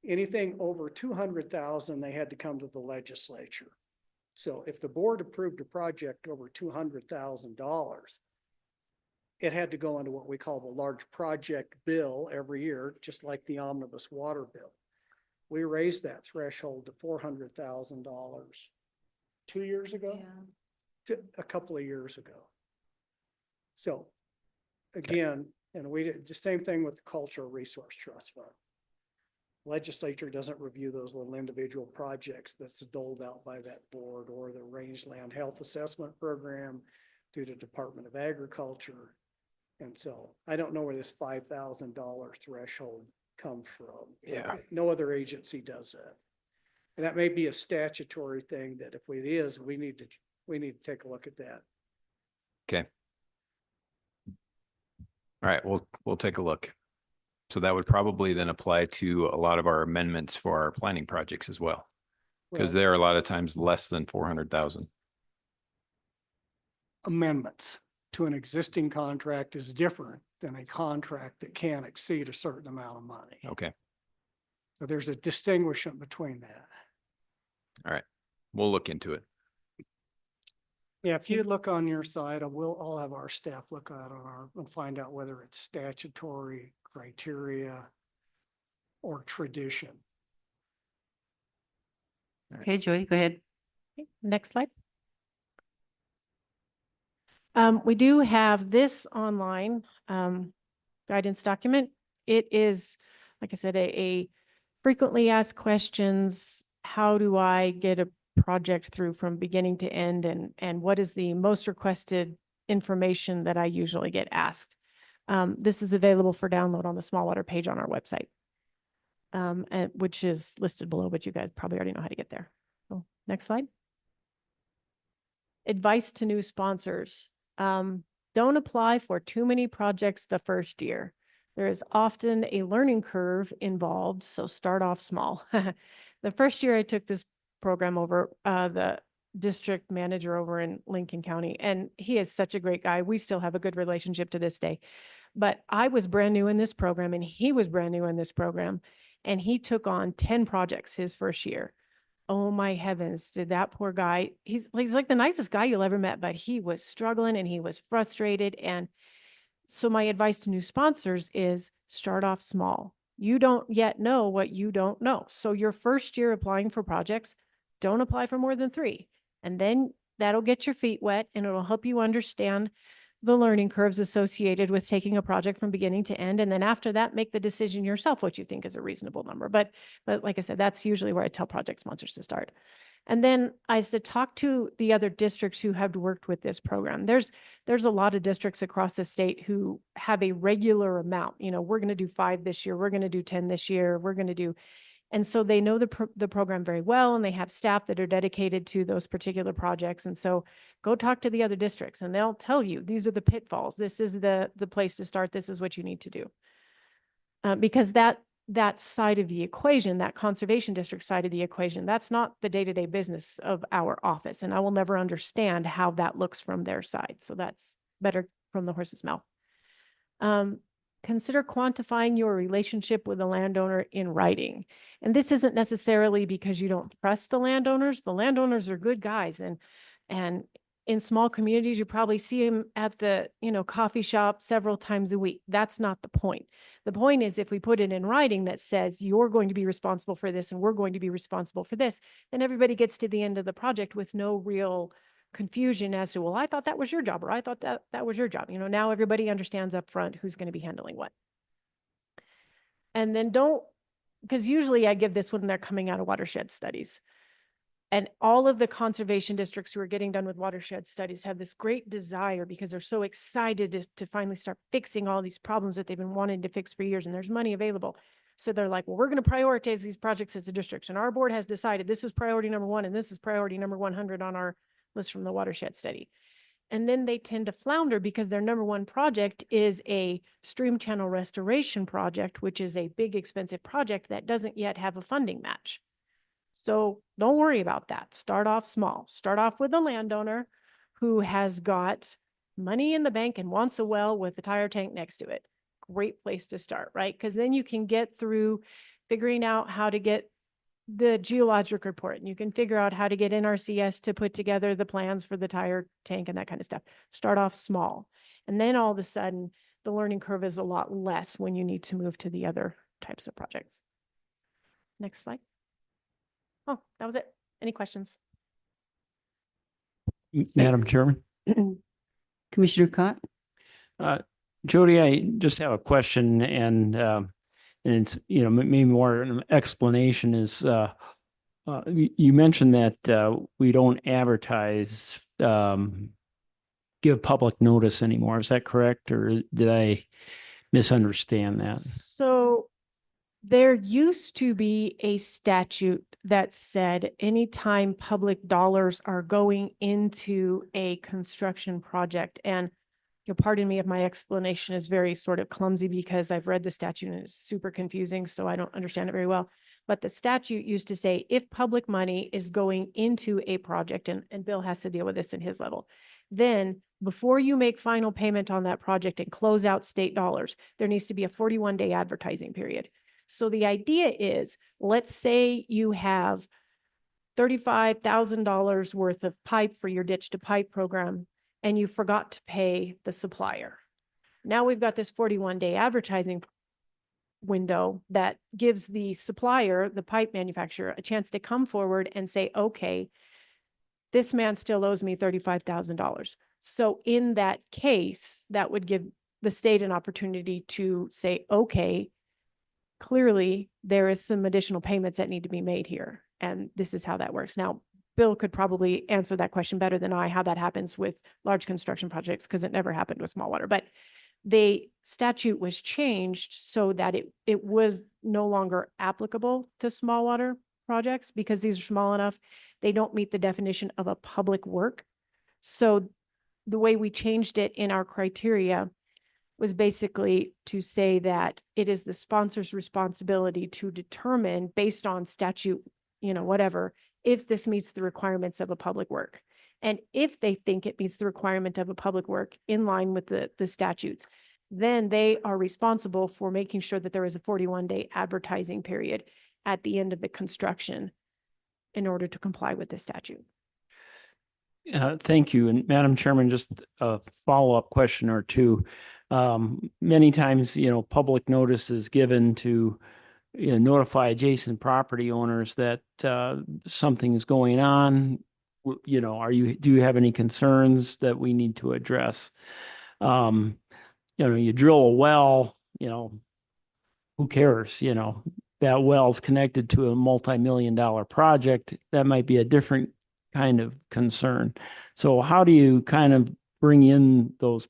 Anything over 200,000, they had to come to the legislature. So if the board approved a project over $200,000, it had to go into what we call the large project bill every year, just like the omnibus water bill. We raised that threshold to $400,000 2 years ago, a couple of years ago. So again, and we did the same thing with the Cultural Resource Trust Fund. Legislature doesn't review those little individual projects that's doled out by that board, or the Rangeland Health Assessment Program through the Department of Agriculture. And so I don't know where this $5,000 threshold comes from. Yeah. No other agency does that. And that may be a statutory thing that if it is, we need to take a look at that. Okay. All right, we'll take a look. So that would probably then apply to a lot of our amendments for our planning projects as well. Because Well, they're a lot of times less than 400,000. amendments to an existing contract is different than a contract that can't exceed a certain amount of money. Okay, So there's a distinguishment between that. all right. We'll look into it. Yeah, if you look on your side, I'll have our staff look at it and find out whether it's statutory criteria or tradition. Okay, Joy, go ahead. Okay, next slide. We do have this online guidance document. It is, like I said, a frequently asked questions. How do I get a project through from beginning to end, and what is the most requested information that I usually get asked? This is available for download on the Small Water page on our website, which is listed below, but you guys probably already know how to get there. So next slide. Advice to new sponsors. Don't apply for too many projects the first year. There is often a learning curve involved, so start off small. The first year I took this program over, the district manager over in Lincoln County, and he is such a great guy. We still have a good relationship to this day. But I was brand new in this program, and he was brand new in this program, and he took on 10 projects his first year. Oh my heavens, did that poor guy, he's like the nicest guy you'll ever met, but he was struggling and he was frustrated. And so my advice to new sponsors is start off small. You don't yet know what you don't know. So your first year applying for projects, don't apply for more than 3. And then that'll get your feet wet and it'll help you understand the learning curves associated with taking a project from beginning to end. And then after that, make the decision yourself, what you think is a reasonable number. But like I said, that's usually where I tell project sponsors to start. And then I said, talk to the other districts who have worked with this program. There's a lot of districts across the state who have a regular amount. You know, we're going to do 5 this year. We're going to do 10 this year. We're going to do, and so they know the program very well, and they have staff that are dedicated to those particular projects. And so go talk to the other districts and they'll tell you, these are the pitfalls. This is the place to start. This is what you need to do. Because that side of the equation, that conservation district side of the equation, that's not the day-to-day business of our office. And I will never understand how that looks from their side. So that's better from the horse's mouth. Consider quantifying your relationship with the landowner in writing. And this isn't necessarily because you don't trust the landowners. The landowners are good guys. And in small communities, you probably see them at the, coffee shop several times a week. That's not the point. The point is, if we put it in writing that says you're going to be responsible for this and we're going to be responsible for this, then everybody gets to the end of the project with no real confusion as to, well, I thought that was your job, or I thought that was your job. Now everybody understands up front who's going to be handling what. And then because usually I give this when they're coming out of watershed studies. And all of the conservation districts who are getting done with watershed studies have this great desire because they're so excited to finally start fixing all these problems that they've been wanting to fix for years, and there's money available. So they're like, well, we're going to prioritize these projects as a district. And our board has decided this is priority number 1, and this is priority number 100 on our list from the watershed study. And then they tend to flounder because their number 1 project is a stream channel restoration project, which is a big, expensive project that doesn't yet have a funding match. So don't worry about that. Start off small. Start off with a landowner who has got money in the bank and wants a well with a tire tank next to it. Great place to start, right? Because then you can get through figuring out how to get the geologic report, and you can figure out how to get NRCS to put together the plans for the tire tank and that kind of stuff. Start off small. And then all of a sudden, the learning curve is a lot less when you need to move to the other types of projects. Next slide. Oh, that was it. Any questions? Madam Chairman. Commissioner Cott? Jody, I just have a question and it's, you know, maybe more an explanation is, you mentioned that, we don't advertise, give public notice anymore. Is that correct? Or did I misunderstand that? So there used to be a statute that said anytime public dollars are going into a construction project, and you'll pardon me if my explanation is very sort of clumsy because I've read the statute and it's super confusing, so I don't understand it very well. But the statute used to say if public money is going into a project, and Bill has to deal with this in his level, then before you make final payment on that project and close out state dollars, there needs to be a 41-day advertising period. So the idea is, let's say you have $35,000 worth of pipe for your ditch to pipe program, and you forgot to pay the supplier. Now we've got this 41-day advertising window that gives the supplier, the pipe manufacturer, a chance to come forward and say, okay, this man still owes me $35,000. So in that case, that would give the state an opportunity to say, okay, clearly there is some additional payments that need to be made here. And this is how that works. Now, Bill could probably answer that question better than I, how that happens with large construction projects, because it never happened with small water. But the statute was changed so that it was no longer applicable to small water projects because these are small enough. They don't meet the definition of a public work. So the way we changed it in our criteria was basically to say that it is the sponsor's responsibility to determine based on statute, you know, whatever, if this meets the requirements of a public work. And if they think it meets the requirement of a public work in line with the statutes, then they are responsible for making sure that there is a 41-day advertising period at the end of the construction in order to comply with the statute. Thank you. And Madam Chairman, just a follow-up question or two. Many times, you know, public notice is given to, you know, notify adjacent property owners that something is going on. You know, do you have any concerns that we need to address? You know, you drill a well, you know, who cares? You know, that well's connected to a multi-million-dollar project. That might be a different kind of concern. So how do you kind of bring in those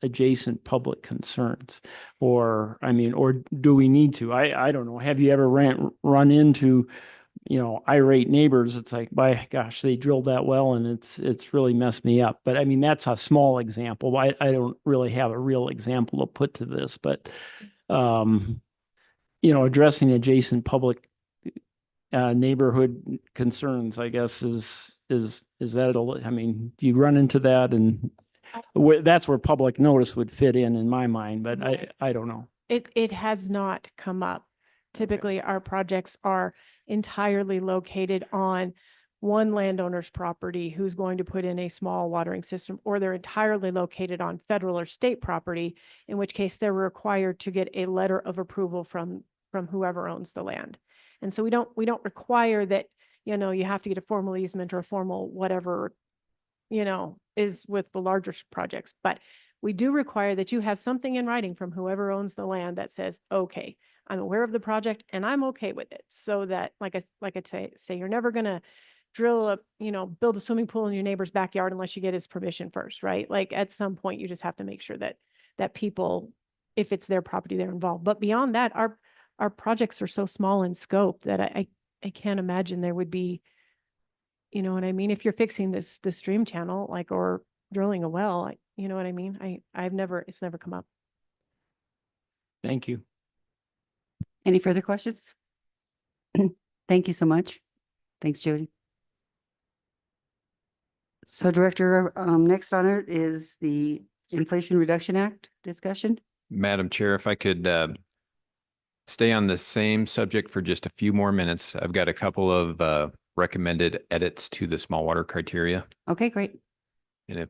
adjacent public concerns? Or, I mean, or do we need to? I don't know. Have you ever run into, you know, irate neighbors? It's like, by gosh, they drilled that well and it's really messed me up. But I mean, that's a small example. I don't really have a real example to put to this, but, you know, addressing adjacent public neighborhood concerns, I guess, is that, I mean, do you run into that? And that's where public notice would fit in my mind, but I don't know. It has not come up. Typically, our projects are entirely located on one landowner's property who's going to put in a small watering system, or they're entirely located on federal or state property, in which case they're required to get a letter of approval from whoever owns the land. And so we don't require that, you know, you have to get a formal easement or a formal whatever, you know, is with the larger projects. But we do require that you have something in writing from whoever owns the land that says, okay, I'm aware of the project and I'm okay with it. So that, like I say, you're never going to drill build a swimming pool in your neighbor's backyard unless you get his permission first, right? Like at some point you just have to make sure that people, if it's their property, they're involved. But beyond that, our projects are so small in scope that I can't imagine there would be, you know what I mean? If you're fixing the stream channel, like, or drilling a well, you know what I mean? It's never come up. Thank you. Any further questions? Thank you so much. Thanks, Jody. So Director, next on it is the Inflation Reduction Act discussion. Madam Chair, if I could stay on the same subject for just a few more minutes. I've got a couple of recommended edits to the small water criteria. Okay, great. And if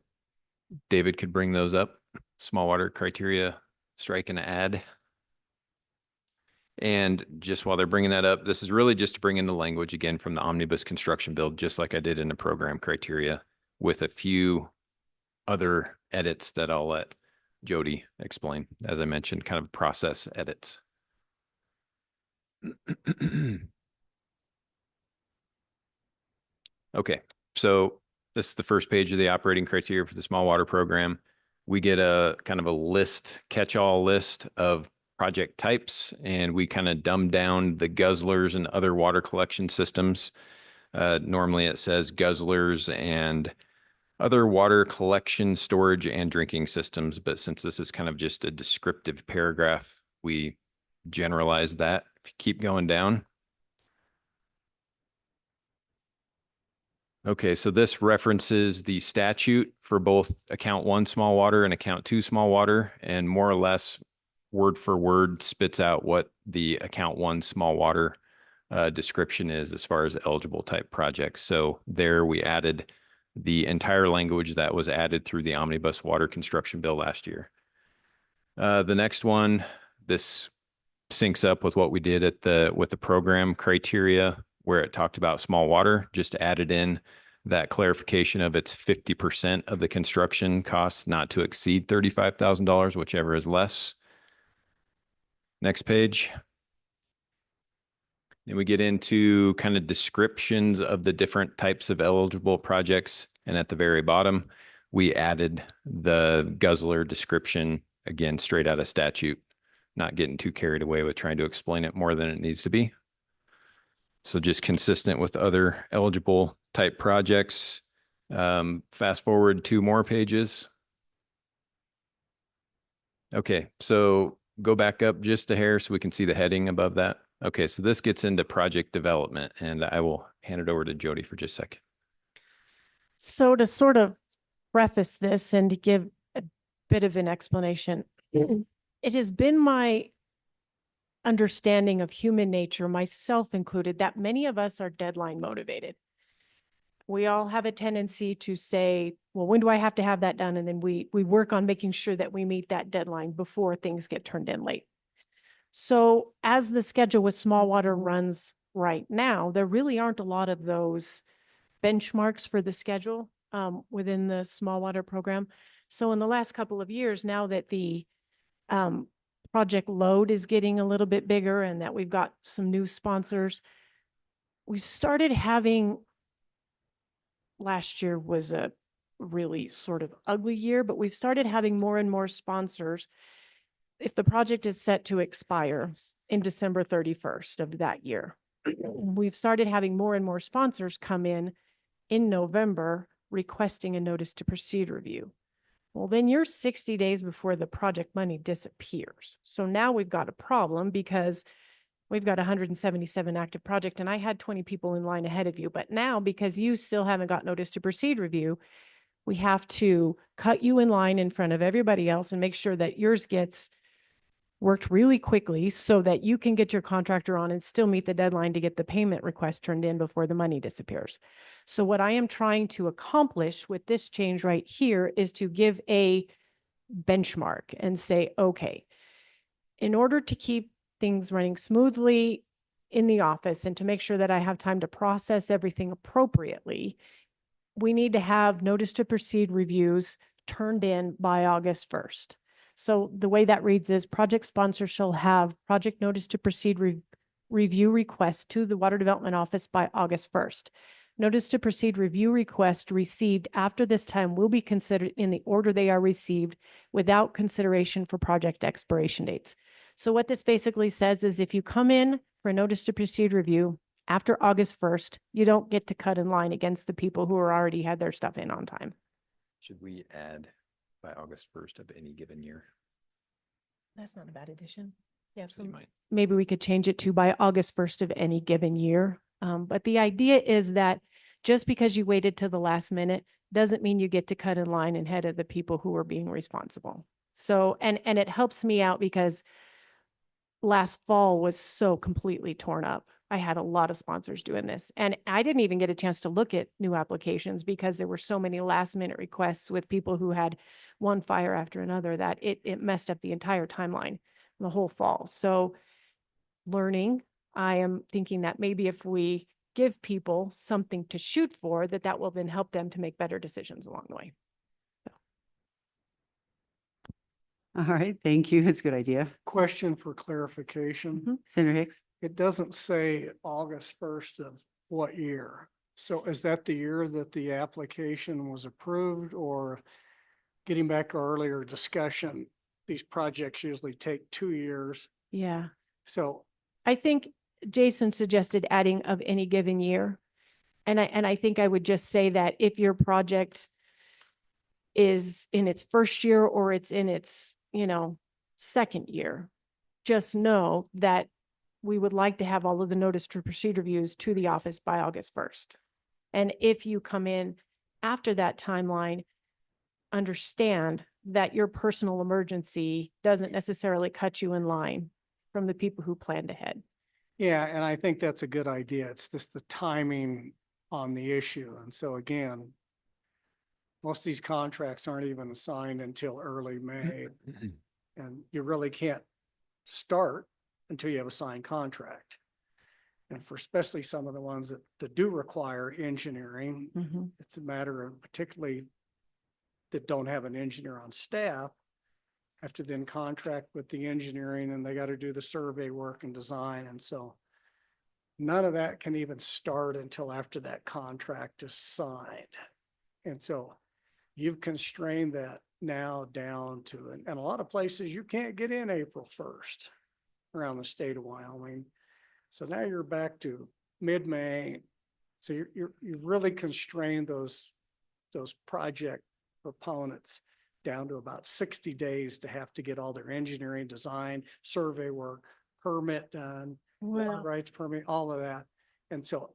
David could bring those up. small water criteria, strike and add. And just while they're bringing that up, this is really just to bring in the language again from the omnibus construction build, just like I did in the program criteria, with a few other edits that I'll let Jody explain. As I mentioned, kind of process edits. Okay, so this is the first page of the operating criteria for the small water program. We get a kind of a list, catch-all list of project types, and we kind of dumb down the guzzlers and other water collection systems. Normally it says guzzlers and other water collection, storage, and drinking systems, but since this is kind of just a descriptive paragraph, we generalize that. If you keep going down. Okay, so this references the statute for both account 1 small water and account 2 small water, and more or less word for word spits out what the account 1 small water description is as far as eligible type projects. So there we added the entire language that was added through the omnibus water construction bill last year. The next one, this syncs up with what we did with the program criteria where it talked about small water, just added in that clarification of it's 50% of the construction costs not to exceed $35,000, whichever is less. Next page. Then we get into kind of descriptions of the different types of eligible projects. And at the very bottom, we added the guzzler description, again, straight out of statute, not getting too carried away with trying to explain it more than it needs to be. So just consistent with other eligible type projects. Fast forward 2 more pages. Okay, so go back up just a hair so we can see the heading above that. Okay, so this gets into project development, and I will hand it over to Jody for just a second. So to sort of preface this and to give a bit of an explanation, it has been my understanding of human nature, myself included, that many of us are deadline motivated. We all have a tendency to say, well, when do I have to have that done? And then we work on making sure that we meet that deadline before things get turned in late. So as the schedule with small water runs right now, there really aren't a lot of those benchmarks for the schedule within the small water program. So in the last couple of years, now that the project load is getting a little bit bigger and that we've got some new sponsors, we've started having, last year was a really sort of ugly year, but we've started having more and more sponsors. If the project is set to expire in December 31st of that year, we've started having more and more sponsors come in November requesting a notice to proceed review. Well, then you're 60 days before the project money disappears. So now we've got a problem because we've got 177 active project and I had 20 people in line ahead of you. But now, because you still haven't got notice to proceed review, we have to cut you in line in front of everybody else and make sure that yours gets worked really quickly so that you can get your contractor on and still meet the deadline to get the payment request turned in before the money disappears. So what I am trying to accomplish with this change right here is to give a benchmark and say, okay, in order to keep things running smoothly in the office and to make sure that I have time to process everything appropriately, we need to have notice to proceed reviews turned in by August 1st. So the way that reads is project sponsor shall have project notice to proceed review request to the Water Development Office by August 1st. Notice to proceed review request received after this time will be considered in the order they are received without consideration for project expiration dates. So what this basically says is if you come in for a notice to proceed review after August 1st, you don't get to cut in line against the people who are already had their stuff in on time. Should we add by August 1st of any given year? That's not a bad addition. Yeah, So you might. maybe we could change it to by August 1st of any given year. But the idea is that just because you waited till the last minute doesn't mean you get to cut in line ahead of the people who are being responsible. So, and it helps me out because last fall was so completely torn up I had a lot of sponsors doing this. And I didn't even get a chance to look at new applications because there were so many last minute requests with people who had one fire after another that it messed up the entire timeline, the whole fall. So learning, I am thinking that maybe if we give people something to shoot for, that will then help them to make better decisions along the way. All right, thank you. That's a good idea. Question for clarification. Senator Hicks? It doesn't say August 1st of what year? So is that the year that the application was approved, or getting back to our earlier discussion, these projects usually take 2 years. Yeah. So I think Jason suggested adding of any given year. And I think I would just say that if your project is in its first year or it's in its, second year, just know that we would like to have all of the notice to proceed reviews to the office by August 1st. And if you come in after that timeline, understand that your personal emergency doesn't necessarily cut you in line from the people who planned ahead. yeah, and I think that's a good idea. It's just the timing on the issue. And so again, most of these contracts aren't even signed until early May. And you really can't start until you have a signed contract. And for especially some of the ones that do require engineering, it's a matter of particularly that don't have an engineer on staff, have to then contract with the engineering, and they got to do the survey work and design. And so none of that can even start until after that contract is signed. And so you've constrained that now down to, and a lot of places you can't get in April 1st around the state of Wyoming. So now you're back to mid-May. So you've really constrained those project proponents down to about 60 days to have to get all their engineering, design, survey work, permit done, water rights permit, all of that. And so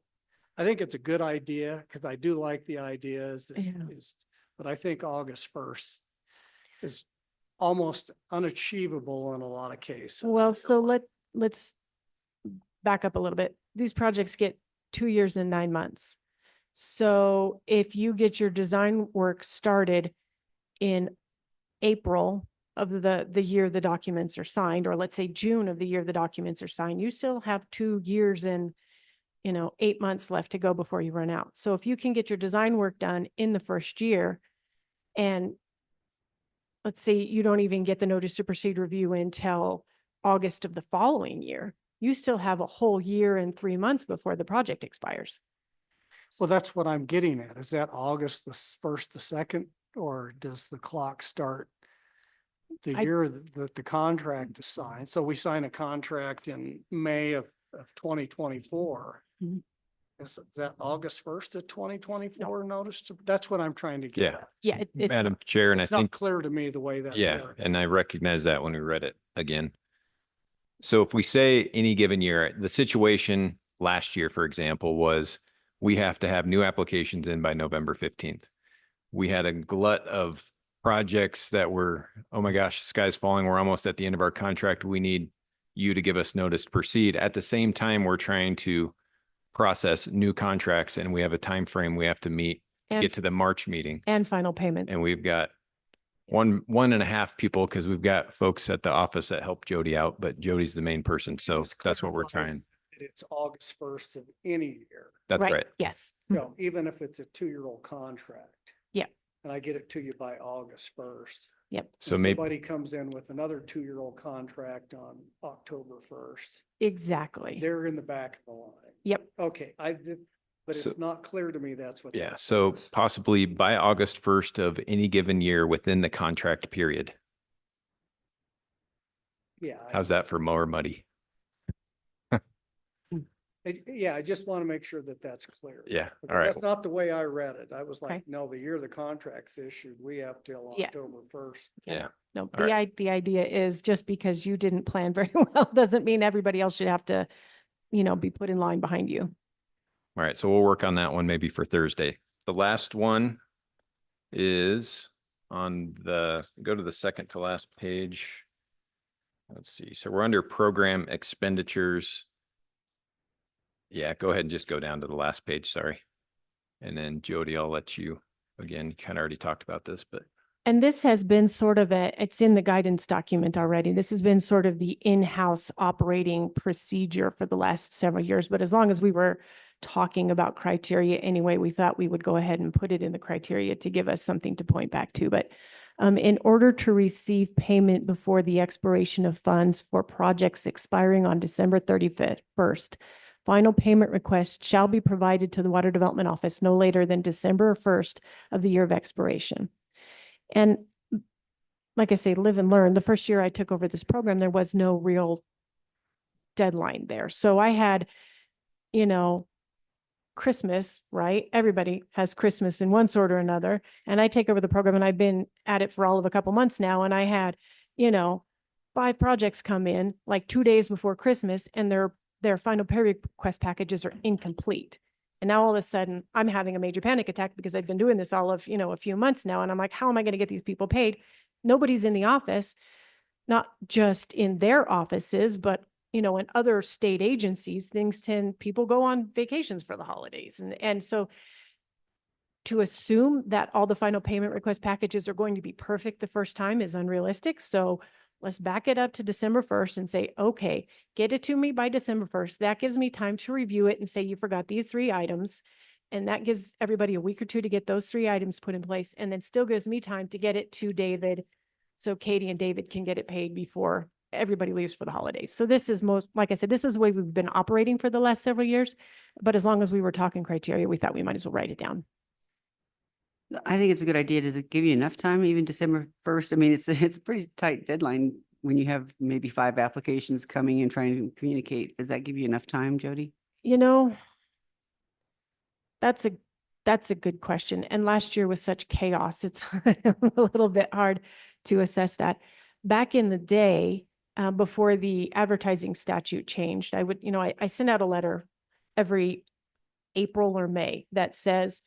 I think it's a good idea, because I do like the ideas, but I think August 1st is almost unachievable in a lot of cases. Well, so let's back up a little bit. These projects get 2 years and 9 months. So if you get your design work started in April of the year the documents are signed, or let's say June of the year the documents are signed, you still have 2 years and 8 months left to go before you run out. So if you can get your design work done in the first year, and let's say you don't even get the notice to proceed review until August of the following year, you still have a whole year and 3 months before the project expires. Well, that's what I'm getting at. Is that August the 1st, the 2nd, or does the clock start the year that the contract is signed? So we sign a contract in May of 2024. Is that August 1st of 2024 notice? That's what I'm trying to get at. Yeah. Madam Chair, and I It's not think, clear to me the way that. and I recognize that when we read it again. So if we say any given year, the situation last year, for example, was we have to have new applications in by November 15th. We had a glut of projects that were, oh my gosh, the sky's falling. We're almost at the end of our contract. We need you to give us notice to proceed. At the same time, we're trying to process new contracts, and we have a time frame we have to meet to get to the March meeting. And final payment. And we've got one and a half people, because we've got folks at the office that help Jody out, but Jody's the main person. So Just that's what we're clarifies trying. that It's August 1st of any year. That's right. Yes. So even if it's a 2-year-old contract. Yeah. And I get it to you by August 1st. Yep. So and maybe, somebody comes in with another 2-year-old contract on October 1st. Exactly. They're in the back of the line. Yep. Okay, but So- it's not clear to me that's what. yeah, that so means. possibly by August 1st of any given year within the contract period. Yeah. How's that for more muddy? Yeah, I just want to make sure that that's clear. Yeah, Because all right. that's not the way I read it. I was like, Okay. no, the year the contract's issued, we have till Yeah. October 1st. Yeah. No, All the idea is just because you didn't plan very well doesn't mean everybody else should have to, be put in line behind you. All right, so we'll work on that one maybe for Thursday. The last one is on go to the second to last page. Let's see. So we're under program expenditures. Yeah, go ahead and just go down to the last page, sorry. And then Jody, I'll let you, again, you kind of already talked about this, but And this has been sort of it's in the guidance document already. This has been sort of the in-house operating procedure for the last several years. But as long as we were talking about criteria anyway, we thought we would go ahead and put it in the criteria to give us something to point back to. But in order to receive payment before the expiration of funds for projects expiring on December 31st, final payment request shall be provided to the Water Development Office no later than December 1st of the year of expiration. And like I say, live and learn. The first year I took over this program, there was no real deadline there. So I had, Christmas, right? Everybody has Christmas in one sort or another. And I take over the program and I've been at it for all of a couple months now. And I had, 5 projects come in like 2 days before Christmas and their final pay request packages are incomplete. And now all of a sudden I'm having a major panic attack because I've been doing this all of, a few months now. And I'm like, how am I going to get these people paid? Nobody's in the office, not just in their offices, but, in other state agencies, people go on vacations for the holidays. And so to assume that all the final payment request packages are going to be perfect the first time is unrealistic. So let's back it up to December 1st and say, okay, get it to me by December 1st. That gives me time to review it and say, you forgot these 3 items. And that gives everybody a week or 2 to get those 3 items put in place. And then still gives me time to get it to David. So Katie and David can get it paid before everybody leaves for the holidays. So this is like I said, this is the way we've been operating for the last several years. But as long as we were talking criteria, we thought we might as well write it down. I think it's a good idea. Does it give you enough time, even December 1st? I mean, it's a pretty tight deadline when you have maybe 5 applications coming and trying to communicate. Does that give you enough time, Jody? That's a good question. And last year was such chaos. It's a little bit hard to assess that. Back in the day, before the advertising statute changed, I send out a letter every April or May that says,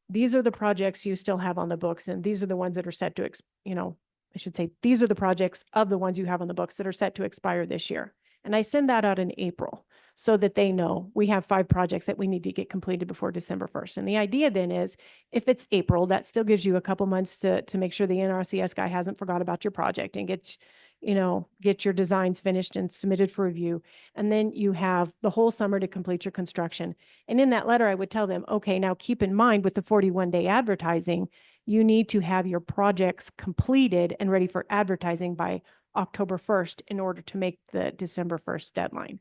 these are the projects you still have on the books, and these are the ones that are set to, I should say, these are the projects of the ones you have on the books that are set to expire this year. And I send that out in April so that they know we have 5 projects that we need to get completed before December 1st. And the idea then is, if it's April, that still gives you a couple months to make sure the NRCS guy hasn't forgot about your project and get your designs finished and submitted for review. And then you have the whole summer to complete your construction. And in that letter, I would tell them, okay, now keep in mind with the 41-day advertising, you need to have your projects completed and ready for advertising by October 1st in order to make the December 1st deadline.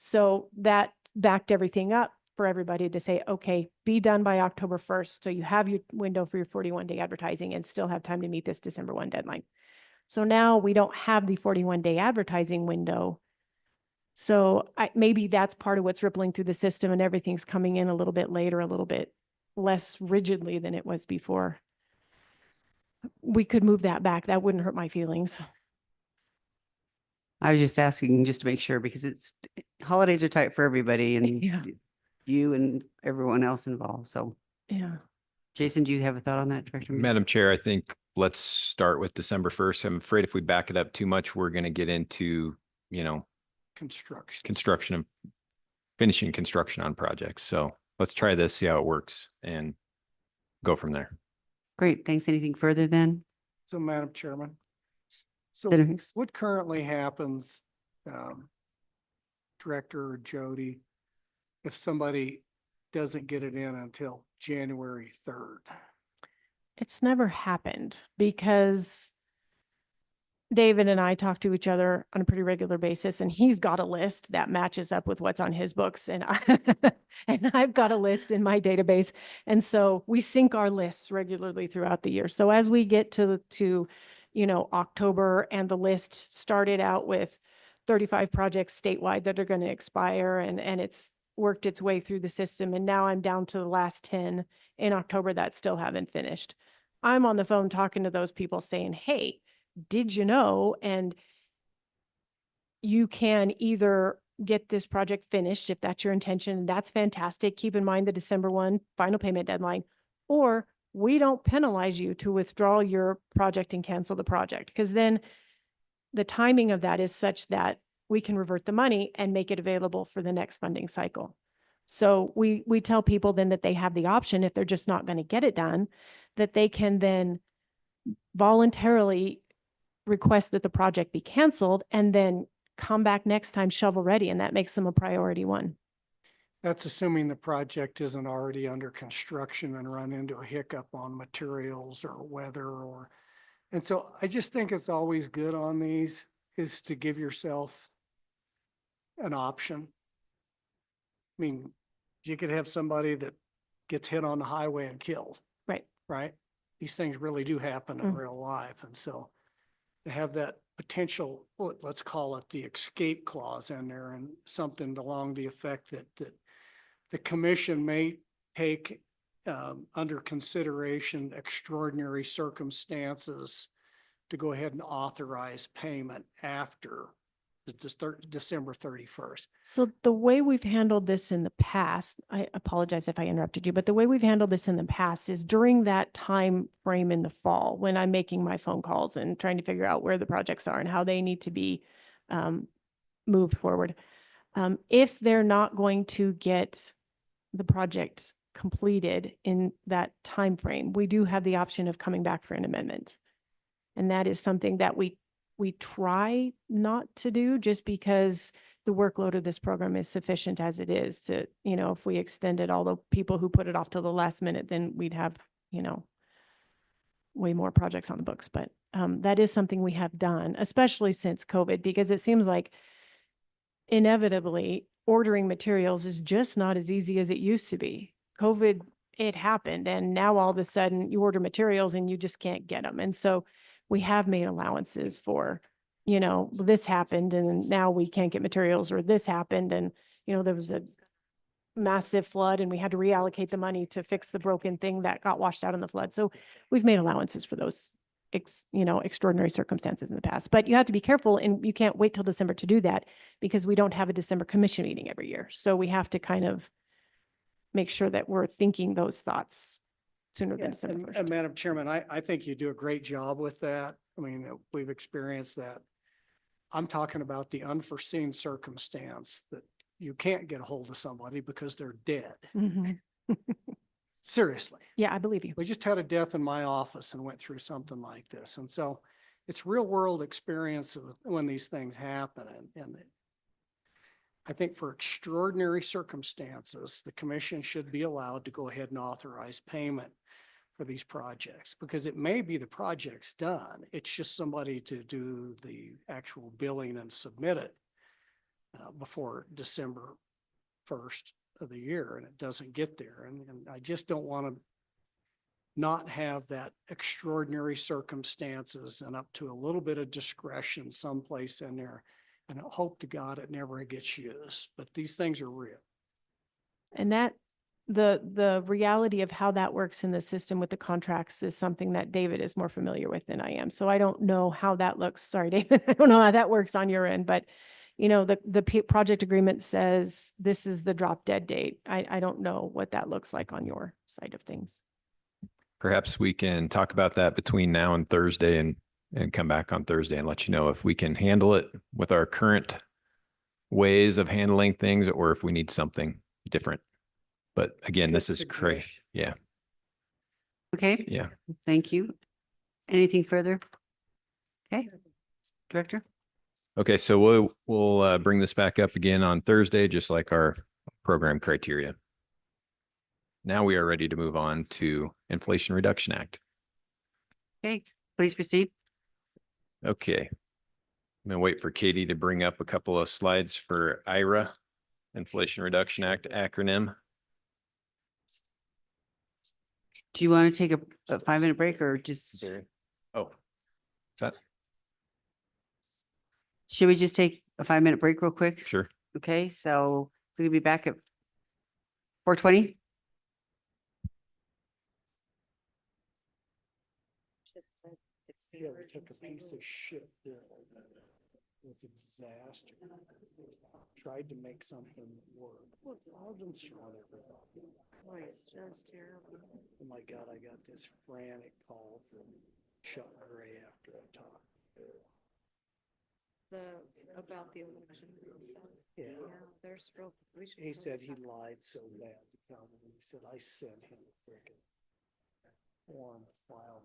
So that backed everything up for everybody to say, okay, be done by October 1st. So you have your window for your 41-day advertising and still have time to meet this December 1 deadline. So now we don't have the 41-day advertising window. So maybe that's part of what's rippling through the system and everything's coming in a little bit later, a little bit less rigidly than it was before. We could move that back. That wouldn't hurt my feelings. I was just asking just to make sure, because holidays are tight for everybody and Yeah. you and everyone else involved. So Yeah. Jason, do you have a thought on that, Director? Mead? Madam Chair, I think let's start with December 1st. I'm afraid if we back it up too much, we're going to get into, Construction. and finishing construction on projects. So let's try this, see how it works, and go from there. Great. Thanks. Anything further then? So, Madam Chairman, so Senator Hicks? what currently happens, Director or Jody, if somebody doesn't get it in until January 3rd? It's never happened because David and I talk to each other on a pretty regular basis, and he's got a list that matches up with what's on his books. And and I've got a list in my database. And so we sync our lists regularly throughout the year. So as we get to October, and the list started out with 35 projects statewide that are going to expire, and it's worked its way through the system. And now I'm down to the last 10 in October that still haven't finished. I'm on the phone talking to those people saying, hey, did you know? And you can either get this project finished if that's your intention. That's fantastic. Keep in mind the December 1 final payment deadline, or we don't penalize you to withdraw your project and cancel the project, because then the timing of that is such that we can revert the money and make it available for the next funding cycle. So we tell people then that they have the option, if they're just not going to get it done, that they can then voluntarily request that the project be canceled and then come back next time shovel ready. And that makes them a priority one. That's assuming the project isn't already under construction and run into a hiccup on materials or weather or, and so I just think it's always good on these is to give yourself an option. I mean, you could have somebody that gets hit on the highway and killed. Right. Right? These things really do happen in real life. And so to have that potential, let's call it the escape clause in there and something along the effect that the commission may take under consideration extraordinary circumstances to go ahead and authorize payment after December 31st. So the way we've handled this in the past, I apologize if I interrupted you, but the way we've handled this in the past is during that time frame in the fall, when I'm making my phone calls and trying to figure out where the projects are and how they need to be moved forward. If they're not going to get the project completed in that time frame, we do have the option of coming back for an amendment. And that is something that we try not to do, just because the workload of this program is sufficient as it is to, if we extended all the people who put it off till the last minute, then we'd have, way more projects on the books. But that is something we have done, especially since COVID, because it seems like inevitably ordering materials is just not as easy as it used to be. COVID, it happened. And now all of a sudden you order materials and you just can't get them. And so we have made allowances for, this happened and now we can't get materials, or this happened and, there was a massive flood and we had to reallocate the money to fix the broken thing that got washed out in the flood. So we've made allowances for those, extraordinary circumstances in the past. But you have to be careful, and you can't wait till December to do that because we don't have a December commission meeting every year. So we have to kind of make sure that we're thinking those thoughts sooner than December 1st. And Madam Chairman, I think you do a great job with that. I mean, we've experienced that. I'm talking about the unforeseen circumstance that you can't get a hold of somebody because they're dead. Mhm. Seriously. Yeah, I believe you. We just had a death in my office and went through something like this. And so it's real world experience when these things happen. And I think for extraordinary circumstances, the commission should be allowed to go ahead and authorize payment for these projects, because it may be the project's done. It's just somebody to do the actual billing and submit it before December 1st of the year, and it doesn't get there. And I just don't want to not have that extraordinary circumstances and up to a little bit of discretion someplace in there. And I hope to God it never gets used, but these things are real. And that the reality of how that works in the system with the contracts is something that David is more familiar with than I am. So I don't know how that looks. Sorry, David. I don't know how that works on your end, but the project agreement says this is the drop dead date. I don't know what that looks like on your side of things. Perhaps we can talk about that between now and Thursday and come back on Thursday and let you know if we can handle it with our current ways of handling things or if we need something different. But again, this is crazy. Yeah. Okay. Yeah. Thank you. Anything further? Okay. Director? Okay. So we'll bring this back up again on Thursday, just like our program criteria. Now we are ready to move on to Inflation Reduction Act. Okay, please proceed. Okay. I'm gonna wait for Katie to bring up a couple of slides for IRA, Inflation Reduction Act acronym. Do you want to take a 5-minute break or just, Oh, is that should we just take a 5-minute break real quick? sure? Okay, so we're gonna be back at 4:20. Yeah, we took a piece of shit bill. It was a disaster. Tried to make something work. Look, I'll just run everybody. It's just terrible. Oh my God, I got this frantic call from Chuck Gray after I talked. about the elections and stuff. Yeah. They're still. He said he lied so bad to Calvin. He said, I sent him a frickin' form file.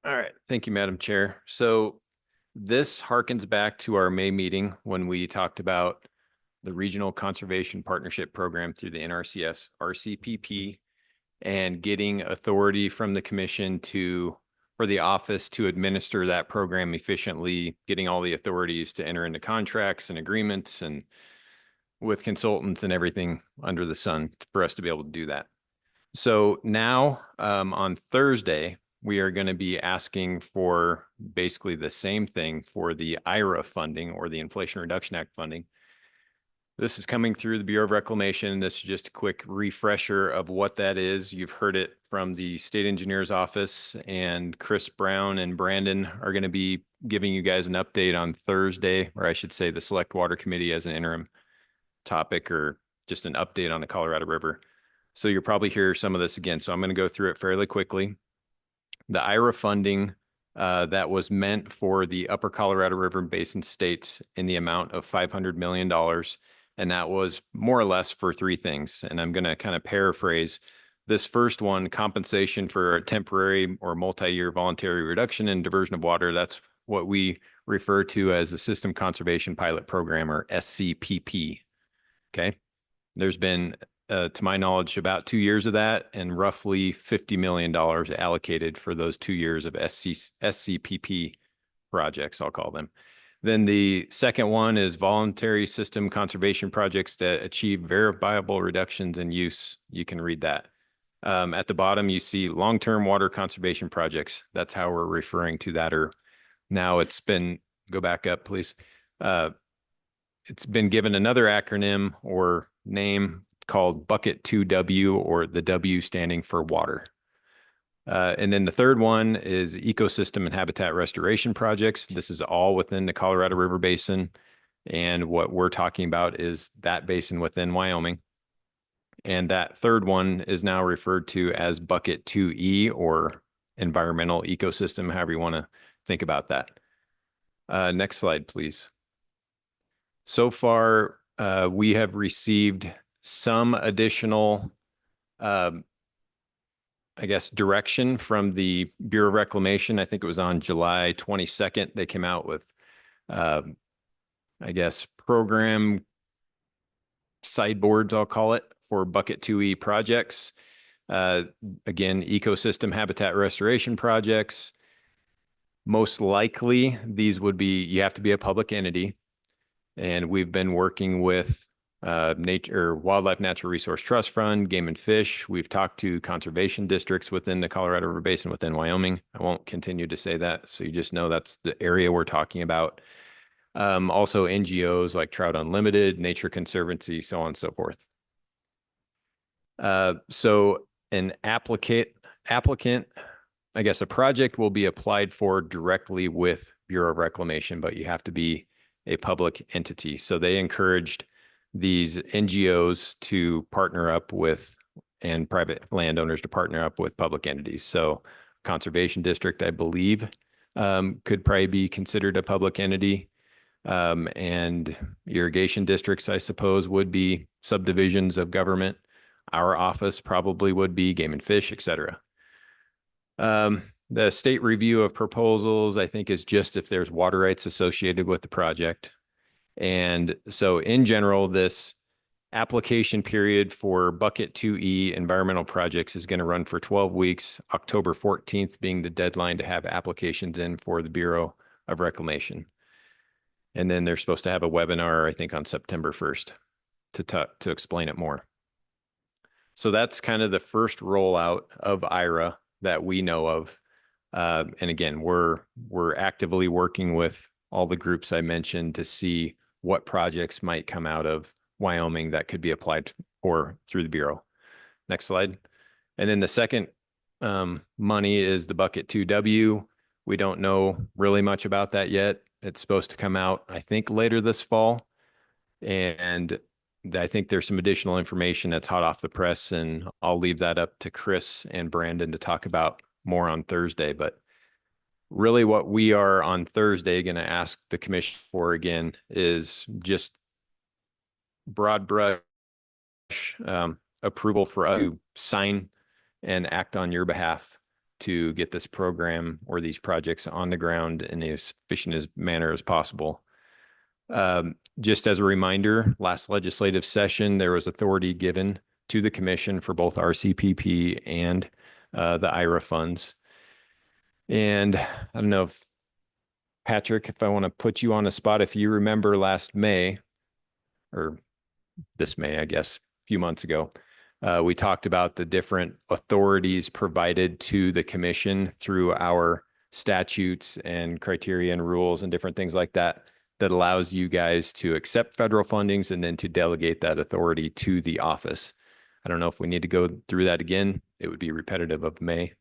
All right. Thank you, Madam Chair. So this harkens back to our May meeting when we talked about the Regional Conservation Partnership Program through the NRCS, RCPP, and getting authority from the commission for the office to administer that program efficiently, getting all the authorities to enter into contracts and agreements and with consultants and everything under the sun for us to be able to do that. So now on Thursday, we are going to be asking for basically the same thing for the IRA funding or the Inflation Reduction Act funding. This is coming through the Bureau of Reclamation. This is just a quick refresher of what that is. You've heard it from the state engineer's office, and Chris Brown and Brandon are going to be giving you guys an update on Thursday, or I should say the Select Water Committee as an interim topic or just an update on the Colorado River. So you'll probably hear some of this again. So I'm going to go through it fairly quickly. The IRA funding that was meant for the upper Colorado River Basin states in the amount of $500 million. And that was more or less for three things. And I'm going to kind of paraphrase this first one: compensation for a temporary or multi-year voluntary reduction in diversion of water. That's what we refer to as the System Conservation Pilot Program, or SCPP. Okay. There's been, to my knowledge, about 2 years of that and roughly $50 million allocated for those 2 years of SCPP projects, I'll call them. Then the second one is voluntary system conservation projects that achieve verifiable reductions in use. You can read that. At the bottom, you see long-term water conservation projects. That's how we're referring to that. Or now it's been, go back up, please. It's been given another acronym or name called Bucket 2W, or the W standing for water. And then the third one is ecosystem and habitat restoration projects. This is all within the Colorado River Basin. And what we're talking about is that basin within Wyoming. And that third one is now referred to as Bucket 2E, or environmental ecosystem, however you want to think about that. Next slide, please. So far, we have received some additional I guess, direction from the Bureau of Reclamation. I think it was on July 22nd. They came out with, I guess, program sideboards, I'll call it, for Bucket 2E projects. Again, ecosystem habitat restoration projects. Most likely, these would be, you have to be a public entity. And we've been working with Wildlife Natural Resource Trust Fund, Game and Fish. We've talked to conservation districts within the Colorado River Basin within Wyoming. I won't continue to say that, so you just know that's the area we're talking about. Also NGOs like Trout Unlimited, Nature Conservancy, so on and so forth. So an applicant, I guess a project will be applied for directly with Bureau of Reclamation, but you have to be a public entity. So they encouraged these NGOs to partner up with, and private landowners to partner up with public entities. So conservation district, I believe, could probably be considered a public entity. And irrigation districts, I suppose, would be subdivisions of government. Our office probably would be Game and Fish, et cetera. The state review of proposals, I think, is just if there's water rights associated with the project. And so in general, this application period for Bucket 2E environmental projects is going to run for 12 weeks, October 14th being the deadline to have applications in for the Bureau of Reclamation. And then they're supposed to have a webinar, I think, on September 1st to explain it more. So that's kind of the first rollout of IRA that we know of. And again, we're actively working with all the groups I mentioned to see what projects might come out of Wyoming that could be applied for through the Bureau. Next slide. And then the second money is the Bucket 2W. We don't know really much about that yet. It's supposed to come out, I think, later this fall. And I think there's some additional information that's hot off the press, and I'll leave that up to Chris and Brandon to talk about more on Thursday. But really what we are on Thursday going to ask the commission for again is just broad brush approval for us to sign and act on your behalf to get this program or these projects on the ground in as efficient as manner as possible. Just as a reminder, last legislative session, there was authority given to the commission for both RCPP and the IRA funds. And I don't know if, Patrick, if I want to put you on the spot, if you remember last May, or this May, I guess, a few months ago, we talked about the different authorities provided to the commission through our statutes and criteria and rules and different things like that, that allows you guys to accept federal fundings and then to delegate that authority to the office. I don't know if we need to go through that again. It would be repetitive of May.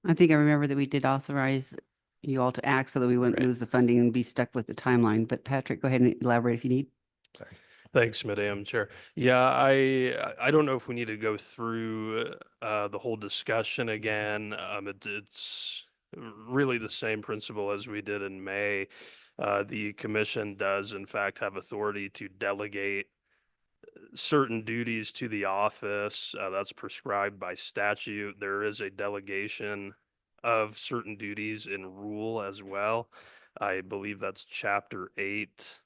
I think I remember that we did authorize you all to act so that we wouldn't Right. lose the funding and be stuck with the timeline. But Patrick, go ahead and elaborate if you need. Sorry. Thanks, Madam Chair. Yeah, I don't know if we need to go through the whole discussion again. It's really the same principle as we did in May. The commission does in fact have authority to delegate certain duties to the office. That's prescribed by statute. There is a delegation of certain duties in rule as well. I believe that's chapter 8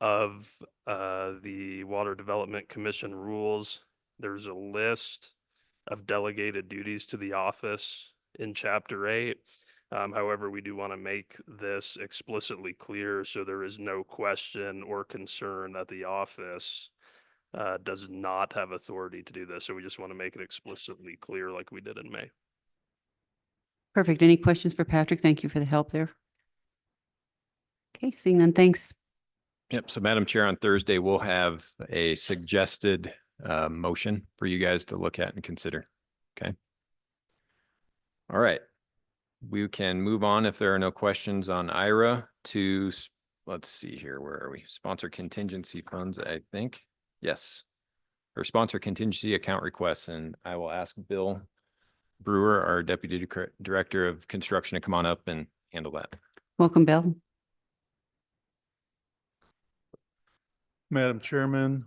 of the Water Development Commission rules. There's a list of delegated duties to the office in chapter 8. However, we do want to make this explicitly clear so there is no question or concern that the office does not have authority to do this. So we just want to make it explicitly clear like we did in May. Perfect. Any questions for Patrick? Thank you for the help there. Okay, seeing none, thanks. Yep. So Madam Chair, on Thursday, we'll have a suggested motion for you guys to look at and consider. Okay. All right. We can move on if there are no questions on IRA to, let's see here. Where are we? Sponsor contingency funds, I think. Yes. Or sponsor contingency account requests. And I will ask Bill Brewer, our Deputy Director of Construction, to come on up and handle that. Welcome, Bill. Madam Chairman,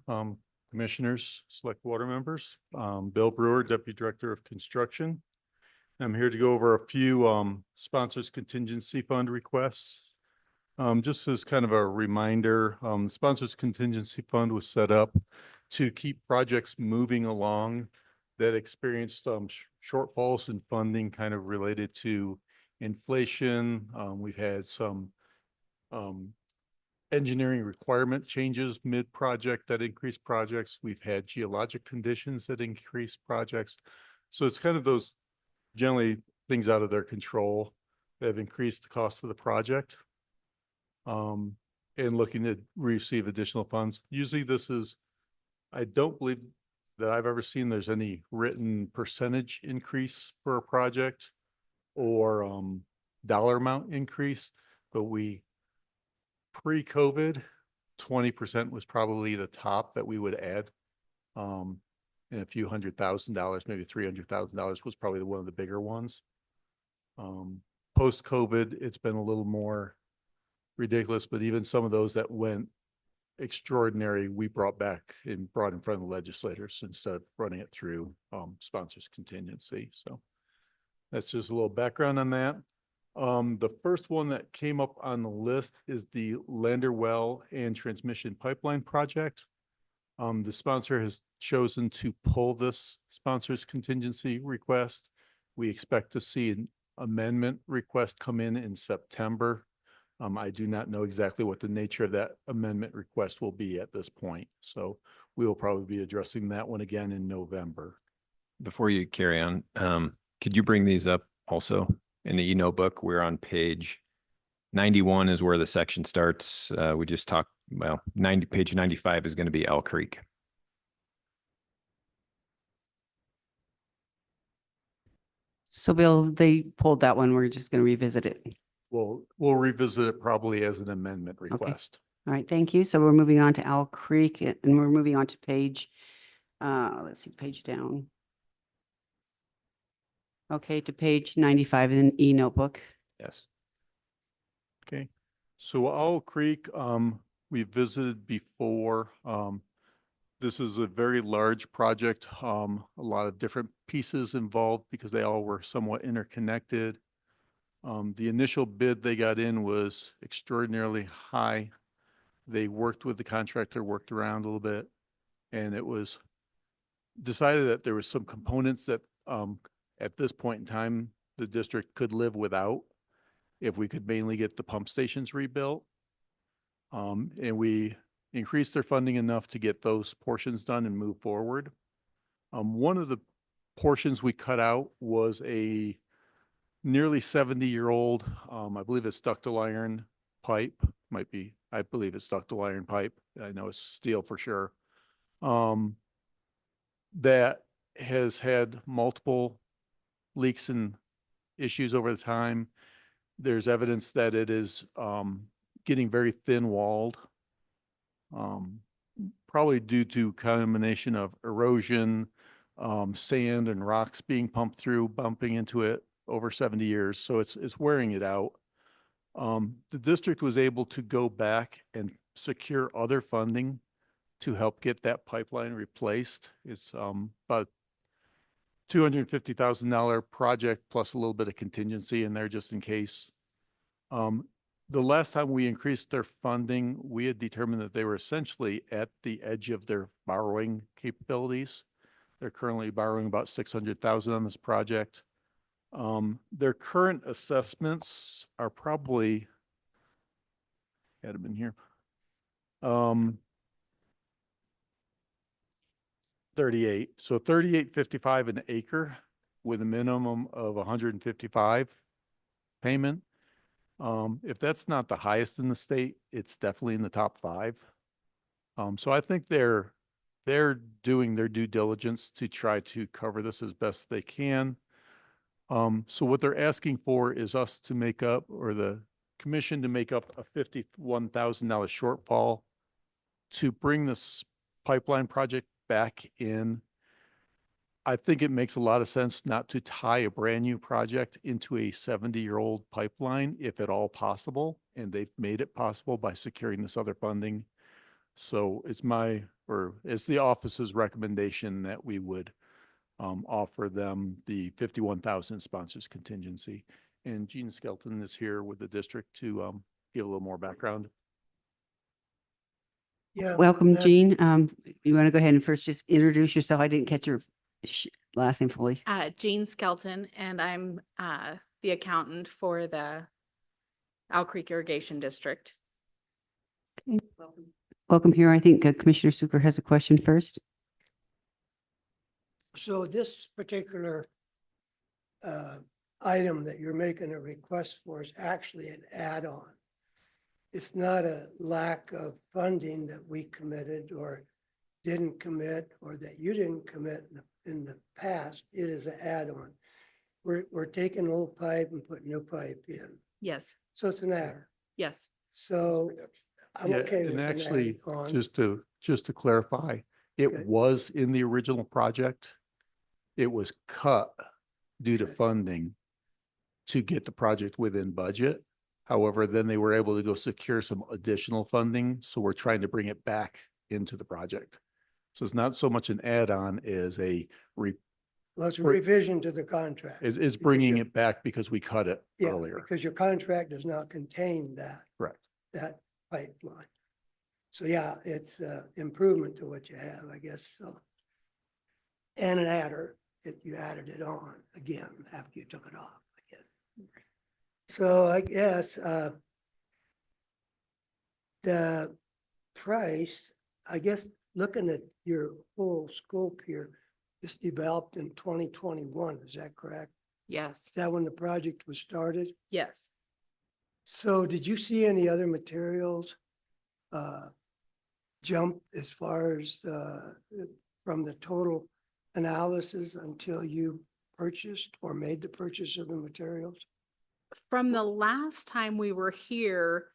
Commissioners, Select Water Members, Bill Brewer, Deputy Director of Construction. I'm here to go over a few sponsors contingency fund requests. Just as kind of a reminder, the Sponsors Contingency Fund was set up to keep projects moving along that experienced shortfalls in funding kind of related to inflation. We've had some engineering requirement changes mid-project that increase projects. We've had geologic conditions that increase projects. So it's kind of those generally things out of their control that have increased the cost of the project. And looking to receive additional funds. Usually this is, I don't believe that I've ever seen there's any written percentage increase for a project or dollar amount increase, but pre-COVID, 20% was probably the top that we would add. And a few $100,000, maybe $300,000 was probably one of the bigger ones. Post-COVID, it's been a little more ridiculous, but even some of those that went extraordinary, we brought back and brought in front of the legislators instead of running it through sponsors contingency. So that's just a little background on that. The first one that came up on the list is the Lander Well and Transmission Pipeline Project. The sponsor has chosen to pull this sponsor's contingency request. We expect to see an amendment request come in September. I do not know exactly what the nature of that amendment request will be at this point. So we will probably be addressing that one again in November. Before you carry on, could you bring these up also in the e-notebook? We're on page 91 is where the section starts. We just talked, well, page 95 is going to be Elk Creek. So Bill, they pulled that one. We're just going to revisit it. We'll revisit it probably as an amendment request. All right, thank you. So we're moving on to Owl Creek and we're moving on to page, let's see, page down. Okay, to page 95 in the e-notebook. Yes. This is a very large project, a lot of different pieces involved because they all were somewhat interconnected. The initial bid they got in was extraordinarily high. They worked with the contractor, worked around a little bit, and it was decided that there was some components that, at this point in time, the district could live without if we could mainly get the pump stations rebuilt. And we increased their funding enough to get those portions done and move forward. One of the portions we cut out was a nearly 70-year-old, I believe it's ductile iron pipe, I believe it's ductile iron pipe. I know it's steel for sure. That has had multiple leaks and issues over the time. There's evidence that it is getting very thin walled, probably due to combination of erosion, sand and rocks being pumped through, bumping into it over 70 years. So it's wearing it out. The district was able to go back and secure other funding to help get that pipeline replaced. It's about $250,000 project plus a little bit of contingency in there just in case. The last time we increased their funding, we had determined that they were essentially at the edge of their borrowing capabilities. They're currently borrowing about $600,000 on this project. Their current assessments are probably, had them in here. 38. So 38.55 an acre with a minimum of 155 payment. If that's not the highest in the state, it's definitely in the top 5. So I think they're doing their due diligence to try to cover this as best they can. So what they're asking for is us to make up, or the commission to make up, a $51,000 shortfall to bring this pipeline project back in. I think it makes a lot of sense not to tie a brand new project into a 70-year-old pipeline if at all possible. And they've made it possible by securing this other funding. So it's it's the office's recommendation that we would offer them the 51,000 sponsors contingency. And Gene Skelton is here with the district to give a little more background. Yeah. Welcome, that- Jean. You want to go ahead and first just introduce yourself? I didn't catch your last name fully. Jean Skelton, and I'm the accountant for the Owl Creek Irrigation District. Welcome here. I think Commissioner Suker has a question first. So this particular item that you're making a request for is actually an add-on. It's not a lack of funding that we committed or didn't commit, or that you didn't commit in the past. It is an add-on. We're taking old pipe and putting new pipe in. Yes, So it's an add. yes. So I'm Yeah, okay with and an actually, add-on. just to clarify, it Okay. was in the original project. It was cut due to Okay. funding to get the project within budget. However, then they were able to go secure some additional funding. So we're trying to bring it back into the project. So it's not so much an add-on as Well, it's a or- revision to the contract. it's bringing it back because we cut it Yeah, earlier. because your contract does not contain Correct. that pipeline. So yeah, it's improvement to what you have, I guess, so. And an adder, you added it on again after you took it off, I guess. So I guess the price, I guess, looking at your whole scope here, this developed in 2021, is that correct? Yes, Is that when the project was started? yes. So did you see any other materials jump as far as from the total analysis until you purchased or made the purchase of the materials? From the last time we were here,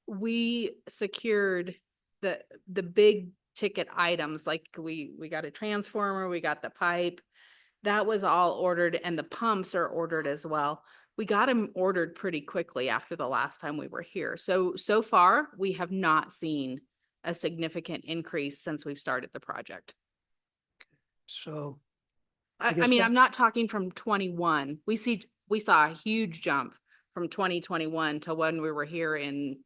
we secured the big ticket items, like we got a transformer, we got the pipe. That was all ordered, and the pumps are ordered as well. We got them ordered pretty quickly after the last time we were here. So far, we have not seen a significant increase since we've started the project. So I guess mean, that- I'm not talking from 21. We saw a huge jump from 2021 to when we were here in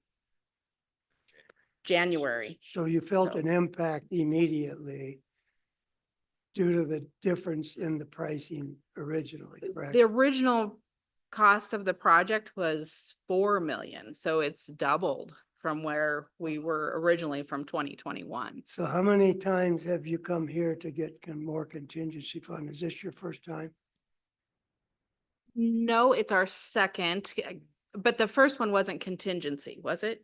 January. so you felt So- an impact immediately due to the difference in the pricing originally, correct? The original cost of the project was 4 million, so it's doubled from where we were originally from 2021. So how many times have you come here to get more contingency fund? Is this your first time? No, it's our second, but the first one wasn't contingency, was it?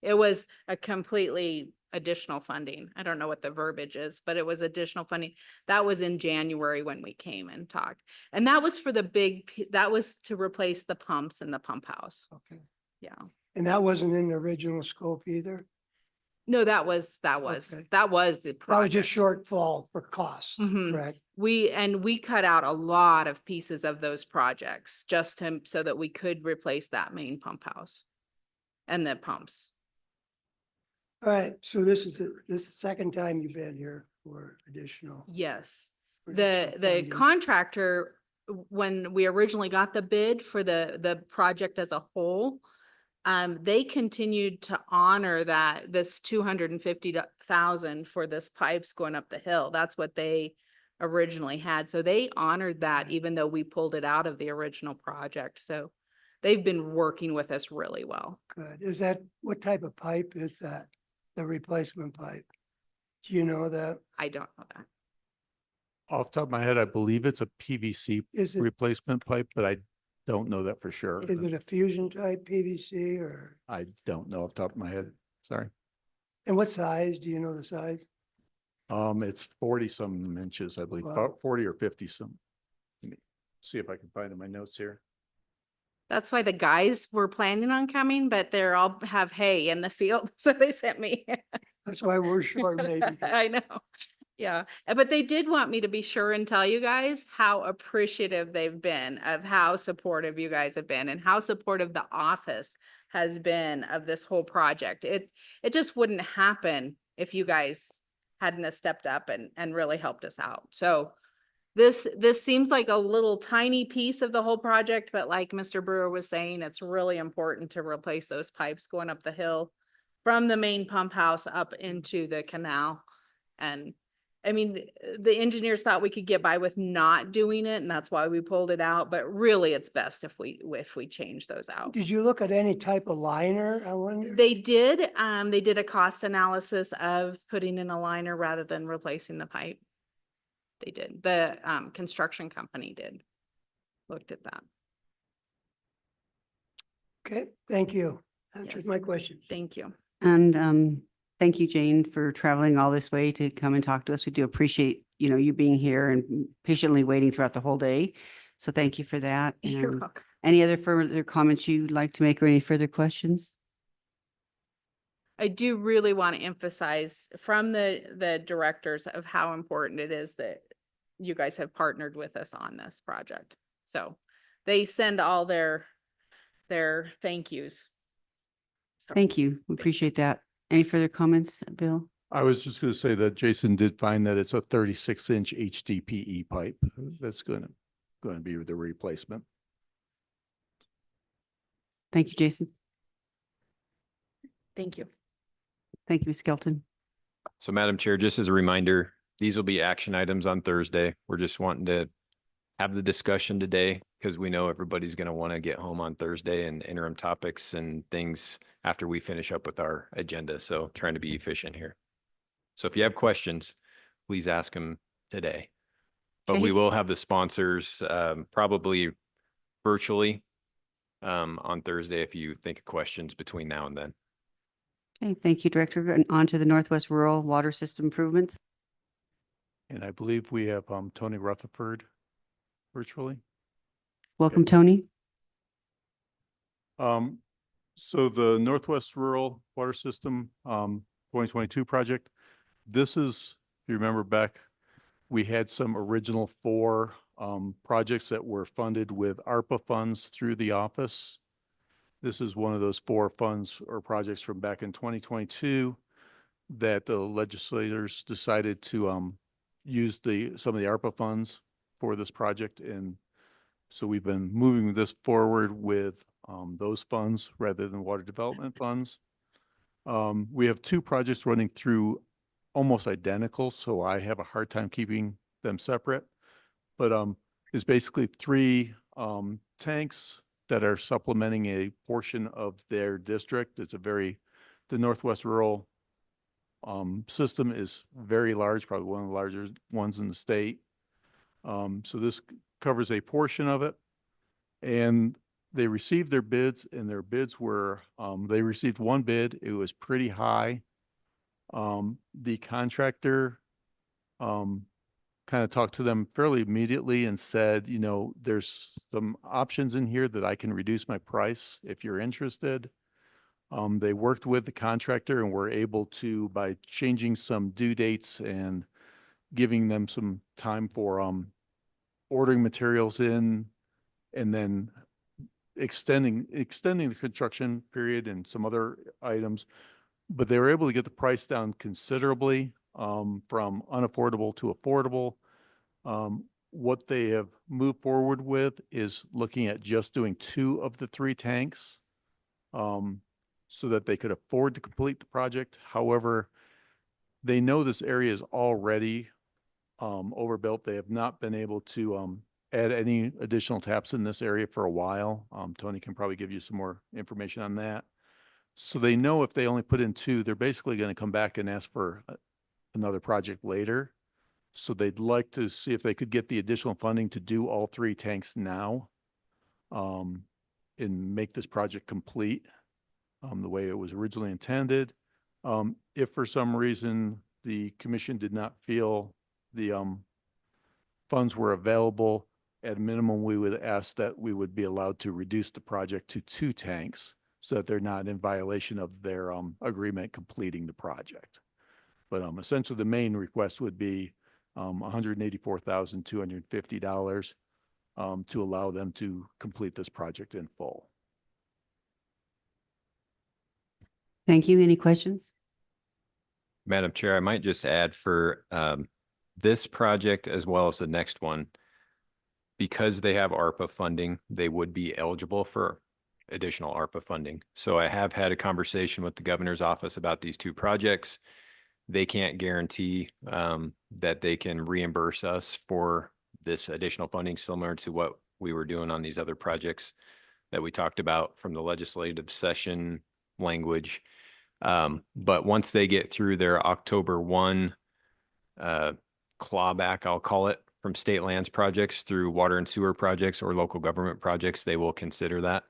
It was a completely additional funding. I don't know what the verbiage is, but it was additional funding. That was in January when we came and talked. And that was for that was to replace the pumps in the pump house. Okay. Yeah. And that wasn't in the original scope either? No, that was the Okay. That was just project. shortfall for costs, Mhm. correct? We cut out a lot of pieces of those projects just so that we could replace that main pump house and the pumps. All right, so this is the second time you've been here for additional. Yes. for The additional funding. contractor, when we originally got the bid for the project as a whole, they continued to honor this 250,000 for this pipes going up the hill. That's what they originally had. So they honored that even though we pulled it out of the original project. So they've been working with us really well. Good. Is that, what type of pipe is that? The replacement pipe? Do you know that? I don't know that. Off the top of my head, I believe it's a PVC Is it, replacement pipe, but I don't know that for sure. is it a fusion type PVC or, I don't know off the top of my head. Sorry. and what size? Do you know the size? It's 40 some inches, I believe, Wow. about 40 or 50 some. Let me see if I can find in my notes here. That's why the guys were planning on coming, but they're all have hay in the field. So they sent me. That's why we're short maybe. I know. Yeah, but they did want me to be sure and tell you guys how appreciative they've been of how supportive you guys have been and how supportive the office has been of this whole project. It just wouldn't happen if you guys hadn't have stepped up and really helped us out. So this seems like a little tiny piece of the whole project, but like Mr. Brewer was saying, it's really important to replace those pipes going up the hill from the main pump house up into the canal. And I mean, the engineers thought we could get by with not doing it, and that's why we pulled it out, but really it's best if we change those out. Did you look at any type of liner, I wonder? They did a cost analysis of putting in a liner rather than replacing the pipe. They did. The construction company looked at that. Okay, thank you. Answered Yes. my question. Thank you. And thank you, Jane, for traveling all this way to come and talk to us. We do appreciate, you being here and patiently waiting throughout the whole day. So thank you for that. You're And welcome. any other further comments you'd like to make or any further questions? I do really want to emphasize from the directors of how important it is that you guys have partnered with us on this project. So they send all their thank yous. So, Thank you. We appreciate that. Any further comments, Bill? I was just going to say that Jason did find that it's a 36-inch HDPE pipe that's going to be the replacement. Thank you, Jason. Thank you. Thank you, Ms. Skelton. So Madam Chair, just as a reminder, these will be action items on Thursday. We're just wanting to have the discussion today because we know everybody's going to want to get home on Thursday and interim topics and things after we finish up with our agenda. So trying to be efficient here. So if you have questions, please ask them today. But we Okay. will have the sponsors probably virtually on Thursday if you think of questions between now and then. Okay, thank you, Director. And on to the Northwest Rural Water System Improvements. And I believe we have Tony Rutherford virtually. Welcome, Tony. So the Northwest Rural Water System 2022 project, this is, if you remember back, we had some original 4 projects that were funded with ARPA funds through the office. This is one of those 4 funds or projects from back in 2022 that the legislators decided to use some of the ARPA funds for this project. And so we've been moving this forward with those funds rather than water development funds. We have two projects running through almost identical, so I have a hard time keeping them separate. But it's basically three tanks that are supplementing a portion of their district. The Northwest Rural system is very large, probably one of the larger ones in the state. So this covers a portion of it. And they received their bids, and their bids were, they received one bid. It was pretty high. The contractor kind of talked to them fairly immediately and said, you know, there's some options in here that I can reduce my price if you're interested. They worked with the contractor and were able to, by changing some due dates and giving them some time for ordering materials in, and then extending the construction period and some other items. But they were able to get the price down considerably from unaffordable to affordable. What they have moved forward with is looking at just doing 2 of the 3 tanks so that they could afford to complete the project. However, they know this area is already overbuilt. They have not been able to add any additional taps in this area for a while. Tony can probably give you some more information on that. So they know if they only put in 2, they're basically going to come back and ask for another project later. So they'd like to see if they could get the additional funding to do all 3 tanks now and make this project complete the way it was originally intended. If for some reason the commission did not feel the funds were available, at a minimum, we would ask that we would be allowed to reduce the project to 2 tanks so that they're not in violation of their agreement completing the project. But essentially the main request would be $184,250 to allow them to complete this project in full. Thank you. Any questions? Madam Chair, I might just add for this project as well as the next one, because they have ARPA funding, they would be eligible for additional ARPA funding. So I have had a conversation with the governor's office about these 2 projects. They can't guarantee that they can reimburse us for this additional funding, similar to what we were doing on these other projects that we talked about from the legislative session language. But once they get through their October 1 clawback, I'll call it, from state lands projects through water and sewer projects or local government projects, they will consider that,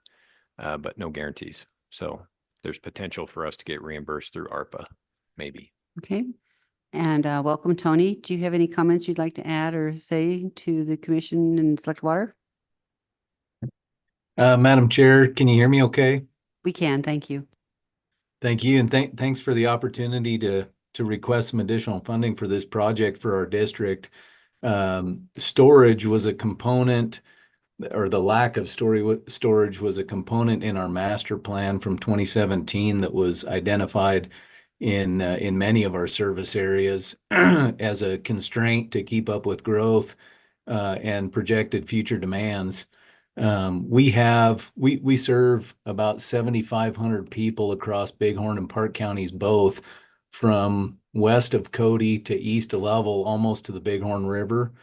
but no guarantees. So there's potential for us to get reimbursed through ARPA, maybe. Okay. And welcome, Tony. Do you have any comments you'd like to add or say to the commission and select water? Madam Chair, can you hear me okay? We can, thank you. Thank you, and thanks for the opportunity to request some additional funding for this project for our district. Storage was a component, or the lack of storage was a component in our master plan from 2017 that was identified in many of our service areas as a constraint to keep up with growth and projected future demands. We serve about 7,500 people across Bighorn and Park counties, both from west of Cody to east of Level, almost to the Bighorn River.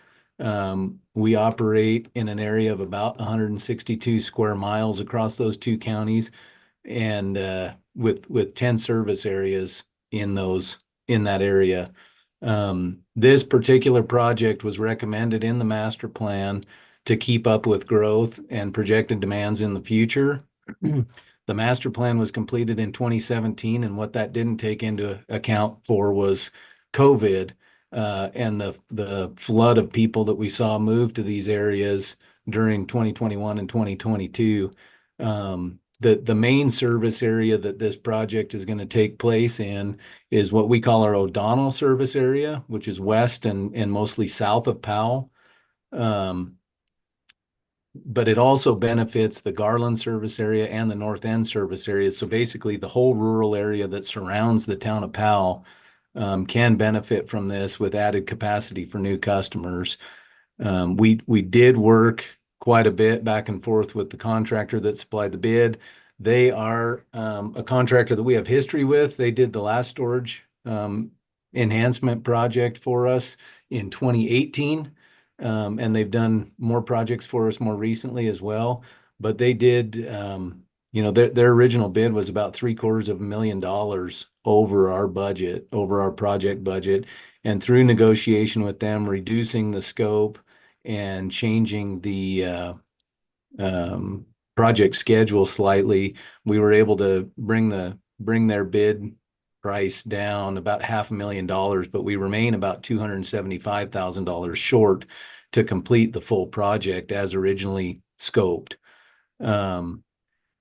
We operate in an area of about 162 square miles across those 2 counties, and with 10 service areas in that area. This particular project was recommended in the master plan to keep up with growth and projected demands in the future. The master plan was completed in 2017, and what that didn't take into account for was COVID and the flood of people that we saw move to these areas during 2021 and 2022. The main service area that this project is going to take place in is what we call our O'Donnell service area, which is west and mostly south of Powell. But it also benefits the Garland service area and the North End service area. So basically the whole rural area that surrounds the town of Powell can benefit from this with added capacity for new customers. We did work quite a bit back and forth with the contractor that supplied the bid. They are a contractor that we have history with. They did the last storage enhancement project for us in 2018. And they've done more projects for us more recently as well. But they did, their original bid was about $750,000 over our budget, over our project budget. And through negotiation with them, reducing the scope and changing the project schedule slightly, we were able to bring their bid price down about $500,000, but we remain about $275,000 short to complete the full project as originally scoped.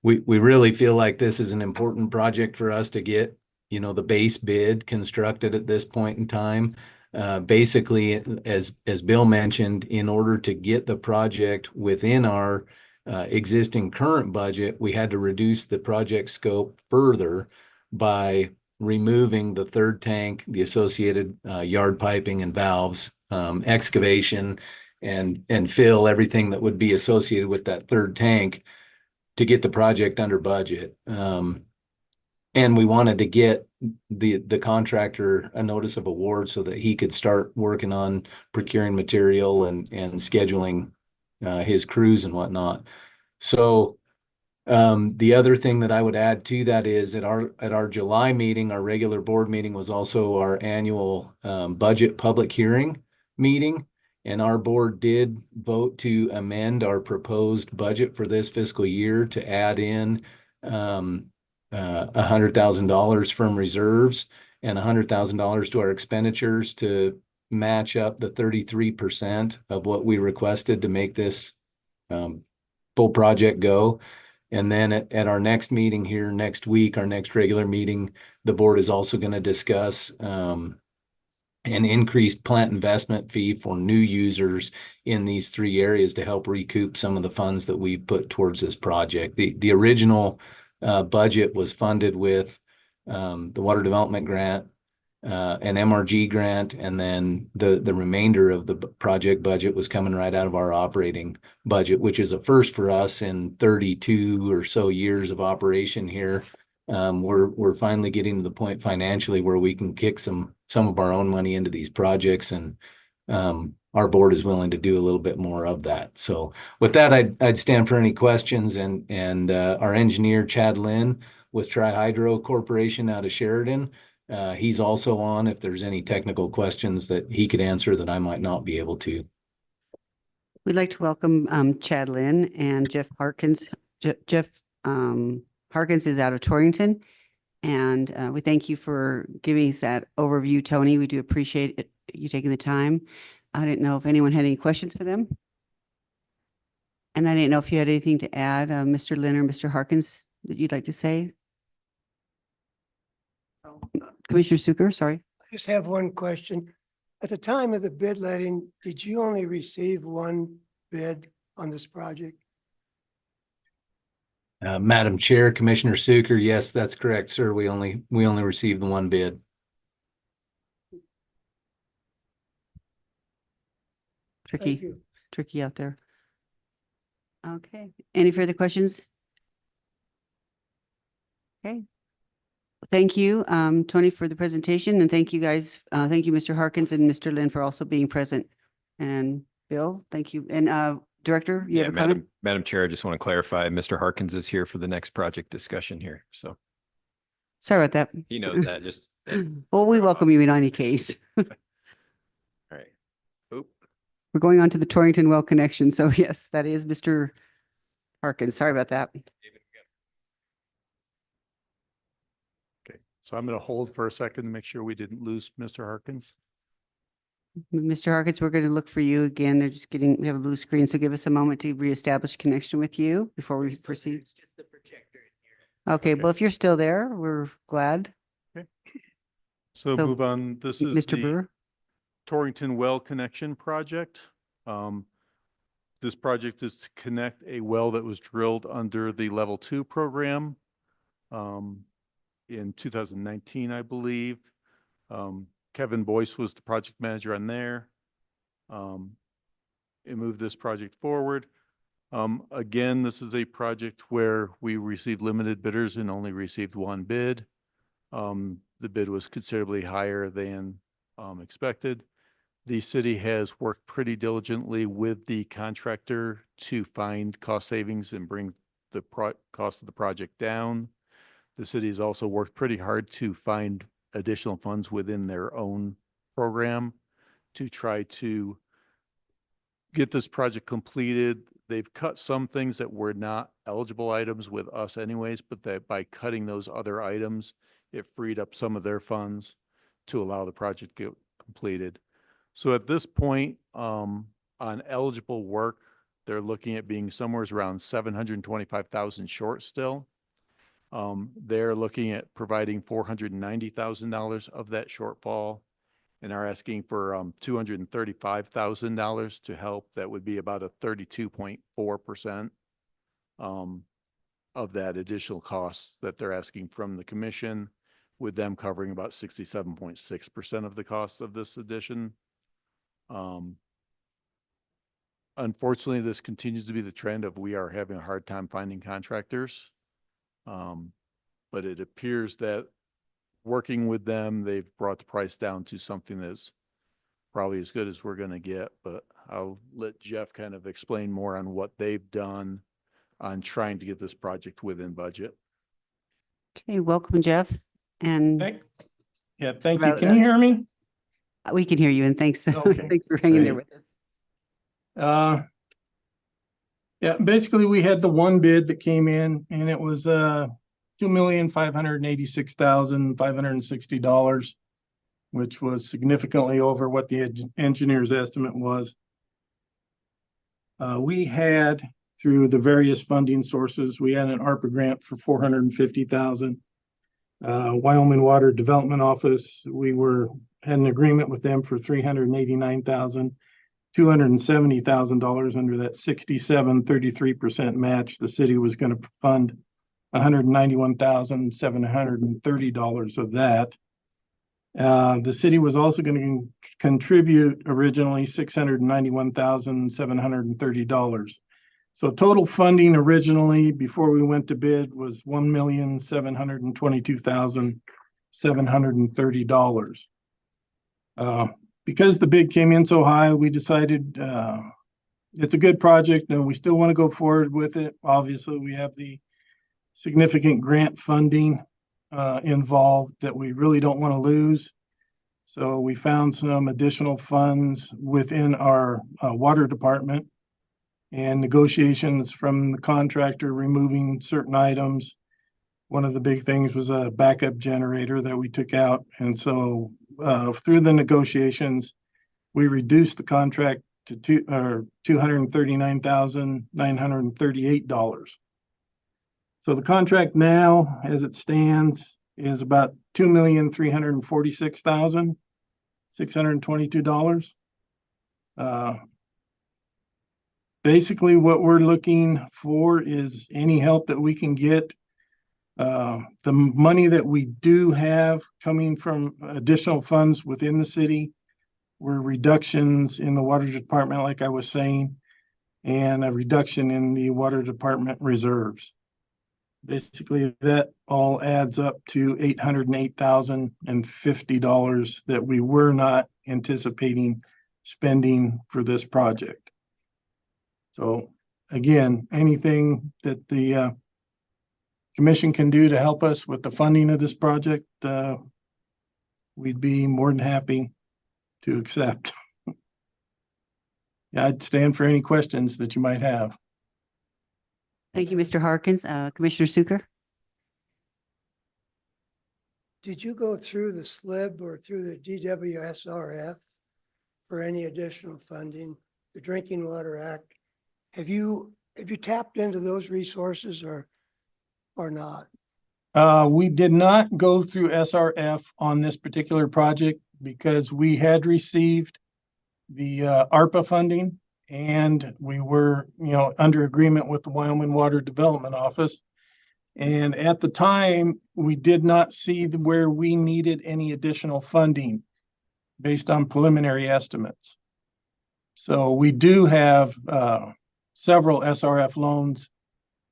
We really feel like this is an important project for us to get, the base bid constructed at this point in time. Basically, as Bill mentioned, in order to get the project within our existing current budget, we had to reduce the project scope further by removing the third tank, the associated yard piping and valves, excavation, and fill, everything that would be associated with that third tank to get the project under budget. And we wanted to get the contractor a notice of award so that he could start working on procuring material and scheduling his crews and whatnot. So the other thing that I would add to that is at our July meeting, our regular board meeting was also our annual budget public hearing meeting. And our board did vote to amend our proposed budget for this fiscal year to add in $100,000 from reserves and $100,000 to our expenditures to match up the 33% of what we requested to make this full project go. And then at our next meeting here next week, our next regular meeting, the board is also going to discuss an increased plant investment fee for new users in these three areas to help recoup some of the funds that we've put towards this project. The original budget was funded with the Water Development Grant, an MRG grant, and then the remainder of the project budget was coming right out of our operating budget, which is a first for us in 32 or so years of operation here. We're finally getting to the point financially where we can kick some of our own money into these projects, and our board is willing to do a little bit more of that. So with that, I'd stand for any questions, and our engineer Chad Lynn with Tri-Hydro Corporation out of Sheridan, he's also on if there's any technical questions that he could answer that I might not be able to. We'd like to welcome Chad Lynn and Jeff Harkins. Jeff Harkins is out of Torrington, and we thank you for giving us that overview, Tony. We do appreciate you taking the time. I didn't know if anyone had any questions for them. And I didn't know if you had anything to add, Mr. Lynn or Mr. Harkins, that you'd like to say. Commissioner Suker, sorry. I just have one question. At the time of the bid letting, did you only receive one bid on this project? Madam Chair, Commissioner Suker, yes, that's correct, sir. We only received the one bid. Tricky out there. Okay. Any further questions? Okay. Thank you, Tony, for the presentation, and thank you guys. Thank you, Mr. Harkins and Mr. Lynn, for also being present. And Bill, thank you. And Director, you have a comment? Madam Chair, I just want to clarify, Mr. Harkins is here for the next project discussion here. So sorry about that. he knows that. Just well, we welcome you in any case. all right. Oop. We're going on to the Torrington Well connection. So yes, that is Mr. Harkins. Sorry about that. Okay, so I'm going to hold for a second to make sure we didn't lose Mr. Harkins. Mr. Harkins, we're going to look for you again. We have a blue screen, so give us a moment to reestablish connection with you before we proceed. It's just the projector in here. Okay, well, if you're still there, we're glad. Okay. So move on. This is Mr. the Brewer. Torrington Well Connection Project. This project is to connect a well that was drilled under the Level 2 program in 2019, I believe. Kevin Boyce was the project manager on there. It moved this project forward. Again, this is a project where we received limited bidders and only received one bid. The bid was considerably higher than expected. The city has worked pretty diligently with the contractor to find cost savings and bring the cost of the project down. The city has also worked pretty hard to find additional funds within their own program to try to get this project completed. They've cut some things that were not eligible items with us anyways, but that by cutting those other items, it freed up some of their funds to allow the project to get completed. So at this point, on eligible work, they're looking at being somewhere around 725,000 short still. They're looking at providing $490,000 of that shortfall and are asking for $235,000 to help. That would be about a 32.4% of that additional cost that they're asking from the commission, with them covering about 67.6% of the cost of this addition. Unfortunately, this continues to be the trend of we are having a hard time finding contractors. But it appears that working with them, they've brought the price down to something that's probably as good as we're going to get. But I'll let Jeff kind of explain more on what they've done on trying to get this project within budget. Okay, welcome, Jeff. And Yeah, thank you. Can you hear me? we can hear you, and thanks. Okay, Thanks for hanging there great. with us. Yeah, basically we had the one bid that came in and it was $2,586,560, which was significantly over what the engineer's estimate was. We had, through the various funding sources, we had an ARPA grant for $450,000. Wyoming Water Development Office, we had an agreement with them for $389,000. $270,000 under that 67.33% match. The city was going to fund $191,730 of that. The city was also going to contribute originally $691,730. So total funding originally before we went to bid was $1,722,730. Because the bid came in so high, we decided it's a good project and we still want to go forward with it. Obviously, we have the significant grant funding involved that we really don't want to lose. So we found some additional funds within our water department and negotiations from the contractor removing certain items. One of the big things was a backup generator that we took out. And so through the negotiations, we reduced the contract to $239,938. So the contract now, as it stands, is about $2,346,622. Basically, what we're looking for is any help that we can get. The money that we do have coming from additional funds within the city were reductions in the water department, like I was saying, and a reduction in the water department reserves. Basically, that all adds up to $808,050 that we were not anticipating spending for this project. So again, anything that the commission can do to help us with the funding of this project, we'd be more than happy to accept. Yeah, I'd stand for any questions that you might have. Thank you, Mr. Harkins. Commissioner Suker? Did you go through the SLIB or through the DWSRF for any additional funding, the Drinking Water Act? Have you tapped into those resources or not? We did not go through SRF on this particular project because we had received the ARPA funding and we were, under agreement with the Wyoming Water Development Office. And at the time, we did not see where we needed any additional funding based on preliminary estimates. So we do have several SRF loans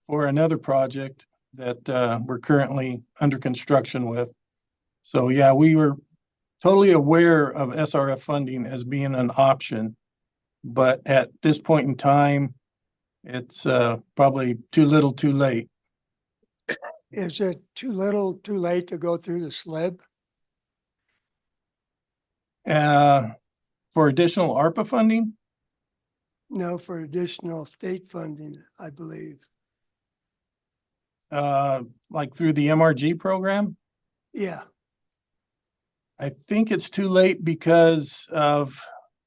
for another project that we're currently under construction with. So yeah, we were totally aware of SRF funding as being an option. But at this point in time, it's probably too little, too late. Is it too little, too late to go through the SLIB? For additional ARPA funding, No, for additional state funding, I believe. like through the MRG program, Yeah, I think it's too late because of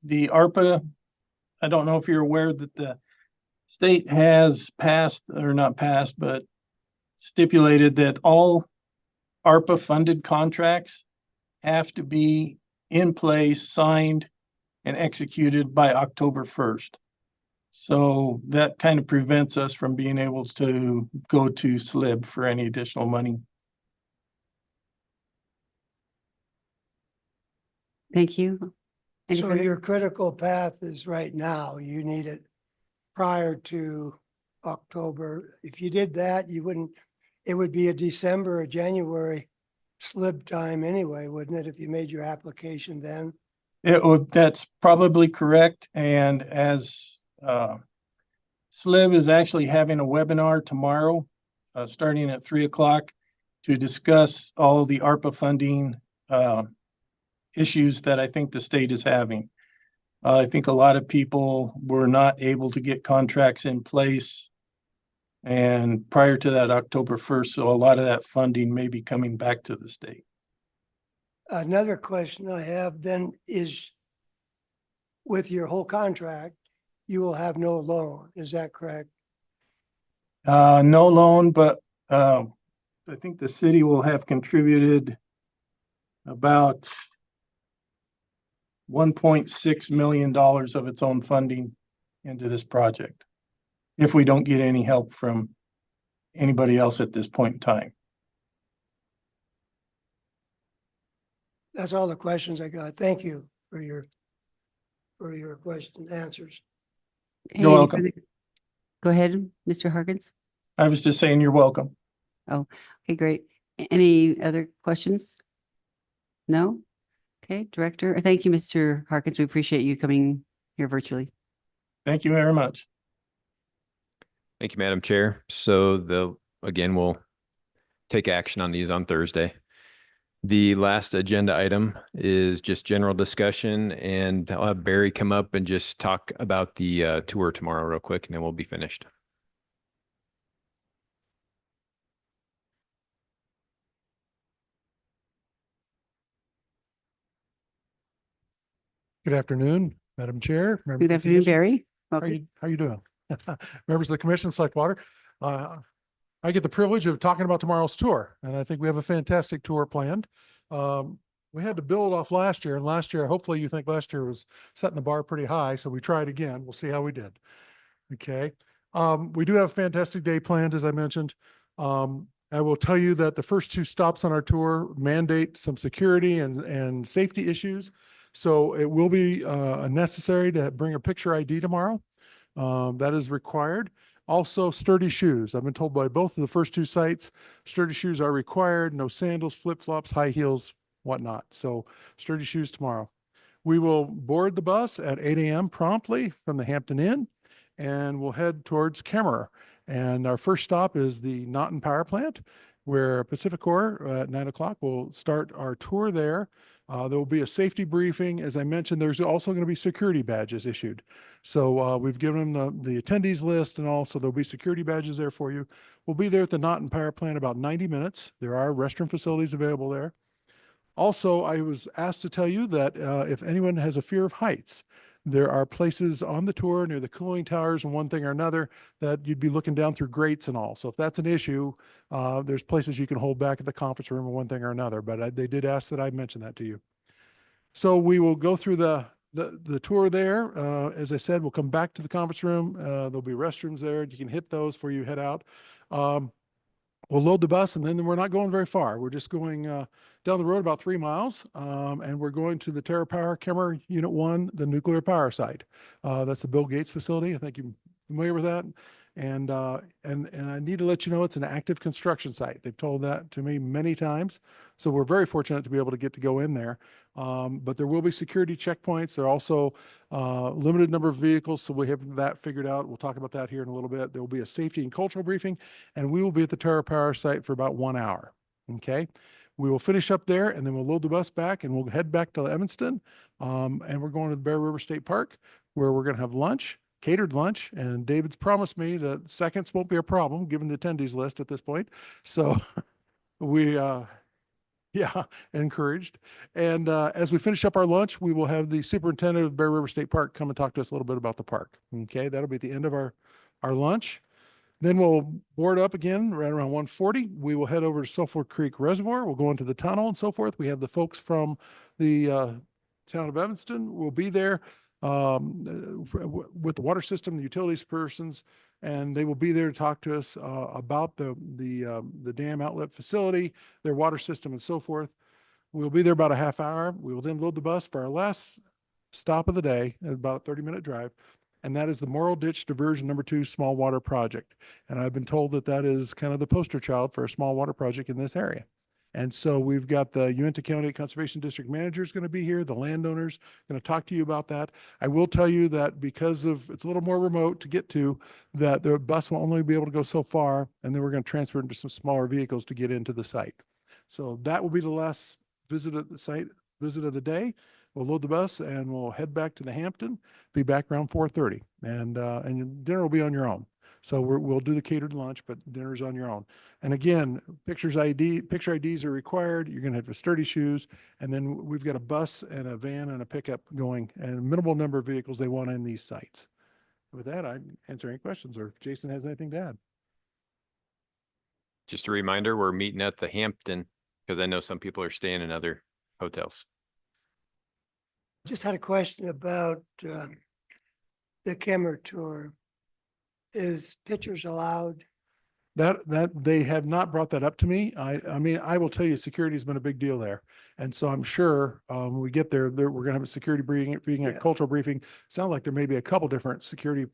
the ARPA. I don't know if you're aware that the state has passed, or not passed, but stipulated that all ARPA funded contracts have to be in place, signed, and executed by October 1st. So that kind of prevents us from being able to go to SLIB for any additional money. Thank you. Any so further- your critical path is right now, you need it prior to October. If you did that, you wouldn't, it would be a December or January SLIB time anyway, wouldn't it, if you made your application then? That's probably correct. And as SLIB is actually having a webinar tomorrow, starting at 3 o'clock, to discuss all the ARPA funding issues that I think the state is having. I think a lot of people were not able to get contracts in place and prior to that October 1st, so a lot of that funding may be coming back to the state. Another question I have then is, with your whole contract, you will have no loan, is that correct? No loan, but I think the city will have contributed about $1.6 million of its own funding into this project, if we don't get any help from anybody else at this point in time. That's all the questions I got. Thank you for your question answers. Okay, You're any welcome. further- Go ahead, Mr. Harkins. I was just saying you're welcome. Oh, okay, great. Any other questions? No? Okay, Director. Thank you, Mr. Harkins. We appreciate you coming here virtually. Thank you very much. Thank you, Madam Chair. So again, we'll take action on these on Thursday. The last agenda item is just general discussion, and I'll have Barry come up and just talk about the tour tomorrow real quick, and then we'll be finished. Good afternoon, Madam Chair. members Good of the afternoon, commission. Barry. How Welcome. you doing? Members of the commission, select water. I get the privilege of talking about tomorrow's tour, and I think we have a fantastic tour planned. We had to build off last year, and last year, hopefully you think last year was setting the bar pretty high, so we tried again. We'll see how we did. Okay. We do have a fantastic day planned, as I mentioned. I will tell you that the first two stops on our tour mandate some security and safety issues. So it will be necessary to bring a picture ID tomorrow. That is required. Also, sturdy shoes. I've been told by both of the first two sites, sturdy shoes are required. No sandals, flip-flops, high heels, whatnot. So sturdy shoes tomorrow. We will board the bus at 8 a.m. promptly from the Hampton Inn, and we'll head towards Kemmerer. And our first stop is the Naughton Power Plant, where Pacificor at 9 o'clock will start our tour there. There will be a safety briefing. As I mentioned, there's also going to be security badges issued. So we've given them the attendees list, and also there'll be security badges there for you. We'll be there at the Naughton Power Plant about 90 minutes. There are restroom facilities available there. Also, I was asked to tell you that if anyone has a fear of heights, there are places on the tour near the cooling towers and one thing or another that you'd be looking down through grates and all. So if that's an issue, there's places you can hold back at the conference room or one thing or another, but they did ask that I mention that to you. So we will go through the tour there. As I said, we'll come back to the conference room. There'll be restrooms there. You can hit those before you head out. we'll load the bus and then we're not going very far. We're just going down the road about 3 miles. And we're going to the Terra Power Kemmer Unit 1, the nuclear power site. That's the Bill Gates facility. I think you're familiar with that. And I need to let you know it's an active construction site. They've told that to me many times. So we're very fortunate to be able to get to go in there. But there will be security checkpoints. There are also limited number of vehicles. So we have that figured out. We'll talk about that here in a little bit. There will be a safety and cultural briefing, and we will be at the Terra Power site for about 1 hour. Okay. We will finish up there and then we'll load the bus back and we'll head back to Evanston. And we're going to the Bear River State Park where we're going to have lunch, catered lunch. And David's promised me that seconds won't be a problem given the attendees list at this point. So we, yeah, encouraged. And as we finish up our lunch, we will have the superintendent of Bear River State Park come and talk to us a little bit about the park. Okay, that'll be at the end of our lunch. Then we'll board up again right around 1:40. We will head over to Sulphur Creek Reservoir. We'll go into the tunnel and so forth. We have the folks from the town of Evanston will be there with the water system, the utilities persons, and they will be there to talk to us about the dam outlet facility, their water system and so forth. We'll be there about a half hour. We will then load the bus for our last stop of the day, at about a 30-minute drive. And that is the Morrill Ditch Diversion Number 2 Small Water Project. And I've been told that that is kind of the poster child for a small water project in this area. And so we've got the Uinta County Conservation District Manager is going to be here, the landowners going to talk to you about that. I will tell you that because of it's a little more remote to get to, that the bus will only be able to go so far, and then we're going to transfer into some smaller vehicles to get into the site. So that will be the last visit at the site, visit of the day. We'll load the bus and we'll head back to the Hampton, be back around 4:30, and dinner will be on your own. So we'll do the catered lunch, but dinner's on your own. And again, picture IDs are required. You're going to have sturdy shoes. And then we've got a bus and a van and a pickup going, and a minimal number of vehicles they want in these sites. With that, I answer any questions, or if Jason has anything to add. Just a reminder, we're meeting at the Hampton because I know some people are staying in other hotels. Just had a question about the Kemmer tour. Is pictures allowed? That they have not brought that up to me. I mean, I will tell you, security has been a big deal there. And so I'm sure when we get there, we're going to have a security briefing, a cultural briefing. Sound like there may be a couple different security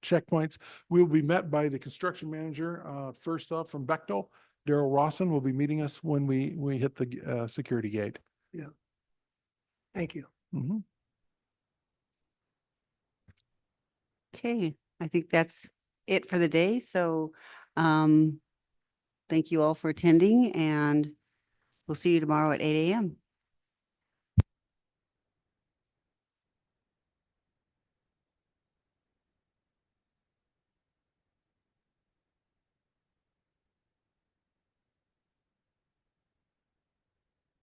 checkpoints. We will be met by the construction manager, first off from Bechtel. Daryl Rawson will be meeting us when we hit the security gate. Yeah. Thank you. Mm-hmm. Okay, I think that's it for the day. So thank you all for attending, and we'll see you tomorrow at 8 a.m.